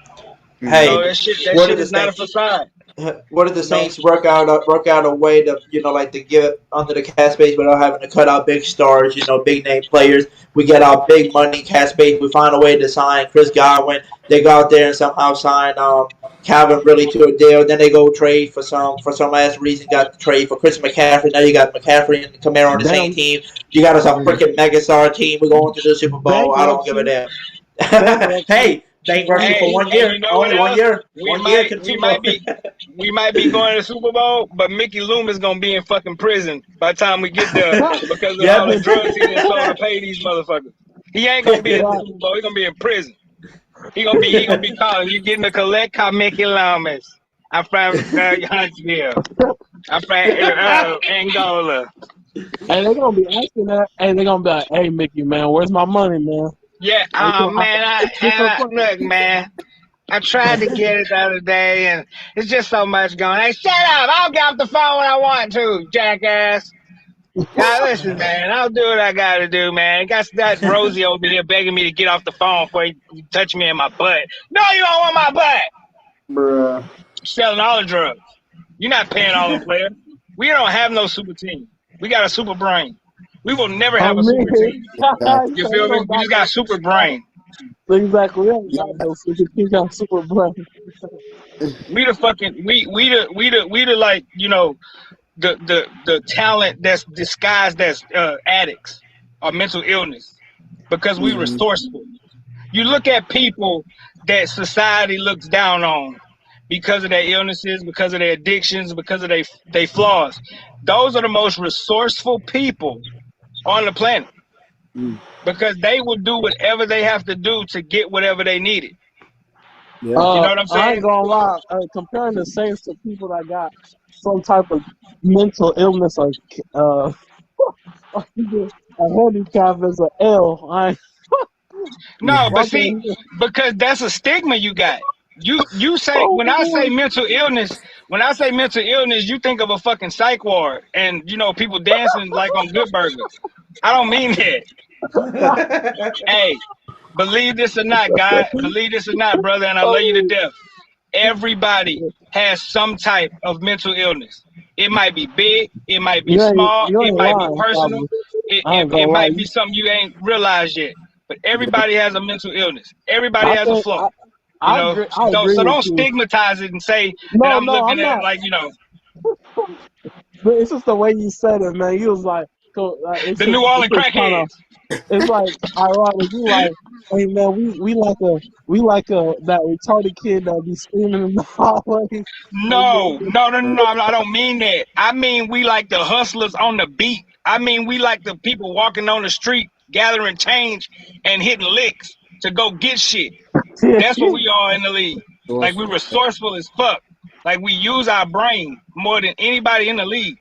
You know, Hey, that what did shit the is not a Saints? facade. What did the You know, Saints work out a way to like to give it under the cap space without having to cut out big stars, big name players. We get our big money cap space. We find a way to sign Chris Godwin. They go out there and somehow sign Calvin Ridley to a deal. Then they go trade for some last reason. Got the trade for Chris McCaffrey. Now you got McCaffrey and Camaro on the same Damn, team. You got us a freaking megastar team. We're going to the Super Bowl. I don't give a bankruptcy, damn. bankruptcy. Hey, bankruptcy for hey, one and you year. know what Only one else? year. We 1 year might to the we Super Bowl. might be we might be going to the Super Bowl, but Mickey Loomis gonna be in fucking prison by the time we get there because of Yeah, all the but drugs he done sold to pay these motherfuckers. He ain't gonna be at the Right. Super Bowl. He gonna be in prison. He gonna be calling. You getting a collect? Call Mickey Loomis. I'm from Huntsville. I'm from Angola. And they're gonna be asking that, and they're gonna be like, "Hey, Mickey, man, where's my money, man?" Yeah. They Oh gonna have man. to Look, man. I tried to get it the other day, and it's just so much going. Hey, shut up! I'll get off the phone when I want to, jackass. Now listen, man. I'll do what I gotta do, man. Got that Rosie over here begging me to get off the phone before he touch me in my butt. No, you don't want my butt. Bruh. Selling all the drugs. You're not paying all them players. We don't have no super team. We got a super brain. We will never have on a me. super team. Exactly. You So you feel me? don't We got just no got super brain. exactly. We don't Yeah. got no super. You got super brain. We the fucking we the like the talent that's disguised as addicts or mental illness because we hmm resourceful. You look at people that society looks down on because of their illnesses, because of their addictions, because of their flaws. Those are the most resourceful people on the planet because they will do whatever they have to do to get whatever they needed. Yeah. You know what I'm I ain't saying? gonna lie. Comparing the Saints to people that got some type of mental illness or uh, a handicap is an L. I ain't No, but see, fucking. because that's a stigma you got. You say when I say Oh, mental illness, you think of a fucking psych ward and people dancing like on Good Burger. I don't mean that. Hey, believe this or not, guy, believe this or not, brother, and I love you to oh, death. Everybody has some type of mental illness. It might be big, it might be small, you it ain't might be lying, personal, probably. it, I it, ain't it gonna lie. might be something you ain't realized yet. But everybody has a mental illness. Everybody I has a think flaw. I agree. I So agree so with don't you. stigmatize it and say that No, I'm no, looking I'm at it not. like But it's just the way you said it, man. You was like, it's the New it's Orleans just kind of, crackheads. it's like ironic. You like, hey man, we like that retarded kid that be screaming in the hallway. No, no, no, no, no. I don't mean that. I mean we like the hustlers on the beat. I mean we like the people walking on the street gathering change and hitting licks to go get shit. That's what we are in the league. Like we're Resourceful. resourceful as fuck. Like we use our brain more than anybody in the league.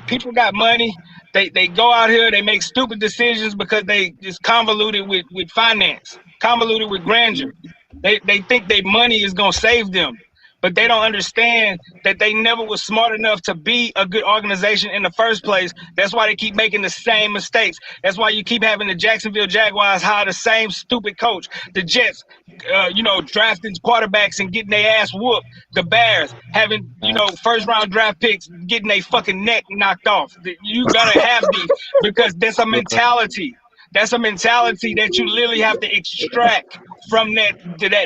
People got money. They go out here. They make stupid decisions because they just convoluted with finance, convoluted with grandeur. They think their money is gonna save them, but they don't understand that they never was smart enough to be a good organization in the first place. That's why they keep making the same mistakes. That's why you keep having the Jacksonville Jaguars hire the same stupid coach. The Jets, drafting quarterbacks and getting their ass whooped. The Bears having, first round draft picks getting their fucking neck knocked off. You're gonna have these because that's a mentality. That's a mentality that you literally have to extract from that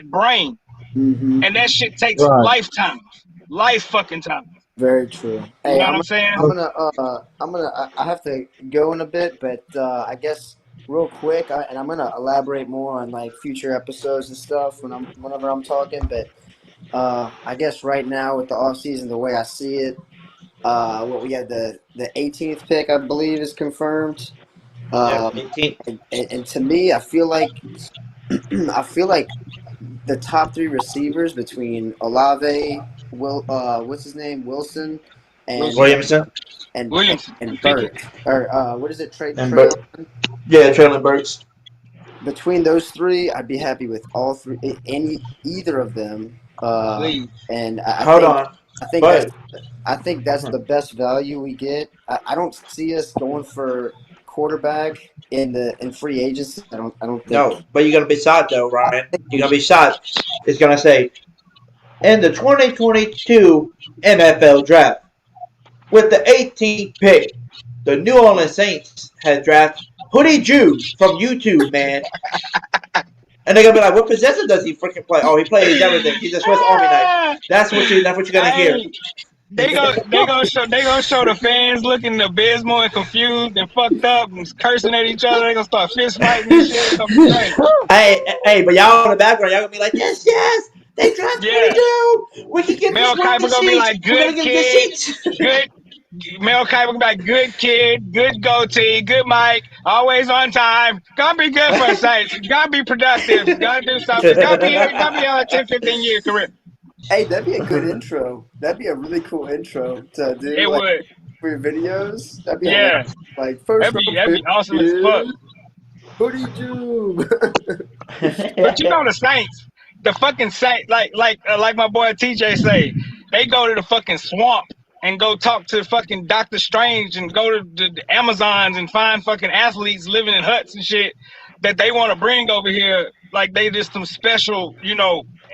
brain. hmm And that shit takes Right. lifetimes. Life fucking time. Very true. You Hey, know what I'm saying? I have to go in a bit, but I guess real quick, and I'm gonna elaborate more on like future episodes and stuff whenever I'm talking. But I guess right now with the off season, the way I see it, what we have the 18th pick, I believe, is confirmed. Yep, Um, 18. and to me, I feel like I feel like the top three receivers between Olave, what's his name, Wilson, and Williamson and Williams. and Burt, or what is it? and Traylon. yeah, Traylon Burks. Between those three, I'd be happy with all three, either of them. Please. And Hold on, but I think that's the best value we get. I don't see us going for quarterback in free agency. I don't think. no, but you're gonna be shot though, I Ryan. think You're gonna be shot. It's gonna say in the 2022 NFL Draft with the 18th pick, the New Orleans Saints had drafted Hoodie Jube from YouTube, man. And they're gonna be like, "What possession does he freaking play? Oh, he plays everything. He's a Swiss Army knife." That's what you're gonna hear. They gonna show the fans looking abysmal and confused and fucked up and cursing at each other. They gonna start fist fighting and shit. It's gonna be crazy. Hey, but y'all in the background, y'all gonna be like, "Yes, they drafted Hoodie Jube. We can get Mel this one Kiper gonna be like, We're gonna good get kid, the seats." good. Mel Kiper gonna be like, good kid, good goatee, good mic, always on time. Gonna be good for a Saints. Gotta be productive. Gotta do something. Gotta be on a 10, 15 year career. Hey, that'd be a good intro. That'd be a really cool intro to do. It would. For your videos. That'd be Yeah. like first. That'd be awesome as fuck. Hoodie Jube. But you know the Saints, the fucking Saints, like my boy TJ say, they go to the fucking swamp and go talk to fucking Doctor Strange and go to the Amazons and find fucking athletes living in huts and shit that they want to bring over here. Like they just some special,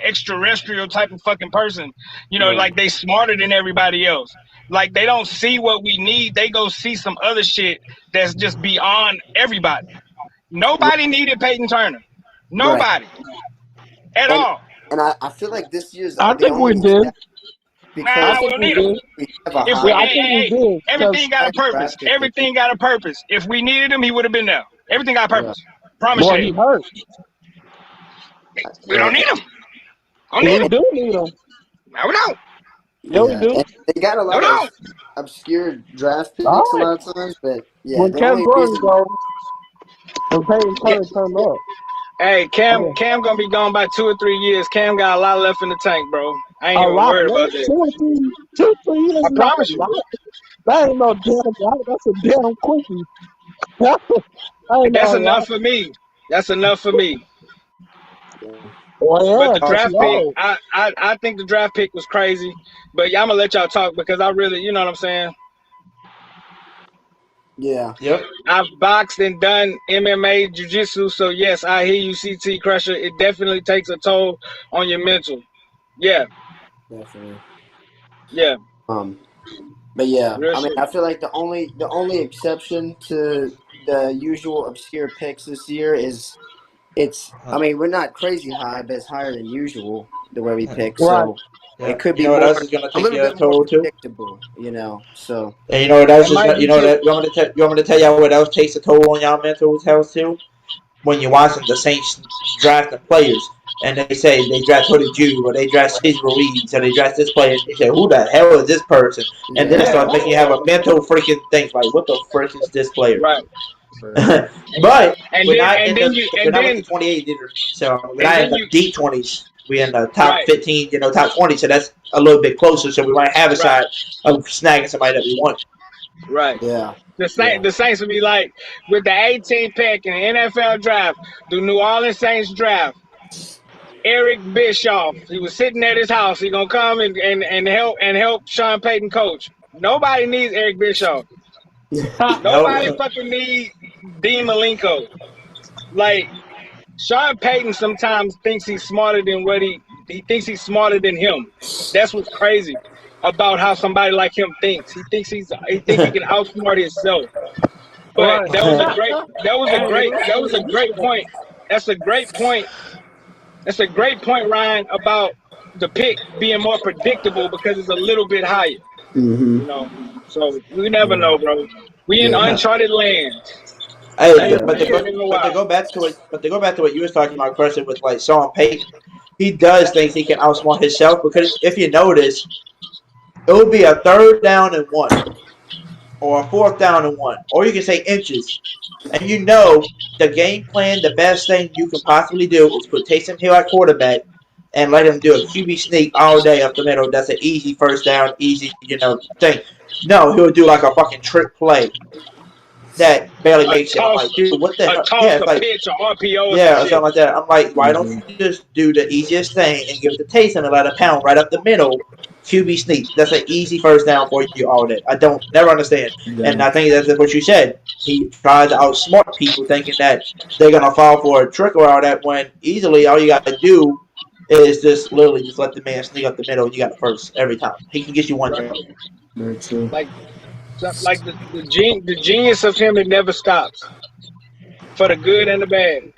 extraterrestrial type of fucking person. Like they smarter than everybody else. Like they don't see what we need. They go see some other shit that's just beyond everybody. Nobody needed Peyton Turner. Nobody. At all. And I feel like this year's. I think we did. Nah, we don't need him. Everything got a purpose. Everything got a purpose. If we needed him, he would have been there. Everything got a purpose. Promise Boy, you. he hurt. We don't need him. We do need him. No, we don't. Yeah, we do. And they got a lot of obscure draft picks a lot of times, but yeah. When Cam Gordon goes, when Peyton Turner turned up. Hey, Cam gonna be gone by 2 or 3 years. Cam got a lot left in the tank, bro. I ain't even worried about that. 2 or 3 years. I promise you. That ain't no damn. That's a damn quickie. That's enough for me. That's enough for me. Well, yeah, but the draft pick, I think the draft pick was crazy. But I'm gonna let y'all talk because I really, you know what I'm saying. Yeah. Yep. I've boxed and done MMA, jiu-jitsu, so yes, I hear you, CT Crusher. It definitely takes a toll on your mental. Yeah. Definitely. Yeah. But yeah, Real I mean, shit. I feel like the only exception to the usual obscure picks this year is I mean, we're not crazy high, but it's higher than usual the way we pick. So it could be what else is gonna a take little your bit more toll too? predictable, So And you know what else is you want me to tell y'all what else takes a toll on y'all mental health too? When you're watching the Saints drafting players and they say they draft Hoodie Jube or they draft Cesar Ruiz or they draft this player, you say, who the hell is this person? And then it starts making you have a mental freaking thing like, what the frick is this player? Right. But we're not with the 28 either. So we're not in the deep 20s. We're in the top 15, top 20. So that's a little bit closer. So we might have a shot of snagging somebody that we want. Right. Yeah. The Saints would be like, with the 18th pick in the NFL draft, the New Orleans Saints draft, Eric Bischoff, he was sitting at his house. He gonna come and help Sean Payton coach. Nobody needs Eric Bischoff. Nobody fucking needs Dean Malenko. Like, Sean Payton sometimes thinks he's smarter than he thinks he's smarter than him. That's what's crazy about how somebody like him thinks. He thinks he can outsmart himself. But that was a great point. That's a great point. That's a great point, Ryan, about the pick being more predictable because it's a little bit higher. Mm-hmm. So we never know, bro. We in uncharted land. Hey, but to go back to what you was talking about, question with like Sean Payton, he does think he can outsmart himself because if you notice, it will be a 3rd down and 1, or a 4th down and 1, or you can say inches, and the game plan, the best thing you can possibly do is put Taysom Hill at quarterback and let him do a QB sneak all day up the middle. That's an easy 1st down, easy thing. No, he'll do like a fucking trick play that barely A makes it. I'm toss, like, dude, what the a hell? toss, Yeah, it's a like, pitch, or RPO or some yeah, or shit. something like that. I'm like, why don't you just do the easiest thing and give it to Taysom and let him pound right up the middle, QB sneak? That's an easy first down for you all day. I don't never understand. And I think that's what you said. He tries to outsmart people thinking that they're gonna fall for a trick or all that when easily all you gotta do is just literally just let the man sneak up the middle and you got the first every time. He can get you 1 yard. Very true. Like, the genius of him, it never stops. For the good and the bad,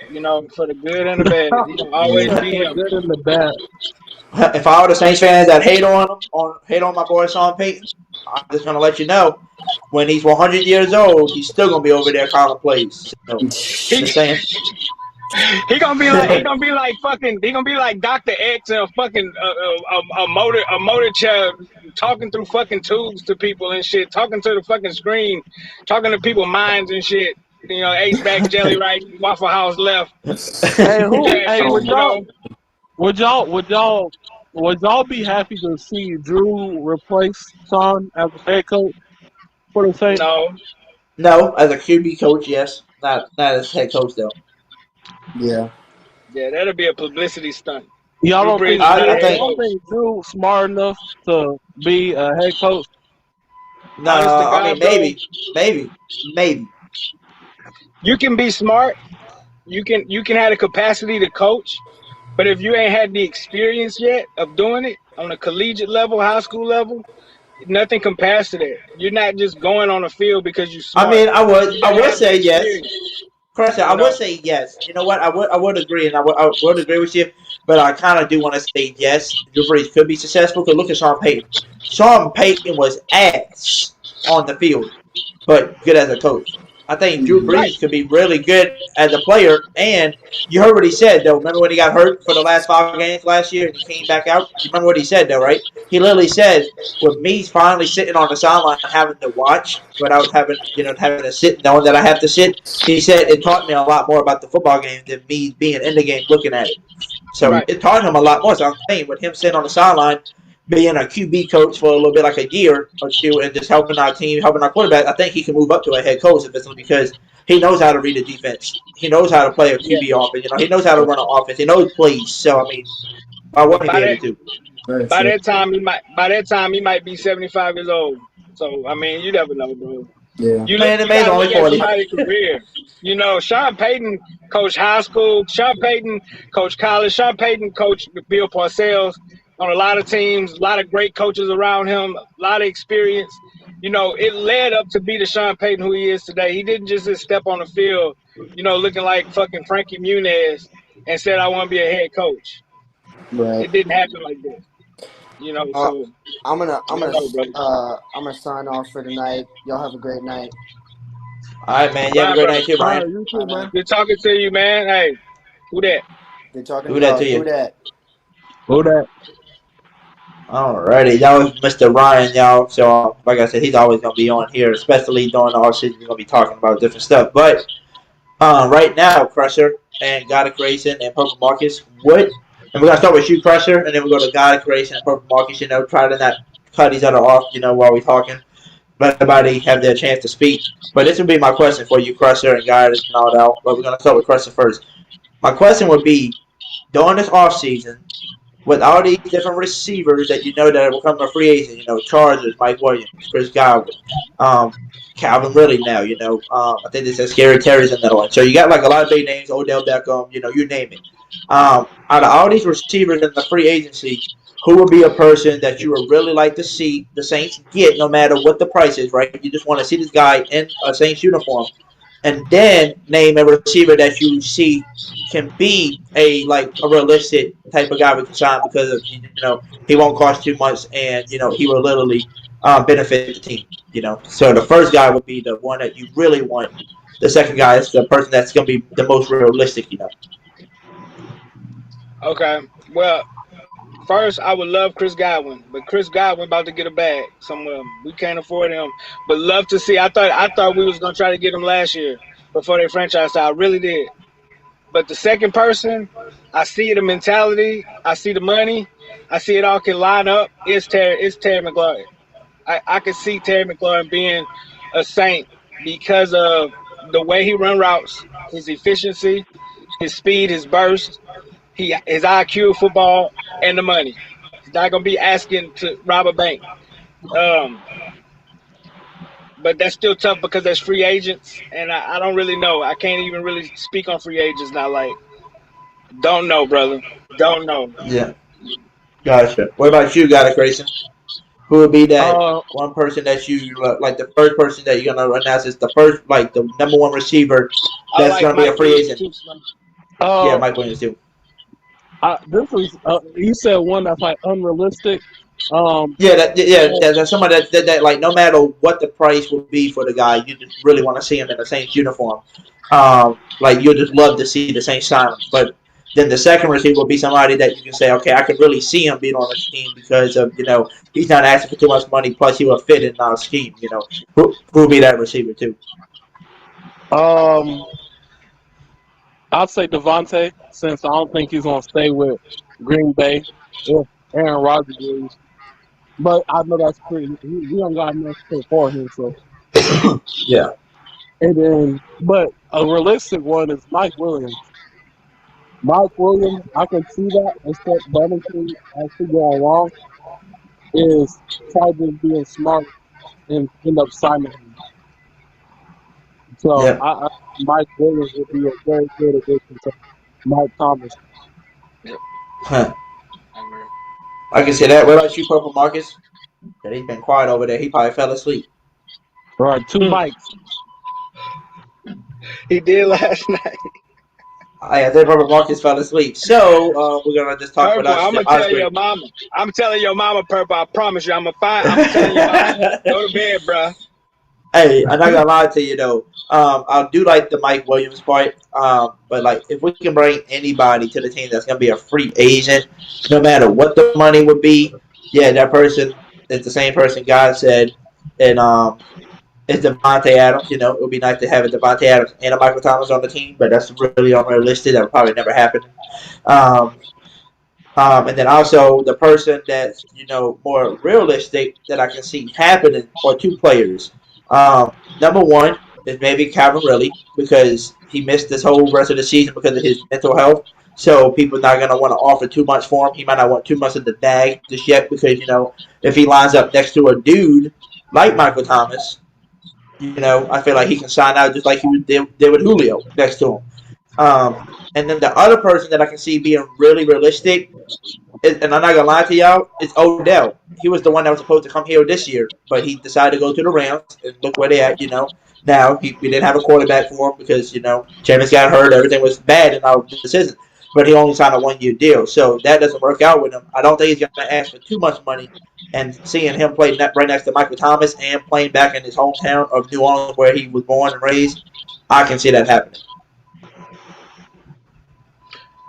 for the good and the bad, he'll always For be the him. good and the bad. If I were the Saints fans that hate on my boy Sean Payton, I'm just gonna let you know when he's 100 years old, he's still gonna be over there calling plays. So, He just saying. he gonna be like Dr. X and a fucking a motor chair, talking through fucking tubes to people and shit, talking to the fucking screen, talking to people's minds and shit. Ace back, jelly right, Waffle House left. Hey, Yeah, would you know. y'all be happy to see Drew replace Sean as a head coach for the Saints? No, No, as a QB coach, yes, not as head coach though. Yeah. yeah, that'll be a publicity stunt. Y'all Drew don't Brees think is I, not a I head think Drew smart enough to be a head coach? no. Honest to I God, mean, bro, maybe. you can be smart. You can have the capacity to coach, but if you ain't had the experience yet of doing it on a collegiate level, high school level, nothing compares to that. You're not just going on the field because you're I smart. mean, You I gotta would have the say yes. experience. Crusher, I You would know, say yes. You know what? I would agree, and I would agree with you. But I kind of do want to say yes. Drew Brees could be successful. Because look at Sean Payton. Sean Payton was ass on the field, but good as a coach. I think Drew right? Brees could be really good as a player. And you heard what he said, though. Remember when he got hurt for the last 5 games last year and he came back out? You remember what he said, though, right? He literally says, with me finally sitting on the sideline having to watch without having to sit knowing that I have to sit, he said it taught me a lot more about the football game than me being in the game looking at it. So Right. it taught him a lot more. So I'm saying with him sitting on the sideline, being a QB coach for a little bit, like a year or two, and just helping our team, helping our quarterback, I think he can move up to a head coach eventually because he knows how to read a defense. He knows how to play a Yeah. QB offense. He knows how to run an offense. He knows plays. So I mean, I want But to be able to. Very by true. that time he might be 75 years old. So I mean, you never know, bro. Yeah. You Man, the man's gotta only look at 40. somebody's career. Sean Payton coached high school. Sean Payton coached college. Sean Payton coached Bill Parcells on a lot of teams. A lot of great coaches around him. A lot of experience. It led up to be the Sean Payton who he is today. He didn't just step on the field, looking like fucking Frankie Muniz and said, "I want to be a head coach." Right. It didn't happen like that. Uh, So I'm gonna I don't know, brother. sign off for tonight. Y'all have a great night. All right, man. You have a Bye, great brother. night too, All Brian. right, you All too, right, man. man. Good talking to you, man. Hey, who that? They're talking Do that to about who you. that. Who that? Alrighty, that was Mr. Ryan, y'all. So, like I said, he's always gonna be on here, especially during the off season. We're gonna be talking about different stuff. But right now, Crusher and God of Creation and Purple Marcus, and we're gonna start with you, Crusher, and then we go to God of Creation and Purple Marcus. Try to not cut each other off. While we're talking, let everybody have their chance to speak. But this would be my question for you, Crusher and God and all that. But we're gonna start with Crusher first. My question would be, during this off season, with all these different receivers that that will come a free agent, Chargers, Mike Williams, Chris Godwin, um, Calvin Ridley now, I think they said Scary Terry's another one. So you got like a lot of big names, Odell Beckham, you name it. Out of all these receivers in the free agency, who would be a person that you would really like to see the Saints get, no matter what the price is, right? You just want to see this guy in a Saints uniform, and then name a receiver that you see can be a realistic type of guy we can sign because of he won't cost too much and he will literally benefit the team. So the first guy would be the one that you really want. The second guy is the person that's going to be the most realistic. Okay. Well, first I would love Chris Godwin, but Chris Godwin about to get a bag somewhere. We can't afford him, but love to see. I thought we was gonna try to get him last year before they franchise tag. I really did. But the second person, I see the mentality, I see the money, I see it all can line up. It's Terry McLaurin. I could see Terry McLaurin being a Saint because of the way he run routes, his efficiency, his speed, his burst, his IQ of football, and the money. He's not gonna be asking to rob a bank. Um, but that's still tough because there's free agents, and I don't really know. I can't even really speak on free agents now. Like, don't know, brother. Don't know. Yeah, gotcha. What about you, Gotta Grayson? Who would be that one person that you like? The first person that you're gonna announce is the first, like the number one receiver I that's like gonna be a Mike free Williams agent. too, son. Yeah, Mike Williams too. This is you said one that's like unrealistic. That's somebody that like no matter what the price would be for the guy, you just really want to see him in the Saints uniform. Like you just love to see the Saints sign him. But then the second receiver will be somebody that you can say, okay, I could really see him being on the team because of he's not asking for too much money, plus he will fit in our scheme. Who will be that receiver too? I'll say Devontae, since I don't think he's gonna stay with Green Bay if Aaron Rodgers leaves. But I know that's pretty. We don't got enough for him, so Yeah. And then, but a realistic one is Mike Williams. Mike Williams, I can see that. Except the only thing actually going wrong is try just being smart and end up signing him. So Yeah. Mike Williams would be a very good addition to Mike Thomas. Huh. I can see that. What about you, Purple Marcus? That he's been quiet over there. He probably fell asleep. All right, two mics. He did last night. I think Purple Marcus fell asleep. So we're gonna just talk Purple, I'm about gonna tell your mama. I'm telling your mama, Purple. I promise you, I'm telling your mama. Go to bed, bro. Hey, I'm not gonna lie to you though. I do like the Mike Williams part. But like, if we can bring anybody to the team that's gonna be a free agent, no matter what the money would be, yeah, that person is the same person God said, and it's Devontae Adams. It would be nice to have a Devontae Adams and a Michael Thomas on the team, but that's really unrealistic. That would probably never happen. And then also the person that's more realistic that I can see happening are two players. Number one is maybe Calvin Ridley because he missed this whole rest of the season because of his mental health. So people are not going to want to offer too much for him. He might not want too much of the bag just yet because if he lines up next to a dude like Michael Thomas, I feel like he can sign out just like he did with Julio next to him. And then the other person that I can see being really realistic, and I'm not going to lie to y'all, is Odell. He was the one that was supposed to come here this year, but he decided to go to the Rams, and look where they at, Now, we didn't have a quarterback for him because, Jameis got hurt, everything was bad in our decision. But he only signed a one-year deal, so that doesn't work out with him. I don't think he's going to ask for too much money. And seeing him play right next to Michael Thomas and playing back in his hometown of New Orleans where he was born and raised, I can see that happening.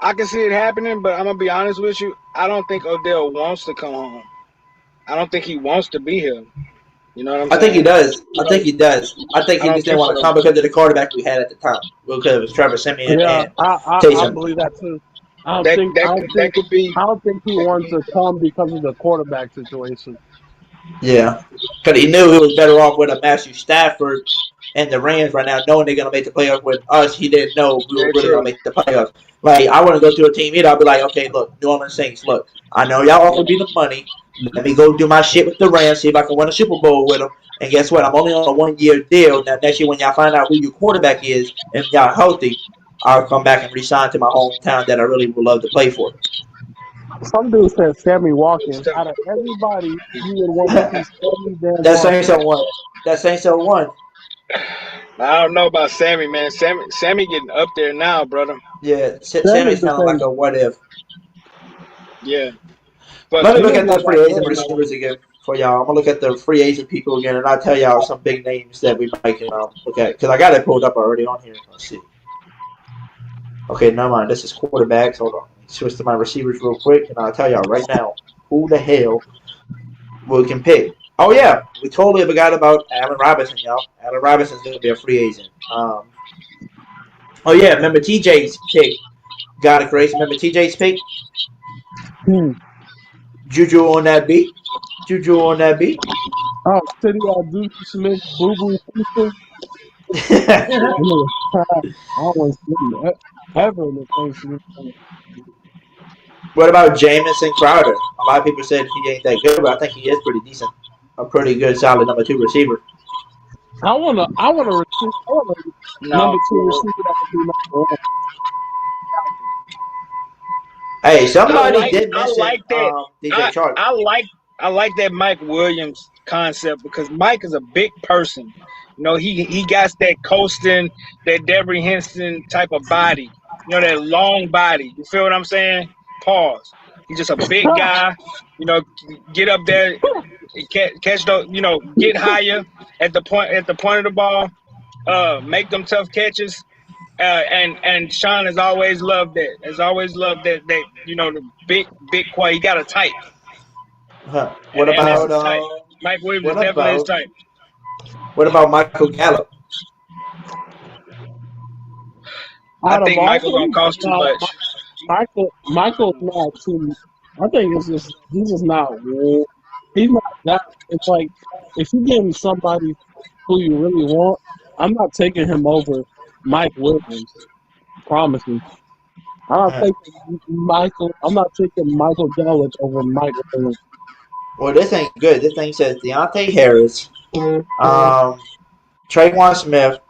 I can see it happening, but I'm going to be honest with you. I don't think Odell wants to come home. I don't think he wants to be here. You know what I'm saying? I think he does. I think he just didn't want to come because of the quarterback we had at the time. Because it was Trevor Siemian and I believe that too. I don't think he wanted to come because of the quarterback situation. Yeah, because he knew he was better off with a Matthew Stafford and the Rams right now, knowing they're going to make the playoffs. With us, he didn't know we were really going to make the playoffs. Like, I wouldn't go to a team either. I'd be like, okay, look, New Orleans Saints, look, I know y'all offered me the money. Let me go do my shit with the Rams, see if I can win a Super Bowl with them. And guess what? I'm only on a one-year deal. Now, next year when y'all find out who your quarterback is and y'all healthy, I'll come back and re-sign to my hometown that I really would love to play for. Some dude said Sammy Watkins. Out of everybody, you would want to see Sammy Dan That's saying someone. That's saying someone. I don't know about Sammy, man. Sammy getting up there now, brother. Yeah, Sammy's kind of like a what if. Yeah. But let me look at the free agent receivers again for y'all. I'm gonna look at the free agent people again, and I'll tell y'all some big names that we might can look at because I got it pulled up already on here. Let's see. Okay, never mind. This is quarterbacks. Hold on. Switch to my receivers real quick, and I'll tell y'all right now who the hell we can pick. Oh yeah, we totally forgot about Allen Robinson, y'all. Allen Robinson's gonna be a free agent. Oh yeah, remember TJ's pick? Got it, Grace. Remember TJ's pick? Juju on that beat. Oh, City Juicy Smith, Boo Boo Houston. I mean, I don't see him ever in the Thanksgiving. What about Jamison Crowder? A lot of people said he ain't that good, but I think he is pretty decent. A pretty good, solid number 2 receiver. I want a number No, 2 receiver that can be number 1. Hey, I somebody like did I mention like that. DJ Chark. I like that Mike Williams concept because Mike is a big person. You know, he got that coasting, that Devery Henson type of body. You know, that long body. You feel what I'm saying? Pause. He's just a big guy. You know, get up there, catch the, you know, get higher at the point of the ball, make them tough catches. And Sean has always loved that. Has always loved that you know, the big quad. He got a type. What And that's his about type. Mike Williams what is definitely his about type. what about Michael Gallup? I Out of think all Michael gonna of them, cost too much. Michael's not too. I think it's just he's just not. He's not that. It's like if you're getting somebody who you really want, I'm not taking him over Mike Williams. Promise me. I'm not taking Michael. I'm not taking Michael Gallup over Mike Williams. Well, this ain't good. This thing says Deontay Harris, Traquan Smith,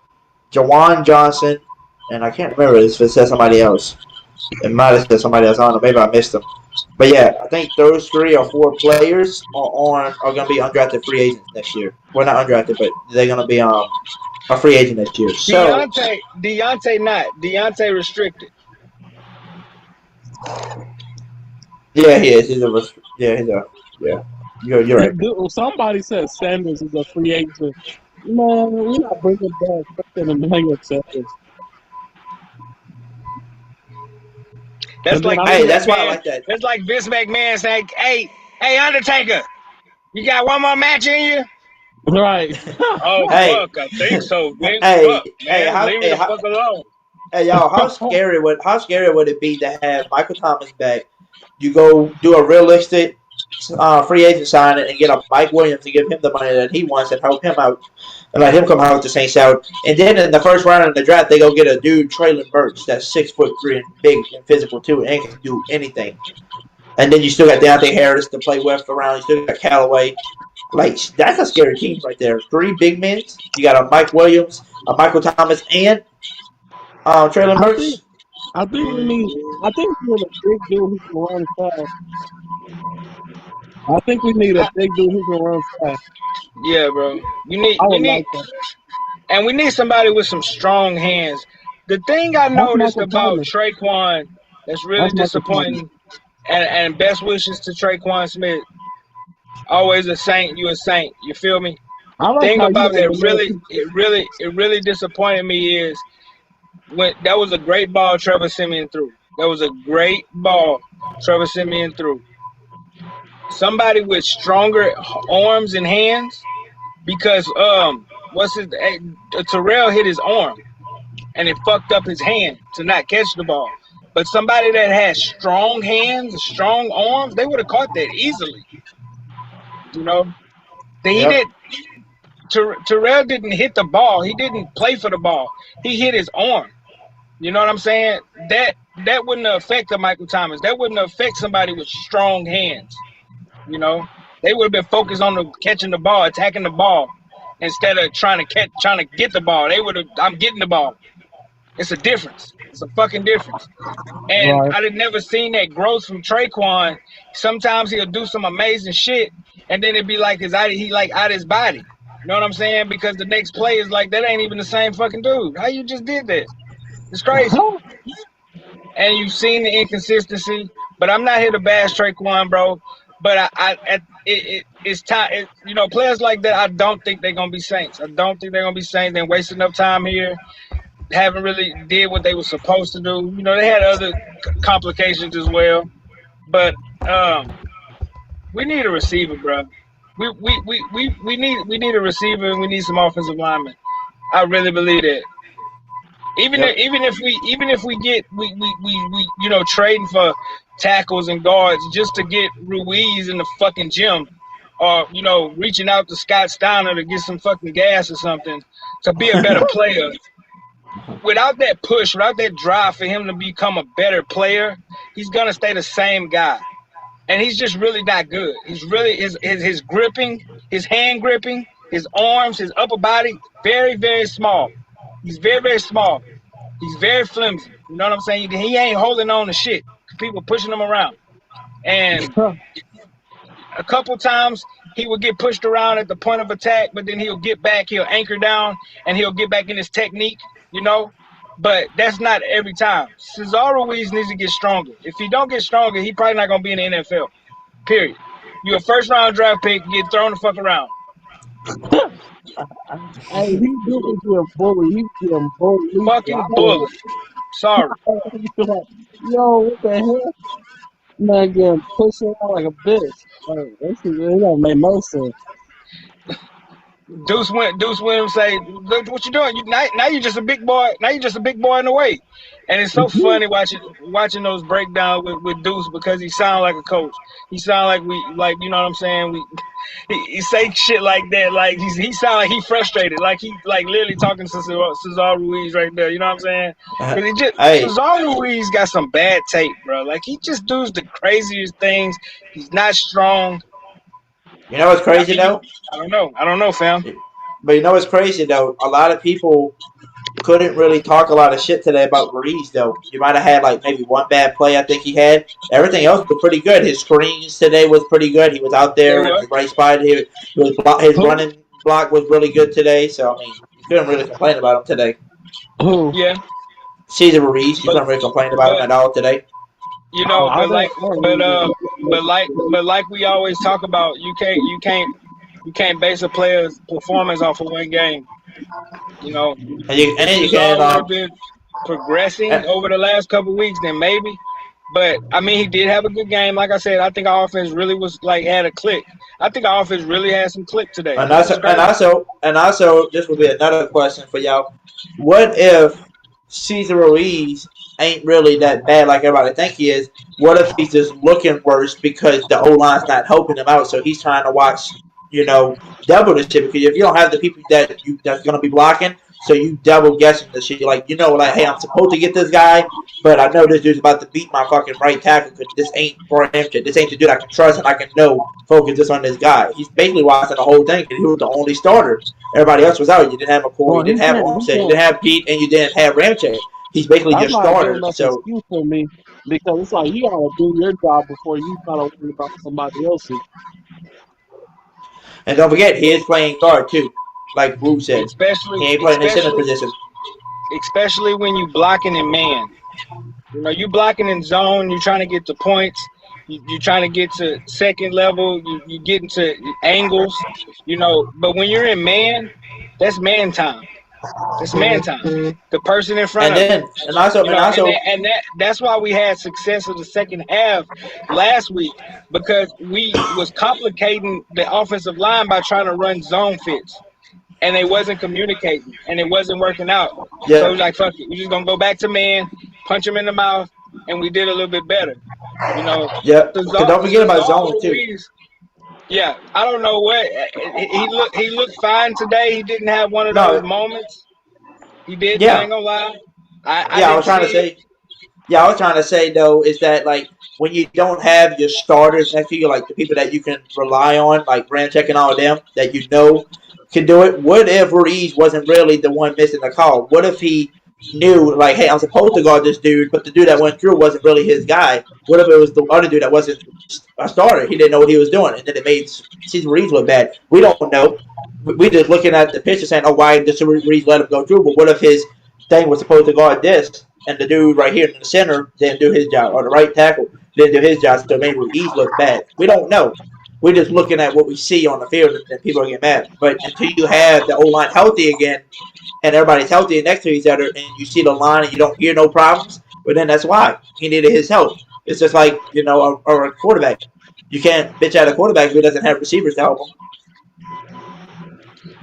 Jawan Johnson, and I can't remember if it says somebody else. It might have said somebody else. I don't know. Maybe I missed them. But yeah, I think those 3 or 4 players are going to be undrafted free agents next year. Well, not undrafted, but they're going to be a free agent next year. So Deontay restricted. yeah, he is. He's you're right. Dude, somebody said Sanders is a free agent. Man, we're not bringing back Christian Emmanuel Sanders. That's And like then Hey, Vince that's why I McMahon. like that. That's like Vince McMahon saying, "Hey, Undertaker, you got one more match in you?" Right. Oh Hey, fuck, I think so, Vince. hey, Fuck, man, leave me the fuck alone. hey, y'all, how scary would it be to have Michael Thomas back? You go do a realistic free agent signing and get a Mike Williams to give him the money that he wants and help him out and let him come out with the Saints out. And then in the first round of the draft, they go get a dude, Traylon Burks, that's 6'3" and big and physical too, and can do anything. And then you still got Deontay Harris to play with around. You still got Callaway. Like, that's a scary team right there. 3 big men. You got a Mike Williams, a Michael Thomas, and Traylon Burks. I think we need a big dude who can run fast. I think we need a big dude who can run fast. Yeah, bro. We I would need, like that. and we need somebody with some strong hands. The thing I That's noticed Michael about Thomas. Traquan that's really That's Michael disappointing, and best wishes to Traquan Smith. Always a saint, you a saint. You feel me? I like Thing how you about don't that know it really disappointed me is when that was a great ball Trevor Siemian threw. That was a great ball Trevor Siemian threw. Somebody with stronger arms and hands, because Terrell hit his arm and it fucked up his hand to not catch the ball. But somebody that has strong hands, strong arms, they would have caught that easily. You know, Terrell didn't hit the ball. He didn't play for the ball. He hit his arm. You know what I'm saying? That wouldn't affect Michael Thomas. That wouldn't affect somebody with strong hands. You know, they would have been focused on catching the ball, attacking the ball, instead of trying to get the ball. They would have. I'm getting the ball. It's a difference. It's a fucking difference. And Right. I had never seen that growth from Traquan. Sometimes he'll do some amazing shit, and then it'd be like he out his body. You know what I'm saying? Because the next play is like, that ain't even the same fucking dude. How you just did that? It's crazy. And you've seen the inconsistency. But I'm not here to bash Traquan, bro. But it's time. You know, players like that, I don't think they're gonna be Saints. I don't think they're gonna be Saints. They wasted enough time here. Haven't really did what they were supposed to do. You know, they had other complications as well. But we need a receiver, bro. We need a receiver, and we need some offensive linemen. I really believe that. Even if we get you know, trading for tackles and guards just to get Ruiz in the fucking gym, or reaching out to Scott Steiner to get some fucking gas or something to be a better player. Without that push, without that drive for him to become a better player, he's gonna stay the same guy. And he's just really not good. He's really his gripping, his hand gripping, his arms, his upper body, very, very small. He's very, very small. He's very flimsy. You know what I'm saying? He ain't holding on to shit. People pushing him around. And a couple times he would get pushed around at the point of attack, but then he'll get back, he'll anchor down, and he'll get back in his technique, But that's not every time. Cesar Ruiz needs to get stronger. If he don't get stronger, he probably not going to be in the NFL. Period. You're a first-round draft pick, get thrown the fuck around. Hey, he do be a bully. He's getting bullied. Fucking bully. Sorry. Yo, what the hell? Man, getting pushed around like a bitch. It don't make no sense. Deuce Williams say, "Look what you doing? Now you're just a big boy. Now you're just a big boy in the weight." And it's so funny watching those breakdowns with Deuce because he sound like a coach. He sound like you know what I'm saying. He say shit like that. Like he sound like he frustrated. Like he literally talking to Cesar Ruiz right there. You know what I'm saying? Cesar Ruiz got some bad tape, bro. Like he just does the craziest things. He's not strong. You know what's crazy though? I don't know, fam. But you know what's crazy though? A lot of people couldn't really talk a lot of shit today about Ruiz though. You might have had like maybe one bad play I think he had. Everything else was pretty good. His screens today was pretty good. He was out there in the right spot. His running block was really good today. So I mean, you couldn't really complain about him today. Yeah. Cesar Ruiz, you couldn't really complain about him at all today. But like we always talk about, you can't base a player's performance off of one game. And you can been progressing over the last couple of weeks, then maybe. But I mean, he did have a good game. Like I said, I think our offense really was had a click. I think our offense really had some click today. And also, this would be another question for y'all. What if Cesar Ruiz ain't really that bad like everybody think he is? What if he's just looking worse because the O-line's not helping him out, so he's trying to watch, double the shit? Because if you don't have the people that's going to be blocking, so you double guessing the shit. You're like, hey, I'm supposed to get this guy, but I know this dude's about to beat my fucking right tackle because this ain't for him. This ain't the dude I can trust and I can focus this on this guy. He's basically watching the whole thing because he was the only starter. Everybody else was out. You didn't have McCoy, you didn't have Armstead, you didn't have Pete, and you didn't have Ramchick. He's basically your starter. So excuse for me because it's like you gotta do your job before you try to worry about somebody else's. And don't forget, he is playing guard too, like Wu said. He ain't playing in center position. Especially when you blocking in man. You blocking in zone. You're trying to get to points. You're trying to get to second level. You get into angles. But when you're in man, that's man time. It's man time. The person in front of you. That's why we had success in the second half last week because we was complicating the offensive line by trying to run zone fits, and they wasn't communicating, and it wasn't working out. Yeah. So it was like, fuck it, we're just gonna go back to man, punch him in the mouth, and we did a little bit better. Yeah. Don't forget about zone too. Yeah, I don't know what he looked fine today. He didn't have one of those moments. He did. Yeah. I ain't gonna lie. I was trying to say though is that like when you don't have your starters next to you, like the people that you can rely on, like Ramchick and all of them that can do it. What if Ruiz wasn't really the one missing the call? What if he knew, like, hey, I'm supposed to guard this dude, but the dude that went through wasn't really his guy? What if it was the other dude that wasn't a starter? He didn't know what he was doing, and then it made Cesar Ruiz look bad. We don't know. We just looking at the picture saying, oh, why did Cesar Ruiz let him go through? But what if his thing was supposed to guard this, and the dude right here in the center didn't do his job, or the right tackle didn't do his job, so it made Ruiz look bad? We don't know. We're just looking at what we see on the field, and people are getting mad. But until you have the O-line healthy again, and everybody's healthy next to each other, and you see the line and you don't hear no problems, but then that's why he needed his help. It's just like, a quarterback. You can't bitch at a quarterback who doesn't have receivers to help him.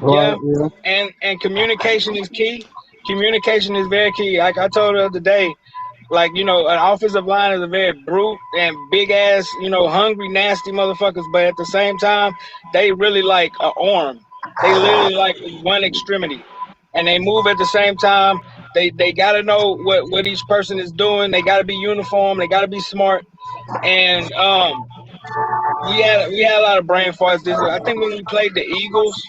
Yeah, and communication is key. Communication is very key. Like I told her the other day, Like, you know, an offensive line is a very brute and big ass, you know, hungry, nasty motherfuckers. But at the same time, they really like an arm. They literally like one extremity, and they move at the same time. They got to know what each person is doing. They got to be uniform. They got to be smart. And we had a lot of brain farts. I think when we played the Eagles,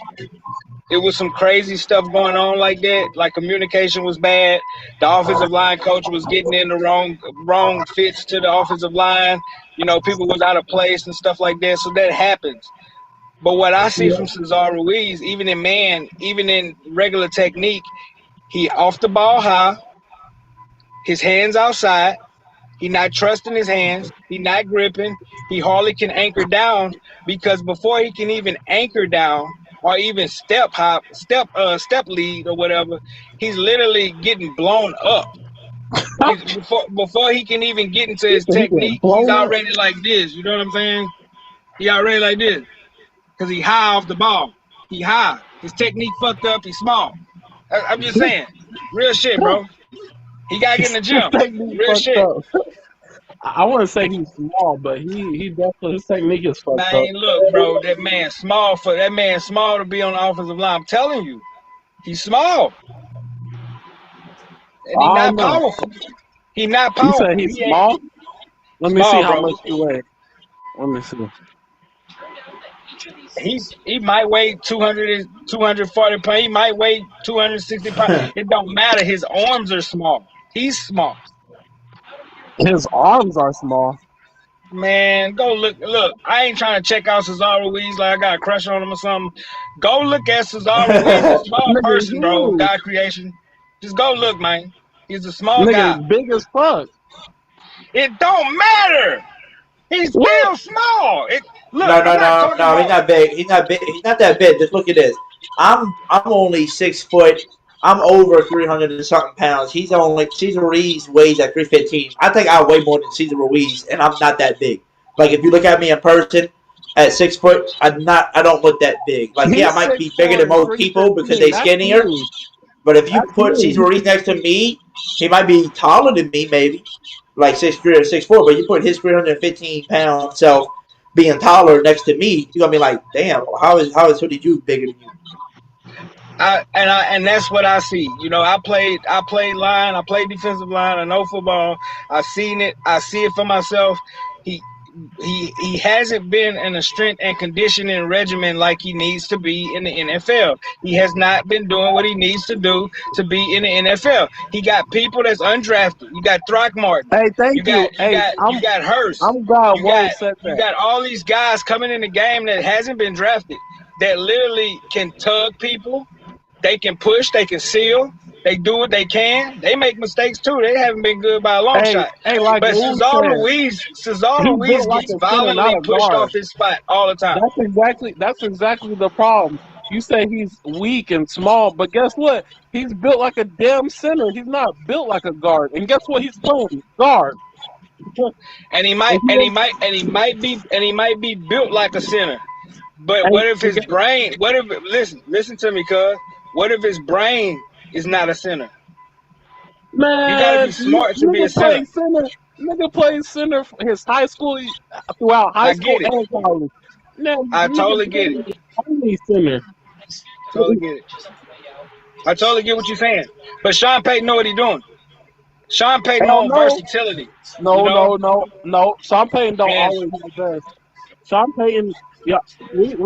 it was some crazy stuff going on like that. Like communication was bad. The offensive line coach was getting in the wrong fits to the offensive line. You know, people was out of place and stuff like that. So that happens. But what I see from Cesar Ruiz, even in man, even in regular technique, he off the ball high, his hands outside. He not trusting his hands. He not gripping. He hardly can anchor down, because before he can even anchor down or even step lead or whatever, he's literally getting blown up. Before he can even get into his technique, he's already like this. You know what I'm saying? He already like this because he high off the ball. He high. His technique fucked up. He's small. I'm just saying, real shit, bro. He gotta get in the gym. Real shit. I wouldn't say he's small, but he definitely, his technique is fucked up. Man, look, bro, that man small to be on the offensive line. I'm telling you, he's small. And he's not powerful. He's not powerful. You said he's small? Let me see how much you weigh. Let me see. He might weigh 240 pounds. He might weigh 260 pounds. It don't matter. His arms are small. He's small. His arms are small. Man, go look. Look, I ain't trying to check out Cesar Ruiz like I got a crush on him or something. Go look at Cesar Ruiz. A small person, bro. God creation. Just go look, man. He's a small guy. Big as fuck. It don't matter. He's still small. No. He's not big. He's not big. He's not that big. Just look at this. I'm only 6 foot. I'm over 300 and something pounds. Cesar Ruiz weighs at 315. I think I weigh more than Cesar Ruiz, and I'm not that big. Like, if you look at me in person at 6 foot, I don't look that big. Like, I might be bigger than most people because they skinnier. But if you put Cesar Ruiz next to me, he might be taller than me, maybe, like 6'3" or 6'4". But you put his 315-pound self being taller next to me, you're gonna be like, damn, how is Hoodie Jube bigger than you? And that's what I see. You know, I played line, I played defensive line, I know football. I've seen it. I see it for myself. He hasn't been in a strength and conditioning regimen like he needs to be in the NFL. He has not been doing what he needs to do to be in the NFL. He got people that's undrafted. You got Throckmorton. Hey, thank you. You got Hurst. I'm glad Wade said that. You got all these guys coming in the game that hasn't been drafted that literally can tug people. They can push. They can seal. They do what they can. They make mistakes too. They haven't been good by a long shot. Like but Cesar Ruiz gets violently pushed off his spot all the time. That's exactly the problem. You say he's weak and small, but guess what? He's built like a damn center. He's not built like a guard. And guess what? He's playing guard. And he might be built like a center. But what if his brain? Listen to me, cuz. What if his brain is not a center? Man, you gotta be smart to be a center. Nigga plays center for his high school throughout high school and college. I totally get it. Only center. Totally get it. I totally get what you're saying. But Sean Payton know what he's doing. Sean Payton knows versatility. No. Sean Payton don't always have that. Sean Payton, we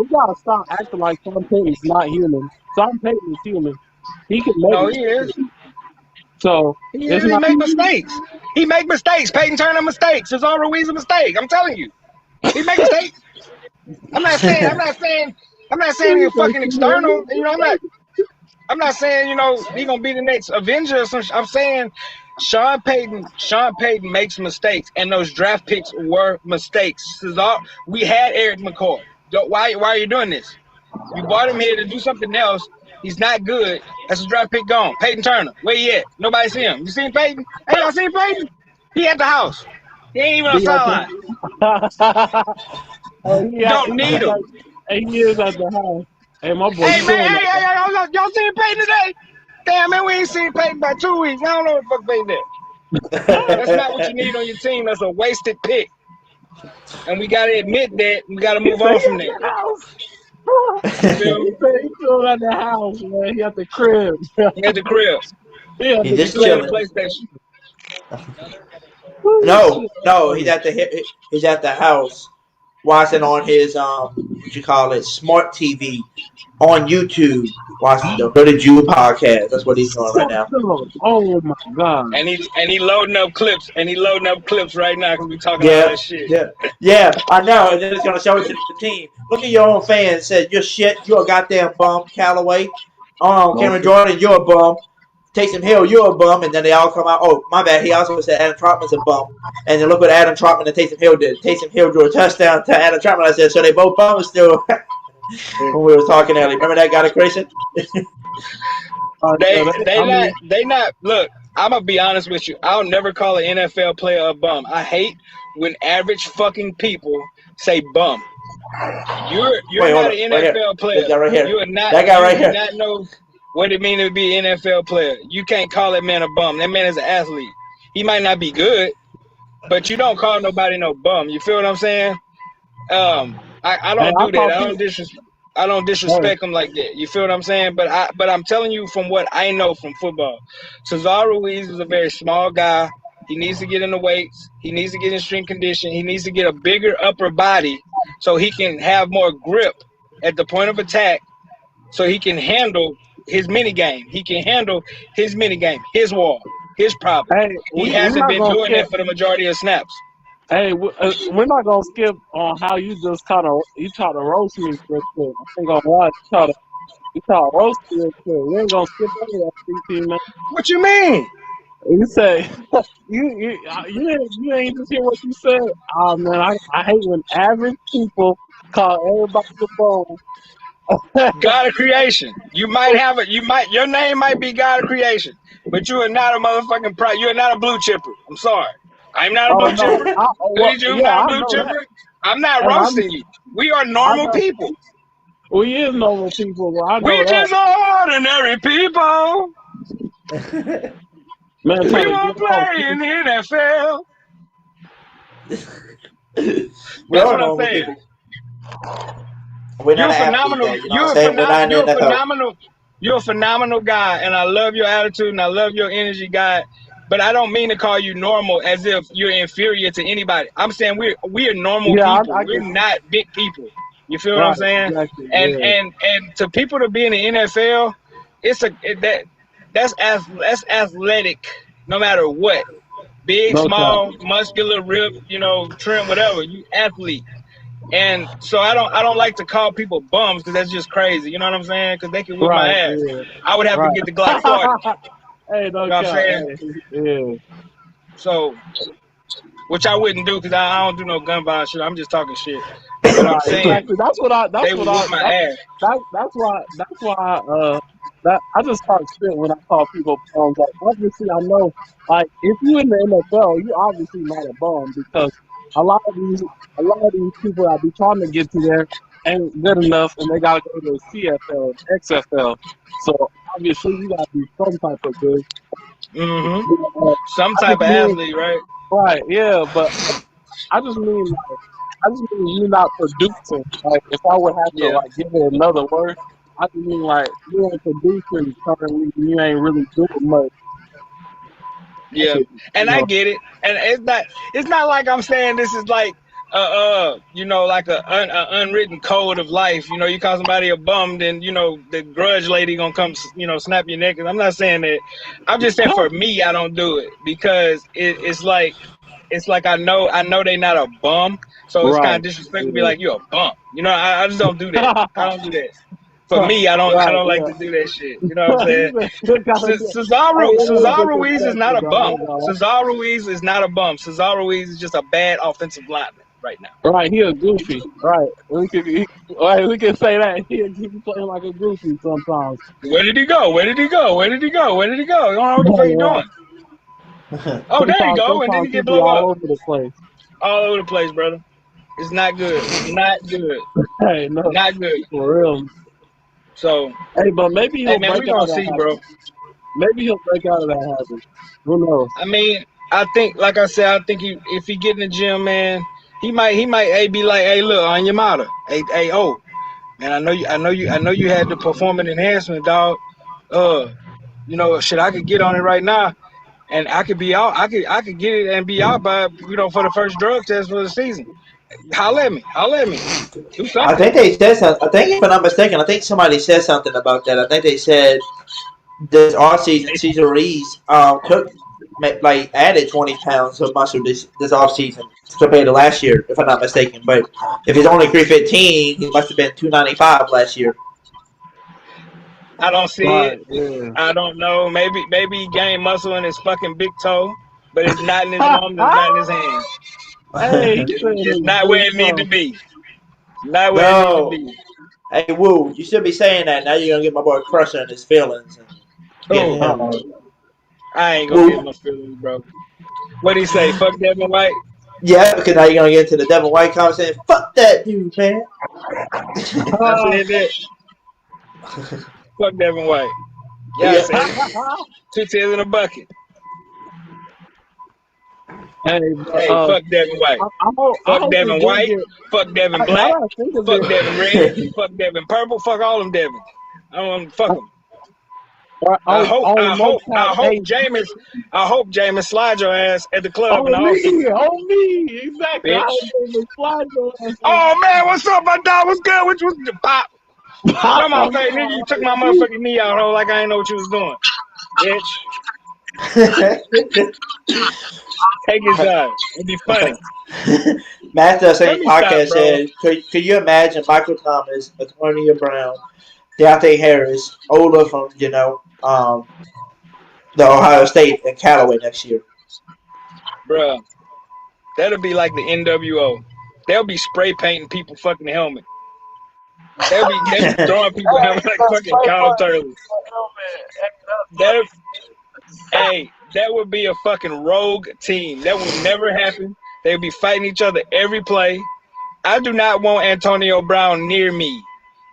gotta stop acting like Sean Payton's not human. Sean Payton is human. He can make mistakes. He is. So he make mistakes. He make mistakes. Peyton Turner mistakes. Cesar Ruiz a mistake. I'm telling you, he make mistakes. I'm not saying he's a fucking external. You know, I'm not saying he gonna be the next Avenger or something. I'm saying Sean Payton makes mistakes, and those draft picks were mistakes. We had Eric McCoy. Why are you doing this? You brought him here to do something else. He's not good. That's a draft pick gone. Peyton Turner, where he at? Nobody see him. You seen Peyton? Hey, y'all seen Peyton? He at the house. He ain't even on the sideline. Don't need him. He is at the house. Hey, my boy. Hey, man, y'all seen Peyton today? Damn, man, we ain't seen Peyton by 2 weeks. I don't know what the fuck Peyton did. That's not what you need on your team. That's a wasted pick. And we gotta admit that. We gotta move on from that. You feel me? He still at the house, man. He at the crib. He at the crib. Yeah, He's He just playing the chilling. PlayStation. No, he's at the house watching on his what you call it, smart TV on YouTube, watching the Hoodie Jube podcast. That's what he's doing right now. Oh my god! And he loading up clips. And he loading up clips right now because we talking all that shit. Yeah, I know. And then it's gonna show it to the team. Look at your own fans. Said you're shit. You're a goddamn bum, Callaway. Cameron Jordan, you're a bum. Taysom Hill, you're a bum, and then they all come out. Oh, my bad. He also said Adam Trotman's a bum, and then look what Adam Trotman and Taysom Hill did. Taysom Hill drew a touchdown to Adam Trotman. I said, so they both bums still. When we were talking earlier, remember that guy, Christian? They not. Look, I'm gonna be honest with you. I'll never call an NFL player a bum. I hate when average fucking people say bum. You're not an NFL player. That guy right here. You are not. That guy right here. Do not know what it means to be an NFL player. You can't call that man a bum. That man is an athlete. He might not be good, but you don't call nobody no bum. You feel what I'm saying? I don't do that. I don't disrespect him like that. You feel what I'm saying? But I'm telling you from what I know from football. Cesar Ruiz is a very small guy. He needs to get in the weights. He needs to get in strength condition. He needs to get a bigger upper body so he can have more grip at the point of attack, so he can handle his mini game. He can handle his mini game, his wall, his problem. He hasn't been doing that for the majority of snaps. Hey, we're not gonna skip on how you just try to roast me for a quick. I ain't gonna lie, you try to roast me real quick. We ain't gonna skip over that, CT, man. What you mean? You say you ain't just hear what you said. Oh man, I hate when average people call everybody the bone. God of creation. You might have it. Your name might be God of creation, but you are not a motherfucking You are not a blue chipper. I'm sorry. I'm not a blue chipper. Not a blue chipper. I'm not roasting you. We are normal people. We is normal people. Well, we just ordinary people. Man, we won't play in the NFL. That's what I'm saying. You're phenomenal. You're a phenomenal guy, and I love your attitude and I love your energy, guy. But I don't mean to call you normal as if you're inferior to anybody. I'm saying we are normal people. We're not big people. You feel what I'm saying? Exactly, and to people to be in the NFL, that's athletic no matter what. Big, small, muscular, ripped, trim, whatever. You athlete. And so I don't like to call people bums because that's just crazy. You know what I'm saying? Because they can whip my ass. Yeah. I would have to get the Glock 40. Hey, no, you know what I'm saying? Yeah. So, which I wouldn't do because I don't do no gun violence shit. I'm just talking shit. But I'm saying, exactly. That's why I just talk shit when I call people bums. Like, obviously, I know, like, if you in the NFL, you obviously not a bum because a lot of these people that be trying to get to there ain't good enough, and they gotta go to the CFL, XFL. So obviously, you gotta be some type of good. Mm-hmm. Some type of athlete, right? Right. Yeah, but I just mean you not producing. Like, if I would have to give it another word, I just mean like you ain't producing currently. You ain't really doing much. Yeah, and I get it, and it's not like I'm saying this is like like an unwritten code of life. You call somebody a bum, then the grudge lady gonna come snap your neck. I'm not saying that. I'm just saying for me, I don't do it because it's like I know they not a bum, so it's kind of disrespectful to be like you a bum. I just don't do that. I don't do that. For me, I don't like to do that shit. You know what I'm saying? Cesar Ruiz is not a bum. Cesar Ruiz is not a bum. Cesar Ruiz is just a bad offensive lineman right now. Right, he a goofy. Right, we can say that he playing like a goofy sometimes. Where did he go? I don't know what the fuck he's doing. Oh, there you go. And then he get blown up. All over the place. All over the place, brother. It's not good. Not good. Hey, no, not good. For real. So, hey, but maybe he'll break out of that habit. Bro. Maybe he'll break out of that habit. Who knows? I mean, I think, like I said, I think if he get in the gym, man, he might be like, hey, look, on your mother, hey, oh, man, I know you had the performance enhancement, dog. Shit, I could get on it right now, and I could be out. I could get it and be out by for the first drug test for the season. Holla at me, do I something. think they said something. I think if I'm not mistaken, I think somebody said something about that. I think they said this off season, Cesar Reese took like added 20 pounds of muscle this off season compared to last year, if I'm not mistaken. But if he's only 315, he must have been 295 last year. I don't see Right. it. Yeah. I don't know. Maybe he gained muscle in his fucking big toe, but it's not in his arm. It's not in his hand. Hey, he said It's his not big where it need to toe. be. Not where it need to No, be. hey Woo, you should be saying that. Now you're gonna get my boy Crusher in his feelings and get Oh, him. Uh-oh. I ain't gonna get Woo, my feelings, bro. What do he say? Fuck Devin White. yeah, because now you're gonna get into the Devin White conversation. Fuck that dude, man. I said that. Fuck Devin White. Yeah, I Yeah. said it. 2 tails in a bucket. Hey, but, Hey, fuck Devin White. I Fuck hope we Devin do White. get. Fuck Devin Now Black. that I think of Fuck it, Devin Red. Fuck Devin Purple. Fuck all them Devins. I don't want to fuck them. no cap. Hey, I hope Jameis slide your ass at the club in the offseason, on me, exactly. I bitch. hope they slide your ass Oh man, what's up, my dog? What's good? Which was the pop? pop Come on, on face, nigga. You took my motherfucking knee out, ho, like I ain't know what you was doing, bitch. Take his time. It'd be funny. Master Let Saint me stop, Podcast bro. said, could you imagine Michael Thomas, Antonio Brown, Deontay Harris, Ola from, the Ohio State and Callaway next year? Bruh, that'll be like the NWO. They'll be spray painting people fucking helmet. They'll be throwing people helmet like fucking cow turtles. That would be a fucking rogue team. That would never happen. They would be fighting each other every play. I do not want Antonio Brown near me.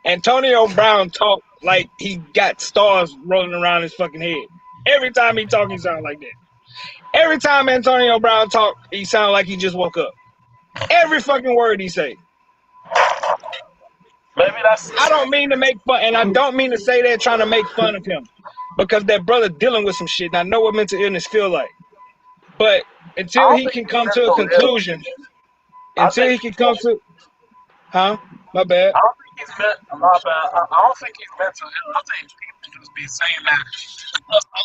Antonio Brown talk like he got stars rolling around his fucking head. Every time he talk, he sound like that. Every time Antonio Brown talk, he sound like he just woke up. Every fucking word he say. Maybe that's. I don't mean to make fun, and I don't mean to say that trying to make fun of him, because that brother dealing with some shit, and I know what mental illness feel like. But until he can come to a conclusion, until he can come to, my bad. I don't think he's meant. My bad. I don't think he's mental ill. I think people just be saying that. Because a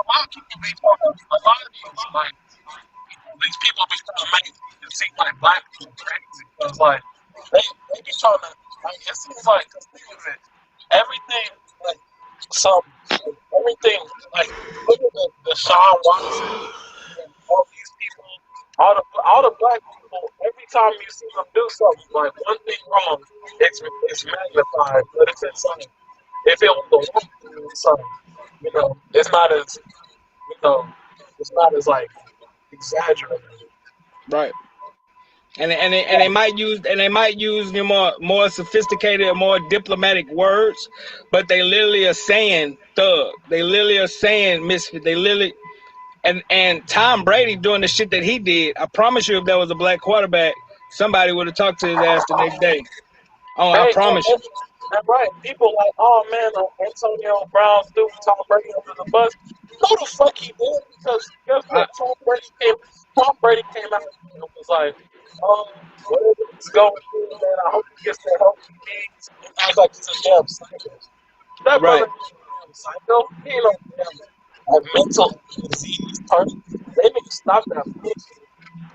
lot of people be talking. A lot of these people be trying to make it seem like black people crazy. Because they be trying to. It seems like everything everything look at the Sean Watson and all these people, all the black people. Every time you see them do something like one thing wrong, it's magnified. But if it was the one thing, it's not as it's not as exaggerated. Right. And they might use more sophisticated or more diplomatic words, but they literally are saying thug. They literally are saying misfit. They literally and Tom Brady doing the shit that he did. I promise you, if there was a black quarterback, somebody would have talked to his ass the next day. Oh, I promise you. That's right. People like, oh man, Antonio Brown threw Tom Brady under the bus. No, the fuck he did, because guess what? Tom Brady came out and was like, whatever he's going through, man, I hope he gets the help he needs. And I was like, he's a damn psycho. That brother is a damn psycho. He ain't no damn mental disease person. They need to stop that bullshit.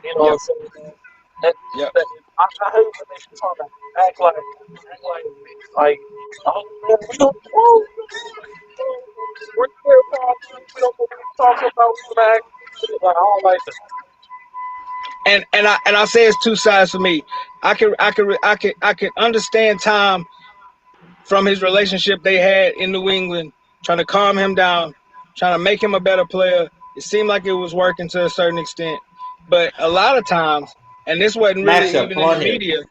You know what I'm saying? And I hate when they try to act like oh man, we don't know. We're here for we don't talk about back. I don't like that. And I say it's two sides for me. I can understand Tom from his relationship they had in New England, trying to calm him down, trying to make him a better player. It seemed like it was working to a certain extent, but a lot of times, and this wasn't really even in the media.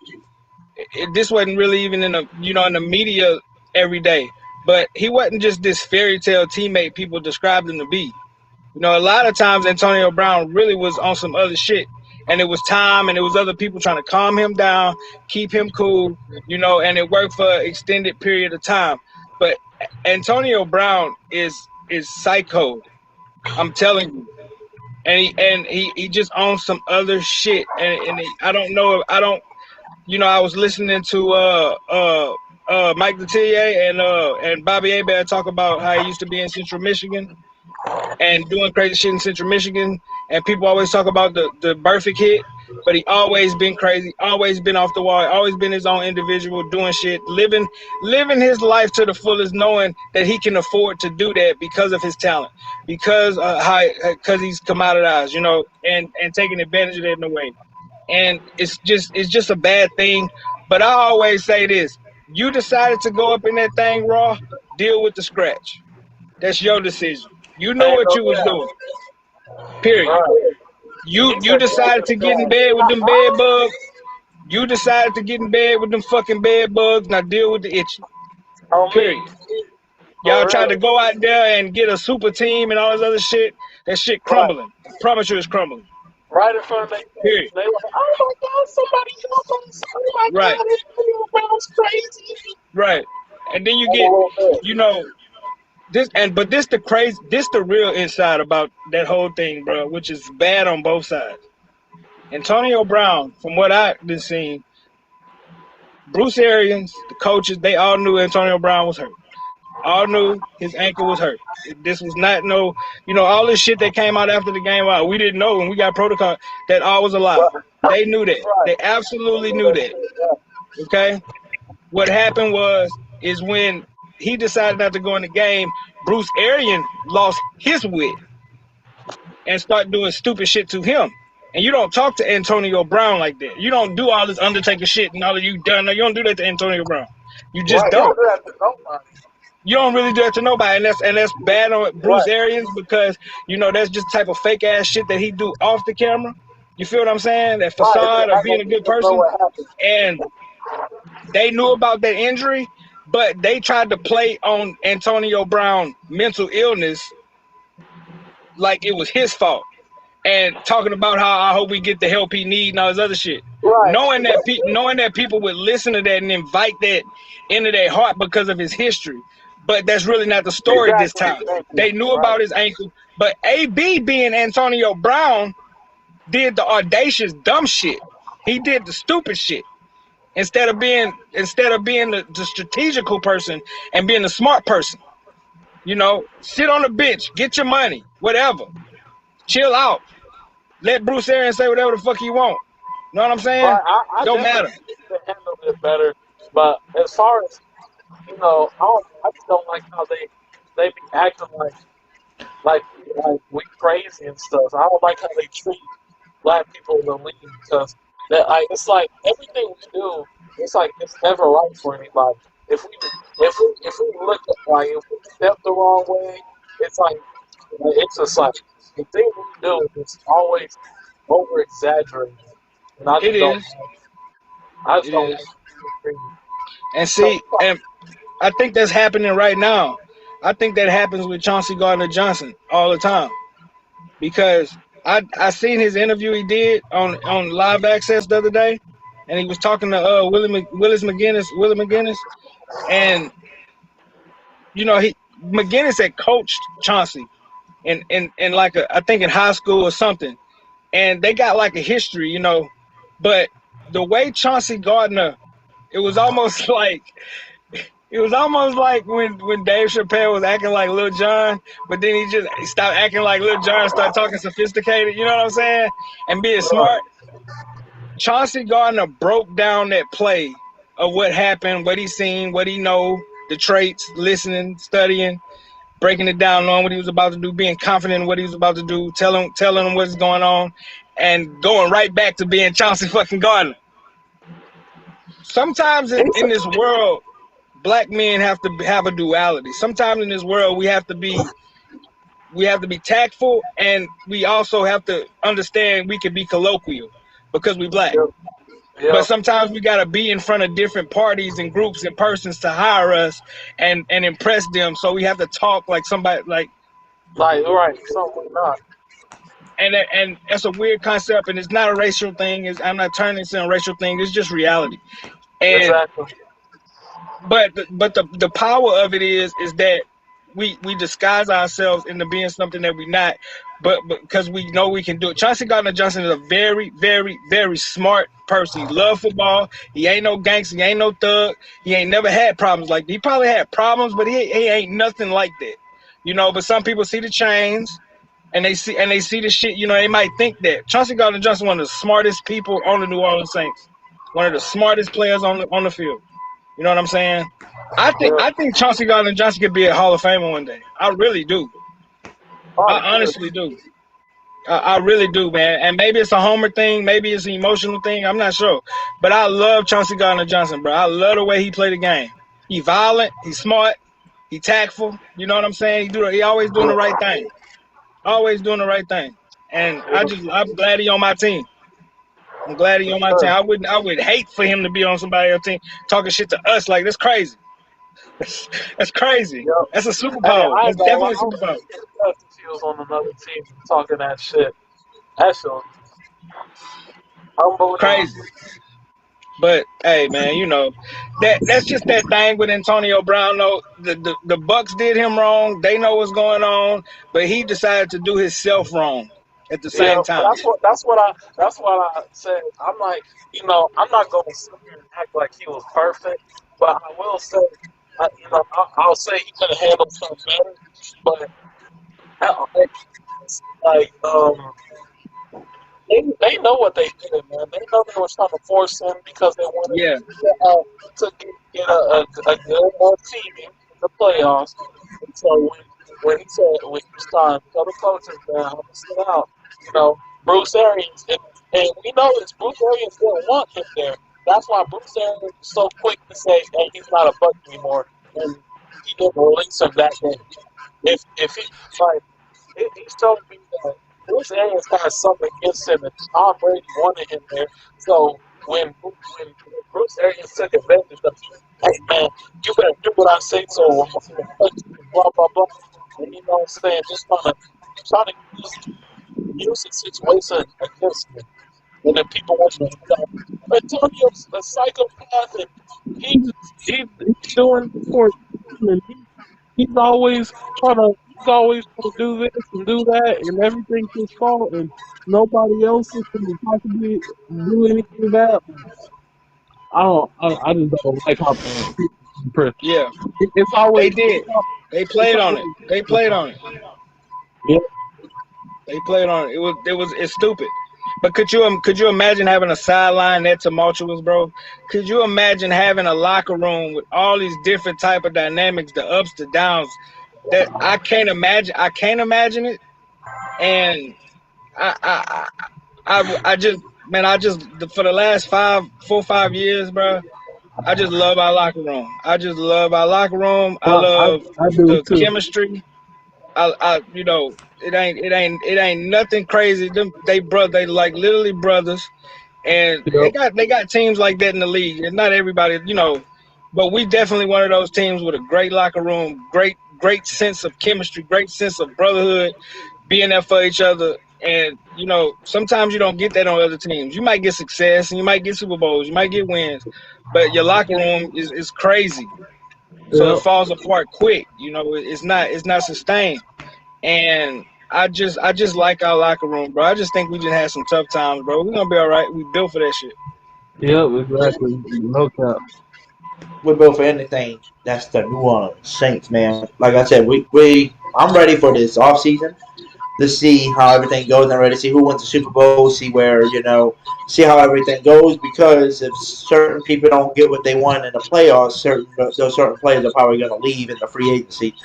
This wasn't really even in the media every day. But he wasn't just this fairy tale teammate people described him to be. You know, a lot of times Antonio Brown really was on some other shit. And it was time and it was other people trying to calm him down, keep him cool, you know, and it worked for an extended period of time. But Antonio Brown is psycho. I'm telling you. And he just owns some other shit. And I don't know, you know, I was listening to Mike Detillier and Bobby Hebert talk about how he used to be in Central Michigan and doing crazy shit in Central Michigan. And people always talk about the perfect hit, but he always been crazy, always been off the wall, always been his own individual, doing shit, living his life to the fullest, knowing that he can afford to do that because of his talent, because he's commoditized, you know, and taking advantage of that in a way. And it's just a bad thing. But I always say this: you decided to go up in that thing raw, deal with the scratch. That's your decision. You know what you was doing. Period. You decided to get in bed with them bed bugs. You decided to get in bed with them fucking bed bugs. Now deal with the itching. Period. Y'all tried to go out there and get a super team and all this other shit. That shit crumbling. I promise you it's crumbling. Right in front of them. Period. They were like, oh my God, somebody jumped on us. Oh my Right. God, Antonio Brown's crazy. Right. And then you get, you know, this the real inside about that whole thing, bro, which is bad on both sides. Antonio Brown, from what I've been seeing, Bruce Arians, the coaches, they all knew Antonio Brown was hurt. All knew his ankle was hurt. This was not no, you know, all this shit that came out after the game. We didn't know when we got protocol. That all was a lie. They knew that. They absolutely knew that. Okay? What happened is when he decided not to go in the game, Bruce Arians lost his wit and started doing stupid shit to him. And you don't talk to Antonio Brown like that. You don't do all this Undertaker shit and all of you done. You don't do that to Antonio Brown. You just don't. You don't really do that to nobody, and that's bad on Bruce Arians because, you know, that's just the type of fake ass shit that he do off the camera. You feel what I'm saying? That facade of being a good person. And they knew about that injury, but they tried to play on Antonio Brown mental illness like it was his fault. And talking about how I hope we get the help he need and all this other shit. Right. Knowing that people would listen to that and invite that into their heart because of his history. But that's really not the story this time. They knew about his ankle. But AB being Antonio Brown did the audacious dumb shit. He did the stupid shit. Instead of being the strategical person and being the smart person. You know, sit on the bench, get your money, whatever. Chill out. Let Bruce Arians say whatever the fuck he want. You know what I'm saying? I don't matter. They handled it better. But as far as, you know, I just don't like how they be acting like we crazy and stuff. I don't like how they treat black people in the league because it's like everything we do, it's like it's never right for anybody. If we look at if we step the wrong way, it's just like the thing we do is always over exaggerated. And I just don't. And see, and I think that's happening right now. I think that happens with Chauncey Gardner-Johnson all the time. Because I seen his interview he did on Live Access the other day, and he was talking to Willie McGinnis, and you know McGinnis had coached Chauncey in like I think in high school or something, and they got like a history, you know, but the way Chauncey Gardner, it was almost like when Dave Chappelle was acting like Lil Jon, but then he stopped acting like Lil Jon, started talking sophisticated, you know what I'm saying, and being smart. Chauncey Gardner broke down that play of what happened, what he seen, what he know, the traits, listening, studying, breaking it down, knowing what he was about to do, being confident in what he was about to do, telling him what's going on, and going right back to being Chauncey fucking Gardner. Sometimes in this world, black men have to have a duality. Sometimes in this world, we have to be tactful, and we also have to understand we can be colloquial because we black. Yep. But sometimes we gotta be in front of different parties and groups and persons to hire us and impress them. So we have to talk like somebody like Like, right, so we're not. And it's a weird concept, and it's not a racial thing. I'm not turning this into a racial thing. It's just reality. And Exactly. but the power of it is that we disguise ourselves into being something that we're not, but because we know we can do it. Chauncey Gardner Johnson is a very, very, very smart person. He love football. He ain't no gangster. He ain't no thug. He ain't never had problems like that. He probably had problems, but he ain't nothing like that. But some people see the chains and they see the shit. They might think that Chauncey Gardner Johnson one of the smartest people on the New Orleans Saints, one of the smartest players on the field. You know what I'm saying? I think Chauncey Gardner Johnson could be a Hall of Famer one day. I really do. I honestly do. I really do, man. And maybe it's a homer thing, maybe it's an emotional thing. I'm not sure, but I love Chauncey Gardner Johnson, bro. I love the way he played the game. He violent, he's smart, he tactful. You know what I'm saying? He always doing the right thing. Always doing the right thing. And I'm glad he on my team. I'm glad he on my team. I would hate for him to be on somebody else's team talking shit to us. Like, that's crazy. That's crazy. Yep. That's a Hey, superpower. I That's ain't gonna lie, definitely a I was superpower. impressed if she was on another team talking that shit. That shit was unbelievable. Crazy. But hey, man, that's just that thing with Antonio Brown. Though the Bucks did him wrong. They know what's going on, but he decided to do himself wrong at the Yeah, same but time. that's what I said. I'm like, I'm not gonna sit here and act like he was perfect, but I will say, I'll say he could have handled something better. But it's like, they know what they did, man. They know they were trying to force him because they wanted Yeah, to get a good team in the playoffs. And so when he said when he was trying to tell the coaches that I'm gonna sit out, Bruce Arians and we know this Bruce Arians didn't want him there. That's why Bruce Arians was so quick to say, "Hey, he's not a Buck anymore," and he didn't release him that day. If he like he showed me that Bruce Arians has something against him, and Tom Brady wanted him there. So when Bruce Arians took advantage of, hey man, you better do what I say, so I'm gonna punch you, blah blah blah. And what I'm saying, just trying to use the situation against him. And then people want to Antonio's a psychopath, and he's doing for and he's always trying to do this and do that, and everything's his fault, and nobody else can possibly do anything bad. I just don't like how people. yeah, It's they always did. They it's played on it. They played on it. yeah, They played on it. It's stupid. But could you imagine having a sideline that tumultuous, bro? Could you imagine having a locker room with all these different type of dynamics, the ups, the downs? That I can't imagine. I can't imagine it. And I just, man, for the last 4 or 5 years, bro, I just love our locker room. I just love our locker room. I love I do the too. chemistry. It ain't nothing crazy. They like literally brothers, and Yep. they got teams like that in the league. And not everybody, but we definitely one of those teams with a great locker room, great sense of chemistry, great sense of brotherhood, being there for each other. And sometimes you don't get that on other teams. You might get success and you might get Super Bowls, you might get wins, but your locker room is crazy. So it Yep. falls apart quick. It's not sustained. And I just like our locker room, bro. I just think we just had some tough times, bro. We're gonna be all right. We built for that shit. Yep. Exactly. No cap. We're built for anything. That's the New Orleans Saints, man. Like I said, I'm ready for this off season to see how everything goes. I'm ready to see who wins the Super Bowl, see where, see how everything goes. Because if certain people don't get what they want in the playoffs, those certain players are probably going to leave in the free agency,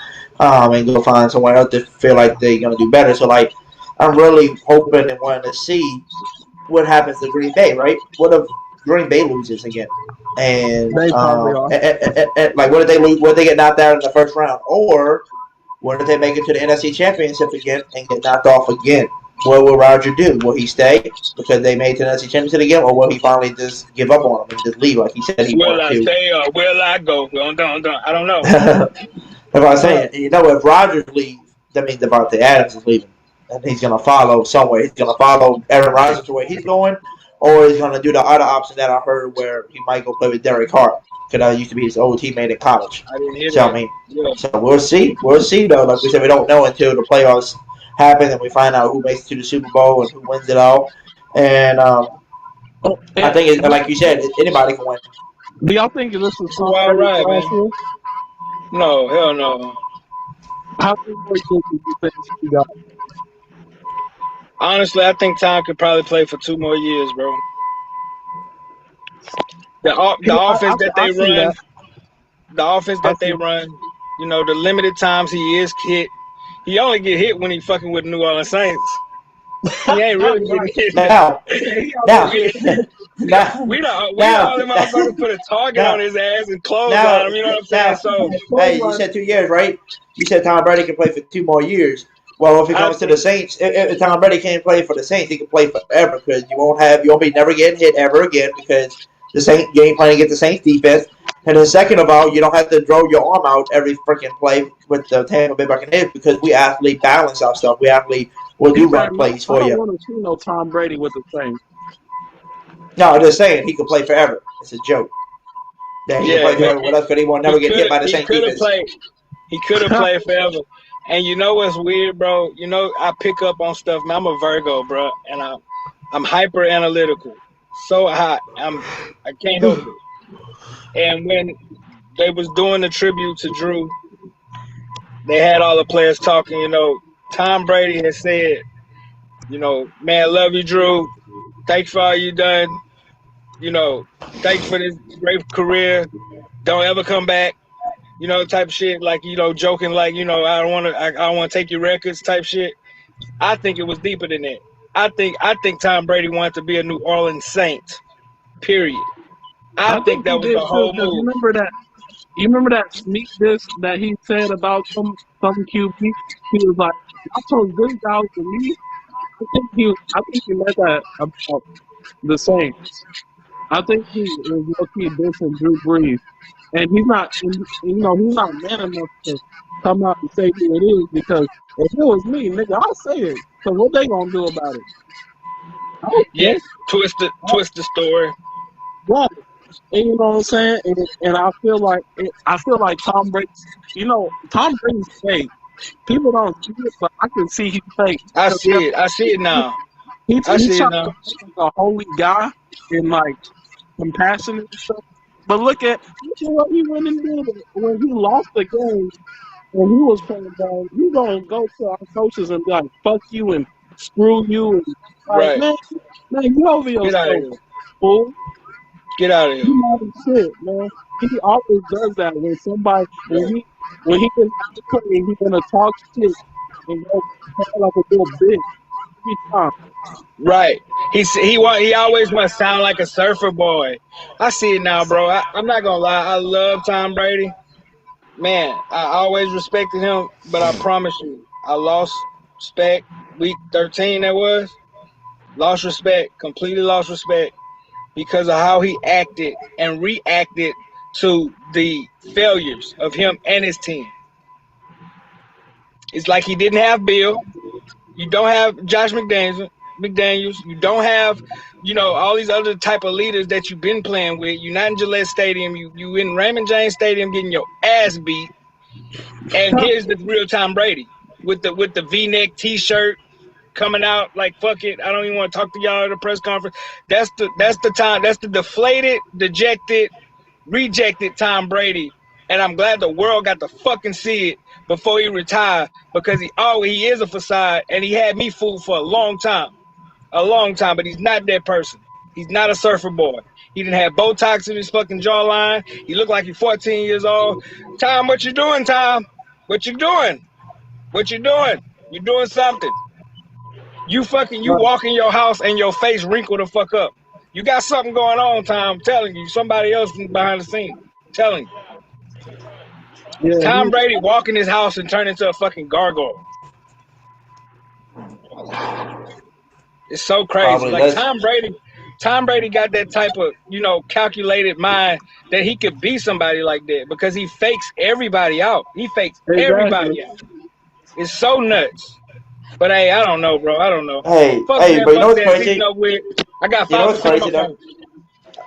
and go find somewhere else to feel like they're going to do better. So, like, I'm really hoping and wanting to see what happens to Green Bay, right? What if Green Bay loses again? And, They probably are. like, what if they lose? What if they get knocked out in the first round? Or what if they make it to the NFC Championship again and get knocked off again? What will Roger do? Will he stay because they made it to the NFC Championship again, or will he finally just give up on them and just leave like he said he Will wanted I to? stay or will I go? I don't know. That's what I'm saying. If Rodgers leaves, that means Devontae Adams is leaving, and he's gonna follow somewhere. He's gonna follow Aaron Rodgers to where he's going, or he's gonna do the other option that I heard where he might go play with Derek Carr, because I used to be his old teammate in college. I didn't hear So I that. mean, Yeah. so we'll see. We'll see though. Like we said, we don't know until the playoffs happen and we find out who makes it to the Super Bowl and who wins it all. And Oh, I and think, like you said, anybody can win. do y'all think this is It's a Tom wild Brady's ride, last man. year? No, hell no. How many more years do you think he got? Honestly, I think Tom could probably play for 2 more years, bro. The offense that I they see run, that. the offense I that they see. run, you know, the limited times he is hit, he only get hit when he fucking with the New Orleans Saints. He ain't really getting hit. Now, He now, always get hit. now, We the now, only motherfuckers put a target on now, his ass and close now, on him. You know what I'm saying? now. So Hey, you said 2 years, right? You said Tom Brady can play for 2 more years. Well, if it I comes to the think, Saints, if Tom Brady can't play for the Saints, he can play forever because you won't be never getting hit ever again because you ain't playing against the Saints defense. And then second of all, you don't have to throw your arm out every freaking play with the Tampa Bay Buccaneers because we actually balance our stuff. We actually will He do better run not. plays I for don't you. want to see no Tom Brady with the Saints. No, I'm just saying he can play forever. It's a joke. That he can play yeah, forever with us, but he won't he never get could hit have by the he Saints could have defense. played. He could have played forever. And you know what's weird, bro? You know, I pick up on stuff, man. I'm a Virgo, bro, and I'm hyper analytical. So hot. I can't help it. And when they was doing the tribute to Drew, they had all the players talking, you know. Tom Brady has said, you know, man, love you, Drew. Thanks for all you done. You know, thanks for this great career. Don't ever come back. You know, type of shit, like, you know, joking, like, you know, I don't want to take your records, type shit. I think it was deeper than that. I think Tom Brady wanted to be a New Orleans Saint. Period. I I think think he that was did the too, whole because move. you remember that sneak diss that he said about some QB. He was like, "I told this guy to me." I think he meant that about the Saints. I think he was low key dissing Drew Brees, and he's not. And, you know, he's not man enough to come out and say who it is because if it was me, nigga, I'll say it. So what they gonna do about it? I don't Yeah, care. twist the story. Right. And you know what I'm saying? And I feel like Tom Brady. You know, Tom Brady's fake. People don't see it, but I can see he's fake. I see it. I see it now. He's I see it trying to now. be like a holy guy and like compassionate and stuff. But look at what he went and did when he lost the game and he was playing bad. You gonna go to our coaches and be like, "Fuck you" and "Screw you" and like, Right. man, you over Get out of yourself, here. fool. Get out of You here. know the shit, man. He always does that when somebody Right. when he can have to play, he gonna talk shit and go play like a little bitch every time. Right. He always must sound like a surfer boy. I see it now, bro. I'm not gonna lie. I love Tom Brady. Man, I always respected him, but I promise you, I lost respect. Week 13, that was. Lost respect. Completely lost respect because of how he acted and reacted to the failures of him and his team. It's like he didn't have Bill. You don't have Josh McDaniels. You don't have, you know, all these other type of leaders that you've been playing with. You're not in Gillette Stadium. You in Raymond James Stadium getting your ass beat. And here's the real Tom Brady with the V-neck T-shirt coming out like fuck it. I don't even want to talk to y'all at a press conference. That's the time. That's the deflated, dejected, rejected Tom Brady. And I'm glad the world got to fucking see it before he retired because he is a facade and he had me fooled for a long time, but he's not that person. He's not a surfer boy. He didn't have Botox in his fucking jawline. He looked like he's 14 years old. Tom, what you doing, Tom? What you doing? What you doing? You doing something. You walk in your house and your face wrinkled the fuck up. You got something going on, Tom. I'm telling you. Somebody else is behind the scene. I'm telling you. Yeah, Tom Brady walk in his house and turn into a fucking gargoyle. It's so crazy. Probably Like less. Tom Brady got that type of, you know, calculated mind that he could be somebody like that because he fakes everybody out. He fakes exactly. everybody out. It's so nuts. But hey, I don't know, bro. I don't know. Hey, Fuck hey, that. but you know Fuck what's that season crazy? up with. I got You know what's 5% on my crazy though? phone.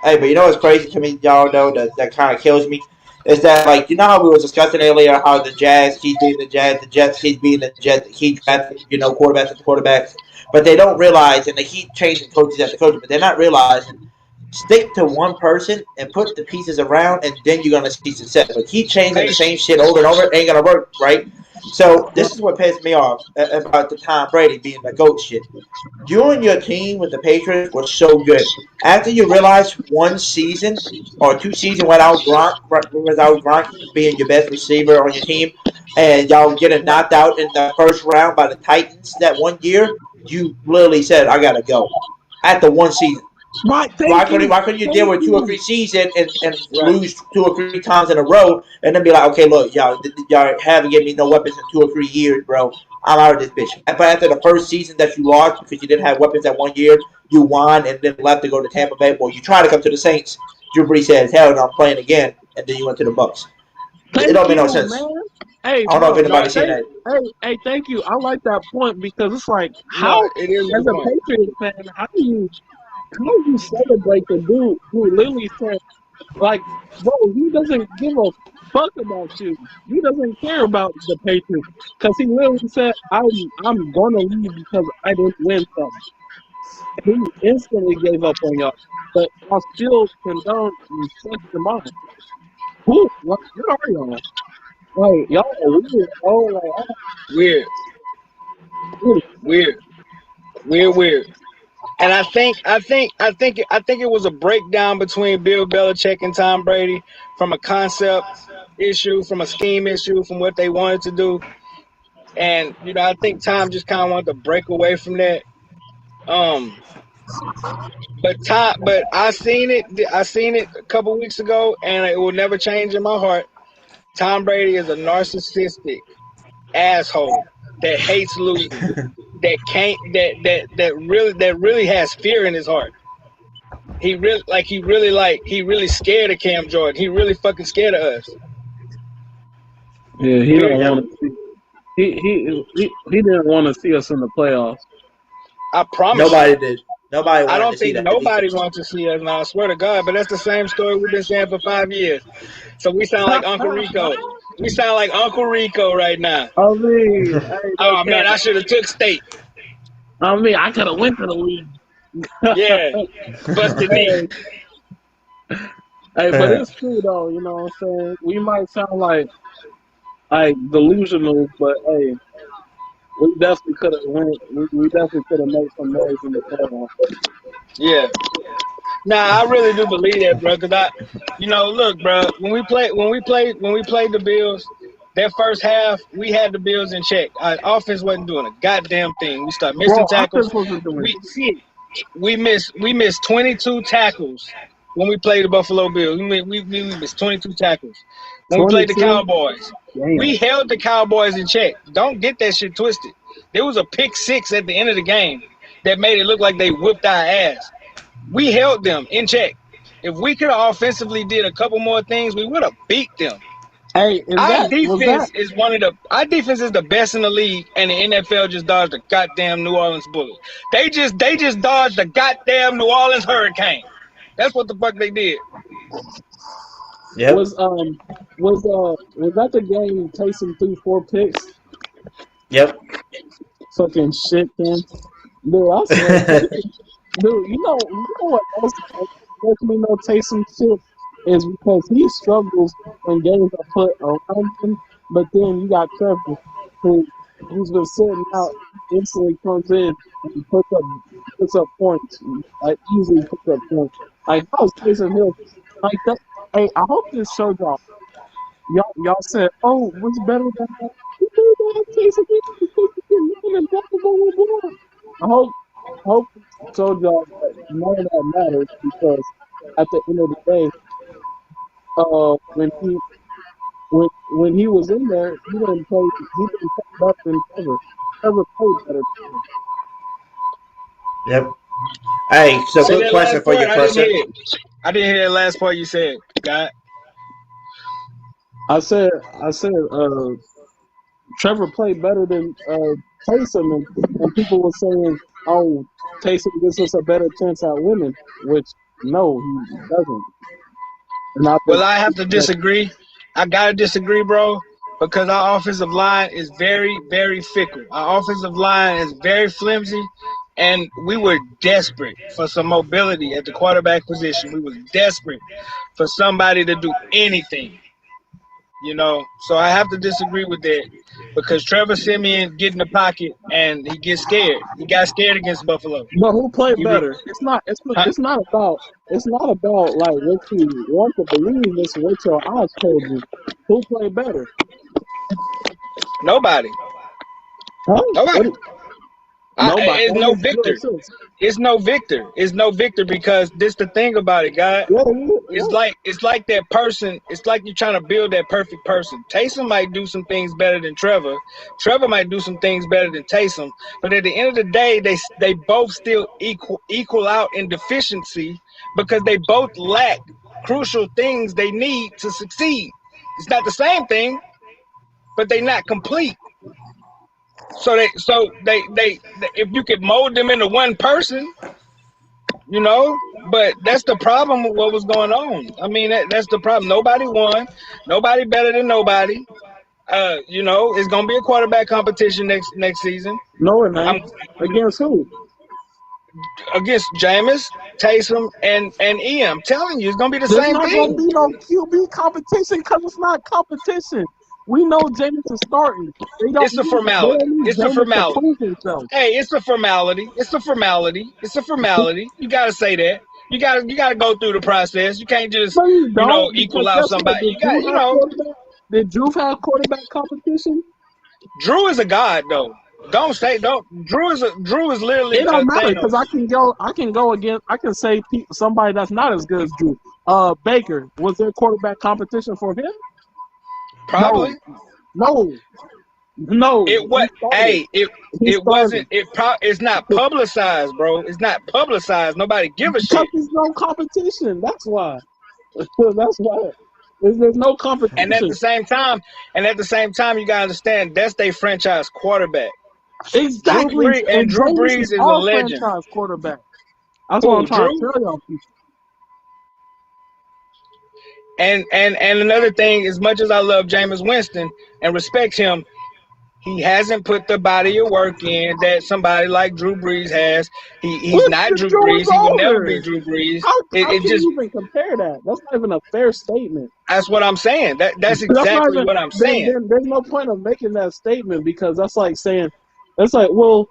Hey, but you know what's crazy to me, y'all know that kind of kills me is that like you know how we were discussing earlier how the Jazz keep being the Jets keep being the Jets, the Heat drafting quarterbacks and quarterbacks, but they don't realize and they keep changing coaches after coaches, but they're not realizing stick to one person and put the pieces around, and then you're gonna see success. But keep changing the same shit Patience. over and over, it ain't gonna work, right? So this is what pissed me off about the Tom Brady being the GOAT shit. You and your team with the Patriots were so good. After you realize one season or two seasons without Gronk being your best receiver on your team, and y'all getting knocked out in the first round by the Titans that one year, you literally said, "I gotta go." After one season. Right, Why thank couldn't you. why couldn't you deal Thank with two or three you. seasons and Right. lose two or three times in a row and then be like, okay, look, y'all haven't given me no weapons in 2 or 3 years, bro. I'm out of this bitch. But after the first season that you lost because you didn't have weapons that one year, you won and then left to go to Tampa Bay. Well, you tried to come to the Saints. Drew Brees says, hell no, I'm playing again, and then you went to the Bucks. It Thank don't make no you, sense. man. Hey, I don't know if bro. anybody's No, seen that. Thank you. I like that point because it's like, no, how, it is a as good a point. Patriots fan, how do you celebrate the dude who literally said, like, bro, he doesn't give a fuck about you. He doesn't care about the Patriots because he literally said, I'm gonna leave because I didn't win something. He instantly gave up on y'all, but y'all still condone and set them off. Who? What are y'all? Like y'all are weird. Oh, like Weird. weird. Weird. Weird. And I think it was a breakdown between Bill Belichick and Tom Brady from a concept issue, from a scheme issue, from what they wanted to do. And I think Tom just kind of wanted to break away from that. Um, but I seen it. I seen it a couple weeks ago, and it will never change in my heart. Tom Brady is a narcissistic asshole that hates losing, that can't that really has fear in his heart. He really scared of Cam Jordan. He really fucking scared of us. Yeah, he We don't Yep. want to see. He didn't want to see us in the playoffs. I promise you. Nobody did. Nobody I wanted to don't see think that nobody defense. wants to see us now. I swear to God, but that's the same story we've been saying for 5 years. So we sound like Uncle Rico. We sound like Uncle Rico right now. I mean, hey, no Oh cap. man, I should have took state. I could have went to the league. Yeah, busted knee. Hey, hey, but it's true though. You know what I'm saying? We might sound like delusional, but hey, we definitely could have went. We definitely could have made some noise in the playoffs. Yeah. Nah, I really do believe that, bro. Cause look, bro. When we played the Bills, that first half we had the Bills in check. Our offense wasn't doing a goddamn thing. We started Bro, missing tackles. offense wasn't doing We shit. we missed 22 tackles when we played the Buffalo Bills. We missed 22 tackles. When we played the 22. Cowboys, Damn. we held the Cowboys in check. Don't get that shit twisted. There was a pick six at the end of the game that made it look like they whipped our ass. We held them in check. If we could have offensively did a couple more things, we would have beat them. Hey, Our was that? defense is the best in the league, and the NFL just dodged the goddamn New Orleans Bullets. They just dodged the goddamn New Orleans Hurricane. That's what the fuck they did. Yep. Was that the game Taysom threw 4 picks? Yep. Fucking shit, man. Dude, I swear, Taysom. Dude, you know what else lets me know Taysom shit is because he struggles when games are put around him, but then you got Trevor, who's been sitting out, instantly comes in and puts up points, like easily puts up points. Like how's Taysom Hill like that? Hey, I hope this showed y'all said, oh, what's better than that? You know that Taysom Hill, Taysom Hill, and blah blah blah blah blah. I hope told y'all that none of that matters because at the end of the day, when he was in there, he didn't play better than Trevor. Trevor played better than him. Yep. Hey, so Say good that question last for part. you, I didn't person. hear it. I didn't hear that last part you said. God. I said Trevor played better than Taysom, and people were saying, "Oh, Taysom gives us a better chance at winning," which no, he doesn't. And I Well, think I have to disagree. I gotta disagree, bro, because our offensive line is very, very fickle. Our offensive line is very flimsy, and we were desperate for some mobility at the quarterback position. We was desperate for somebody to do anything, So I have to disagree with that because Trevor Siemian get in the pocket and he gets scared. He got scared against Buffalo. but who played He re- better? It's not. huh? It's not about. It's not about like what you want to believe. It's what your eyes told you. Who played better? Nobody. Huh? Nobody. Nobody. It's That no makes zero victor. sense. It's no victor. It's no victor because this the thing about it, guy. Yeah, It's like that person. It's like you're trying to build that perfect person. Taysom might do some things better than Trevor. Trevor might do some things better than Taysom. But at the end of the day, they both still equal out in deficiency because they both lack crucial things they need to succeed. It's not the same thing, but they're not complete. So they if you could mold them into one person, but that's the problem with what was going on. I mean, that's the problem. Nobody won. Nobody better than nobody. It's gonna be a quarterback competition next season. no, it ain't. Against who? Against Jameis, Taysom, and Ian. I'm telling you, it's gonna be the There's same not thing. gonna be no QB competition because it's not competition. We know Jameis is starting. It's a formality. It's a formality. Prove himself. Hey, it's a formality. It's a formality. It's a formality. You gotta say that. You gotta go through the process. You can't just No, you don't. equal out somebody. You got Did Drew have quarterback competition? Drew is a god though. Don't. Drew is literally. It don't matter because I can go against. I can say somebody that's not as good as Drew. Baker, was there quarterback competition for him? Probably. No. It was. Hey, it wasn't. It's not publicized, bro. It's not publicized. Nobody give a shit. Because there's no competition. That's why. That's why. There's no competition. And at the same time, you gotta understand that's their franchise quarterback. Exactly. Drew Brees is a legend. Franchise quarterback. That's what I'm trying to tell y'all people. And another thing, as much as I love Jameis Winston and respect him, he hasn't put the body of work in that somebody like Drew Brees has. He's not Drew Brees. He will never be Drew Brees. How can you even compare that? That's not even a fair statement. That's what I'm saying. That's exactly what I'm saying. There's no point of making that statement because that's like saying, well,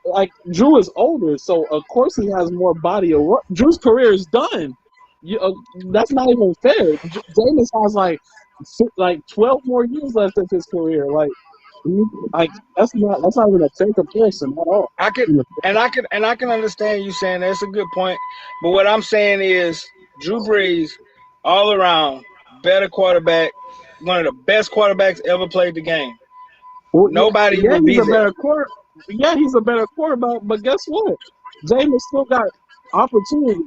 like Drew is older, so of course he has more body of work. Drew's career is done. That's not even fair. Jameis has like 12 more years left of his career. That's not even a fair comparison at all. I can understand you saying that's a good point, but what I'm saying is Drew Brees, all around better quarterback, one of the best quarterbacks ever played the game. Well, Nobody will be there. Yeah, he's a better quarterback, but guess what? Jameis still got opportunity.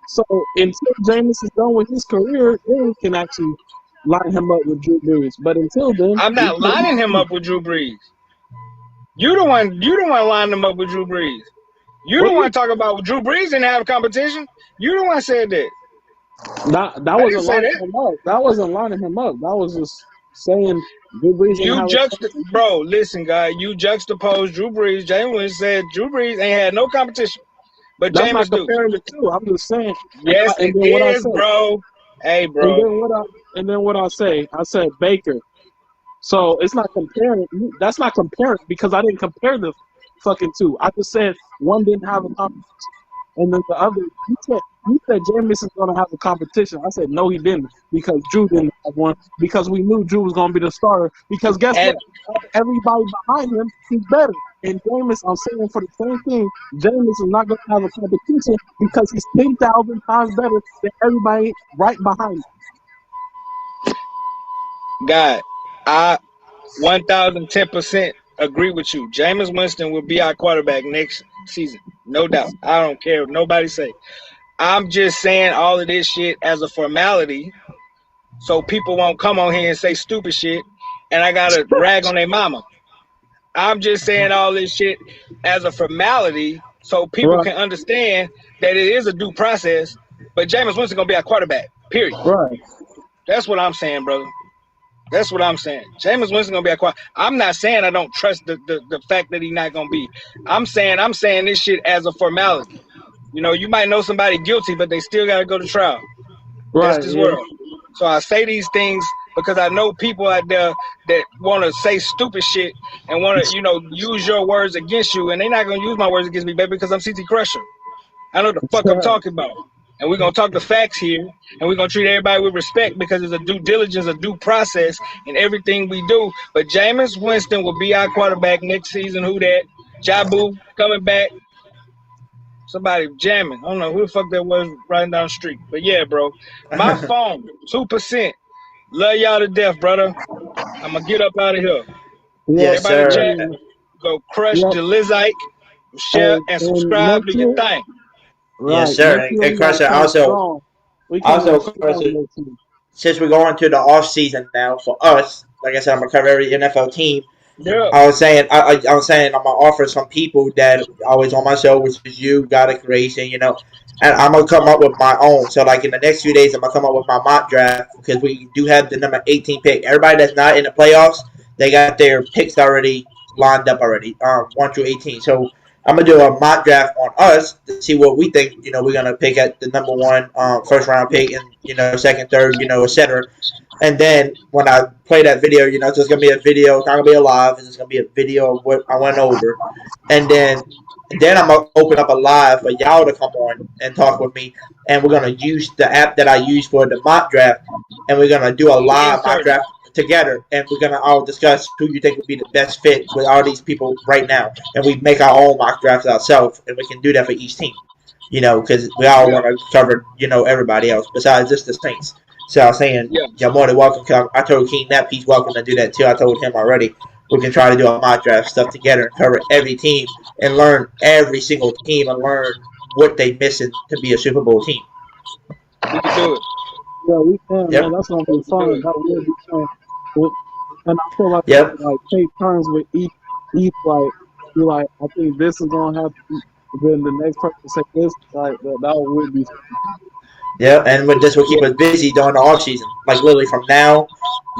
So until Jameis is done with his career, then we can actually line him up with Drew Brees. But until then, I'm not lining him up with Drew Brees. You don't want line him up with Drew Brees. You don't want to talk about Drew Brees and have competition. You don't want to say that. That wasn't lining him up. That wasn't lining him up. That was just saying Drew Brees. Bro, listen, guy. You juxtapose Drew Brees. Jameis said Drew Brees ain't had no competition. But That's Jameis not comparing the two. I'm just saying. Yes, it is, bro. Hey, bro. And then what I said Baker. So it's not comparing. That's not comparing because I didn't compare the fucking two. I just said one didn't have a competition, and then the other. You said Jameis is going to have a competition. I said no, he didn't because Drew didn't have one because we knew Drew was going to be the starter. Because guess what? Everybody behind him, he's better. And Jameis, I'm saying for the same thing, Jameis is not going to have a competition because he's 10,000 times better than everybody right behind him. God, I 1,010% agree with you. Jameis Winston will be our quarterback next season. No doubt. I don't care what nobody say. I'm just saying all of this shit as a formality so people won't come on here and say stupid shit and I gotta rag on their mama. I'm just saying all this shit as a formality so people Right. can understand that it is a due process. But Jameis Winston gonna be our quarterback. Period. Right. That's what I'm saying, brother. That's what I'm saying. Jameis Winston gonna be a quarterback. I'm not saying I don't trust the fact that he's not gonna be. I'm saying this shit as a formality. You know, you might know somebody guilty, but they still gotta go to trial. That's Right. this Yeah. world. So I say these things because I know people out there that want to say stupid shit and want to, use your words against you, and they're not gonna use my words against me, baby, because I'm CT Crusher. I know the fuck I'm talking about, and we're gonna talk the facts here, and we're gonna treat everybody with respect because there's a due diligence, a due process in everything we do. But Jameis Winston will be our quarterback next season. Who that? Jube coming back. Somebody jamming. I don't know who the fuck that was riding down the street. But yeah, bro. My phone, 2%. Love y'all to death, brother. I'm going to get up out of here. Yeah. Yes, Everybody in the sir. chat, go crush Yep. the Lizike, share, and And subscribe. next Do your year, thing. Yes, right. sir. Next year And we gotta Crusher, come strong. We coming in strong Crusher, next year. since we're going to the off season now for us, like I said, I'm gonna cover every NFL team. Yeah. I was saying, I was saying, I'm gonna offer some people that always on my show, which is you, got a creation, and I'm gonna come up with my own. So, like in the next few days, I'm gonna come up with my mock draft because we do have the number 18 pick. Everybody that's not in the playoffs, they got their picks already lined up already, 1 through 18. So I'm gonna do a mock draft on us to see what we think. We're gonna pick at the number one, first round pick, and second, third, etc. And then when I play that video, it's just gonna be a video. It's not gonna be a live. It's just gonna be a video of what I went over. And then I'm gonna open up a live for y'all to come on and talk with me. And we're gonna use the app that I use for the mock draft, and we're gonna do a live mock Insert. draft together. And we're gonna all discuss who you think would be the best fit with all these people right now. And we make our own mock drafts ourselves, and we can do that for each team. Because we all want to cover everybody else besides just the Saints. So I was saying, Yeah. y'all more than welcome. I told King that he's welcome to do that too. I told him already. We can try to do a mock draft stuff together and cover every team and learn every single team and learn what they missing to be a Super Bowl team. We can do it. Yeah, we can, Yep. man. That's gonna be We can do fun. it. That will be fun. And I feel like Yep. we like take turns with each like be like, I think this is gonna happen. Then the next person say this, like that would be fun. Yeah, and with this will keep us busy during the off season. Like literally from now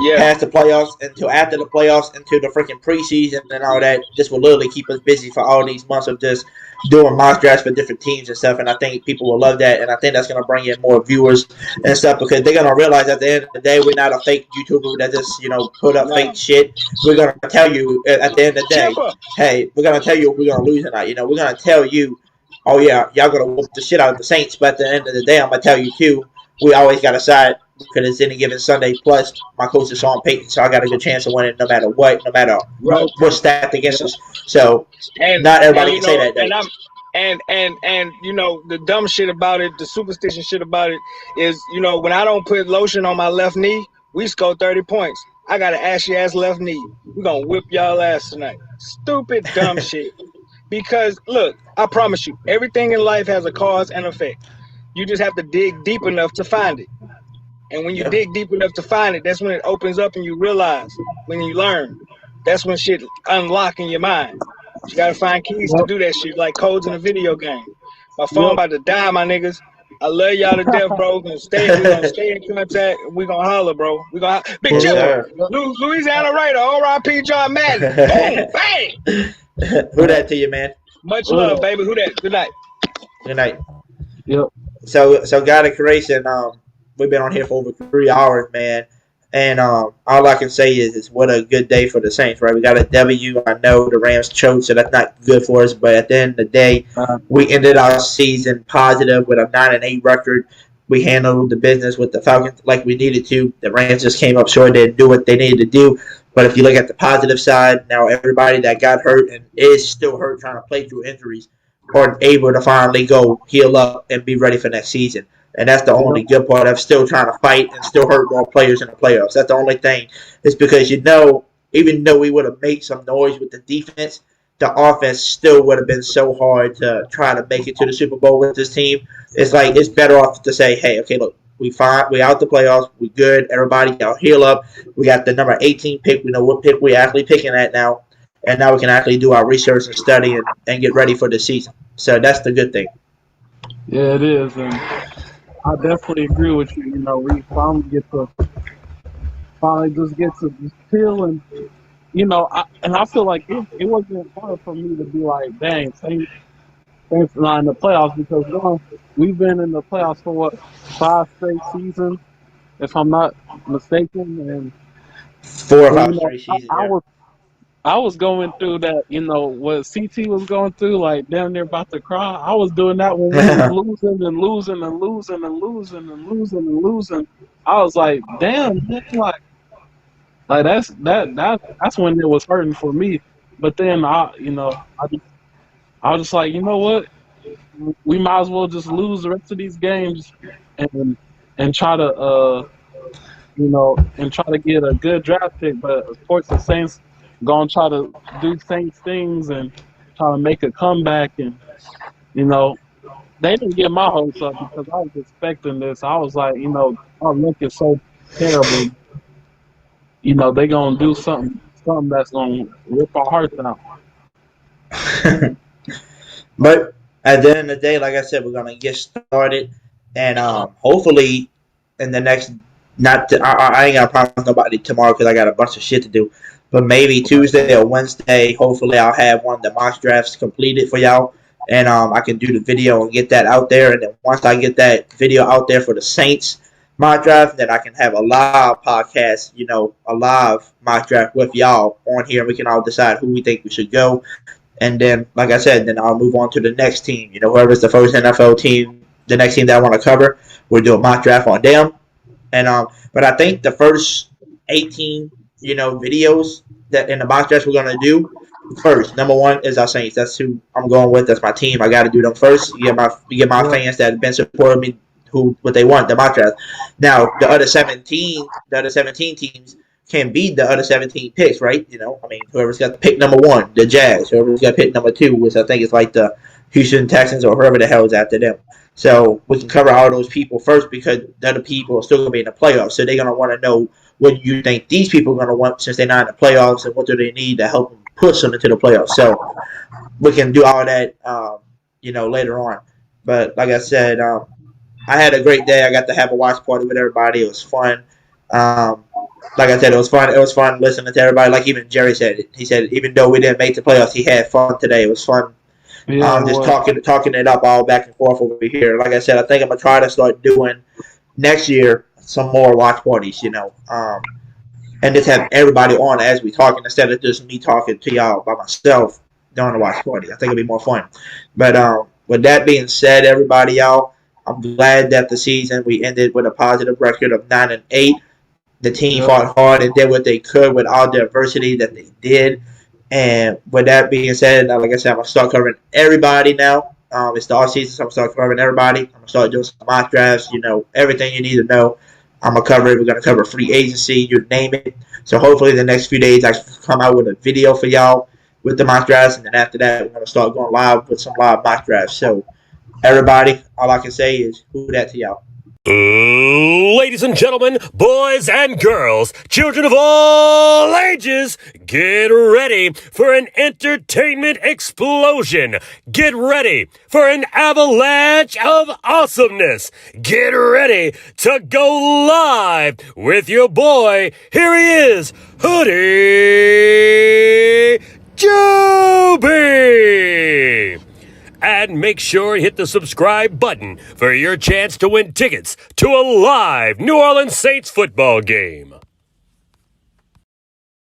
Yeah. past the playoffs until after the playoffs until the freaking preseason and all that. This will literally keep us busy for all these months of just doing mock drafts for different teams and stuff. And I think people will love that. And I think that's going to bring in more viewers and stuff because they're going to realize at the end of the day, we're not a fake YouTuber that just, put up fake shit. We're going to tell you at the end of the day, hey, we're going to tell you we're going to lose tonight. We're going to tell you, oh, yeah, y'all going to whoop the shit out of the Saints. But at the end of the day, I'm going to tell you, too, we always got a side because it's any given Sunday. Plus, my coach is Sean Payton, so I got a good chance of winning no matter what, no matter what's stacked against us. So, not everybody can say that, though. And the dumb shit about it, the superstition shit about it is, when I don't put lotion on my left knee, we score 30 points. I got an ashy ass left knee. We're going to whip y'all ass tonight. Stupid, dumb shit. Because, look, I promise you, everything in life has a cause and effect. You just have to dig deep enough to find it. And when you dig deep enough to find it, that's when it opens up and you realize, when you learn, that's when shit unlock in your mind. You gotta find keys to do that shit, like codes in a video game. My phone about to die, my niggas. I love y'all to death, bro. We're gonna stay in contact. We're gonna holler, bro. We're gonna Big Yes, Chipper, sir. Louisiana Raider, R.I.P. John Madden. Boom, bang. Who that to you, man? Much love, baby. Who that? Good night. Good night. Yep. So God of Creation, we've been on here for over 3 hours, man. And all I can say is what a good day for the Saints, right? We got a W. I know the Rams choked, so that's not good for us. But at the end of the day, we ended our season positive with a 9-8 record. We handled the business with the Falcons like we needed to. The Rams just came up short. They didn't do what they needed to do. But if you look at the positive side, now everybody that got hurt and is still hurt trying to play through injuries are able to finally go heal up and be ready for next season. And that's the only good part of still trying to fight and still hurt more players in the playoffs. That's the only thing. It's because, even though we would have made some noise with the defense, the offense still would have been so hard to try to make it to the Super Bowl with this team. It's like it's better off to say, hey, okay, look, We fine. We out the playoffs. We good. Everybody got heal up. We got the number 18 pick. We know what pick we're actually picking at now, and now we can actually do our research and study and get ready for the season. So that's the good thing. Yeah, it is, and I definitely agree with you. You know, we finally just get to just chill and I feel like it wasn't hard for me to be like, dang, Saints not in the playoffs because one, we've been in the playoffs for what 5 straight seasons, if I'm not mistaken, and 4 or 5 straight seasons. Yeah. I was going through that, what CT was going through, like damn near about to cry. I was doing that when we was losing and losing and losing and losing and losing and losing. I was like, damn, man, like that's when it was hurting for me. But then I was just like, you know what? We might as well just lose the rest of these games and try to get a good draft pick. But of course, the Saints gonna try to do Saints things and try to make a comeback. And they didn't get my hopes up because I was expecting this. I was like, our look is so terrible. They gonna do something that's gonna rip our hearts out. But at the end of the day, like I said, we're gonna get started, and hopefully in the next. I ain't gonna promise nobody tomorrow because I got a bunch of shit to do. But maybe Tuesday or Wednesday, hopefully I'll have one of the mock drafts completed for y'all, and I can do the video and get that out there. And then once I get that video out there for the Saints mock draft, then I can have a live podcast, a live mock draft with y'all on here, and we can all decide who we think we should go. And then, like I said, then I'll move on to the next team. Whoever's the first NFL team, the next team that I want to cover, we'll do a mock draft on them. And but I think the first 18, videos that in the mock draft we're gonna do first. Number one is our Saints. That's who I'm going with. That's my team. I got to do them first. You get my fans that have been supporting me, what they want, the mock draft. Now the other 17 teams can beat the other 17 picks, right? Whoever's got pick number 1, the Jags. Whoever's got pick number 2, which I think is like the Houston Texans or whoever the hell is after them. So we can cover all those people first because the other people are still going to be in the playoffs. So they're going to want to know what you think these people are going to want since they're not in the playoffs and what do they need to help them push them into the playoffs. So we can do all that, later on. But like I said, I had a great day. I got to have a watch party with everybody. It was fun. Like I said, it was fun. It was fun listening to everybody. Like even Jerry said it. He said even though we didn't make the playoffs, he had fun today. It was fun. Yeah, just talking it up all back and forth over here. Like I said, I think I'm gonna try to start doing next year some more watch parties, and just have everybody on as we talking instead of just me talking to y'all by myself during the watch party. I think it'll be more fun. But with that being said, everybody, y'all, I'm glad that the season we ended with a positive record of 9-8. The team fought hard and did what they could with all the adversity that they did. And with that being said, like I said, I'm going to start covering everybody now. It's the off season, so I'm going to start covering everybody. I'm going to start doing some mock drafts, everything you need to know. I'm going to cover it. We're going to cover free agency, you name it. So hopefully the next few days I can come out with a video for y'all with the mock drafts. And then after that, we're going to start going live with some live mock drafts. So everybody, all I can say is who that to y'all. Ladies and gentlemen, boys and girls, children of all ages, get ready for an entertainment explosion. Get ready for an avalanche of awesomeness. Get ready to go live with your boy. Here he is, Hoodie Jube. And make sure you hit the subscribe button for your chance to win tickets to a live New Orleans Saints football game.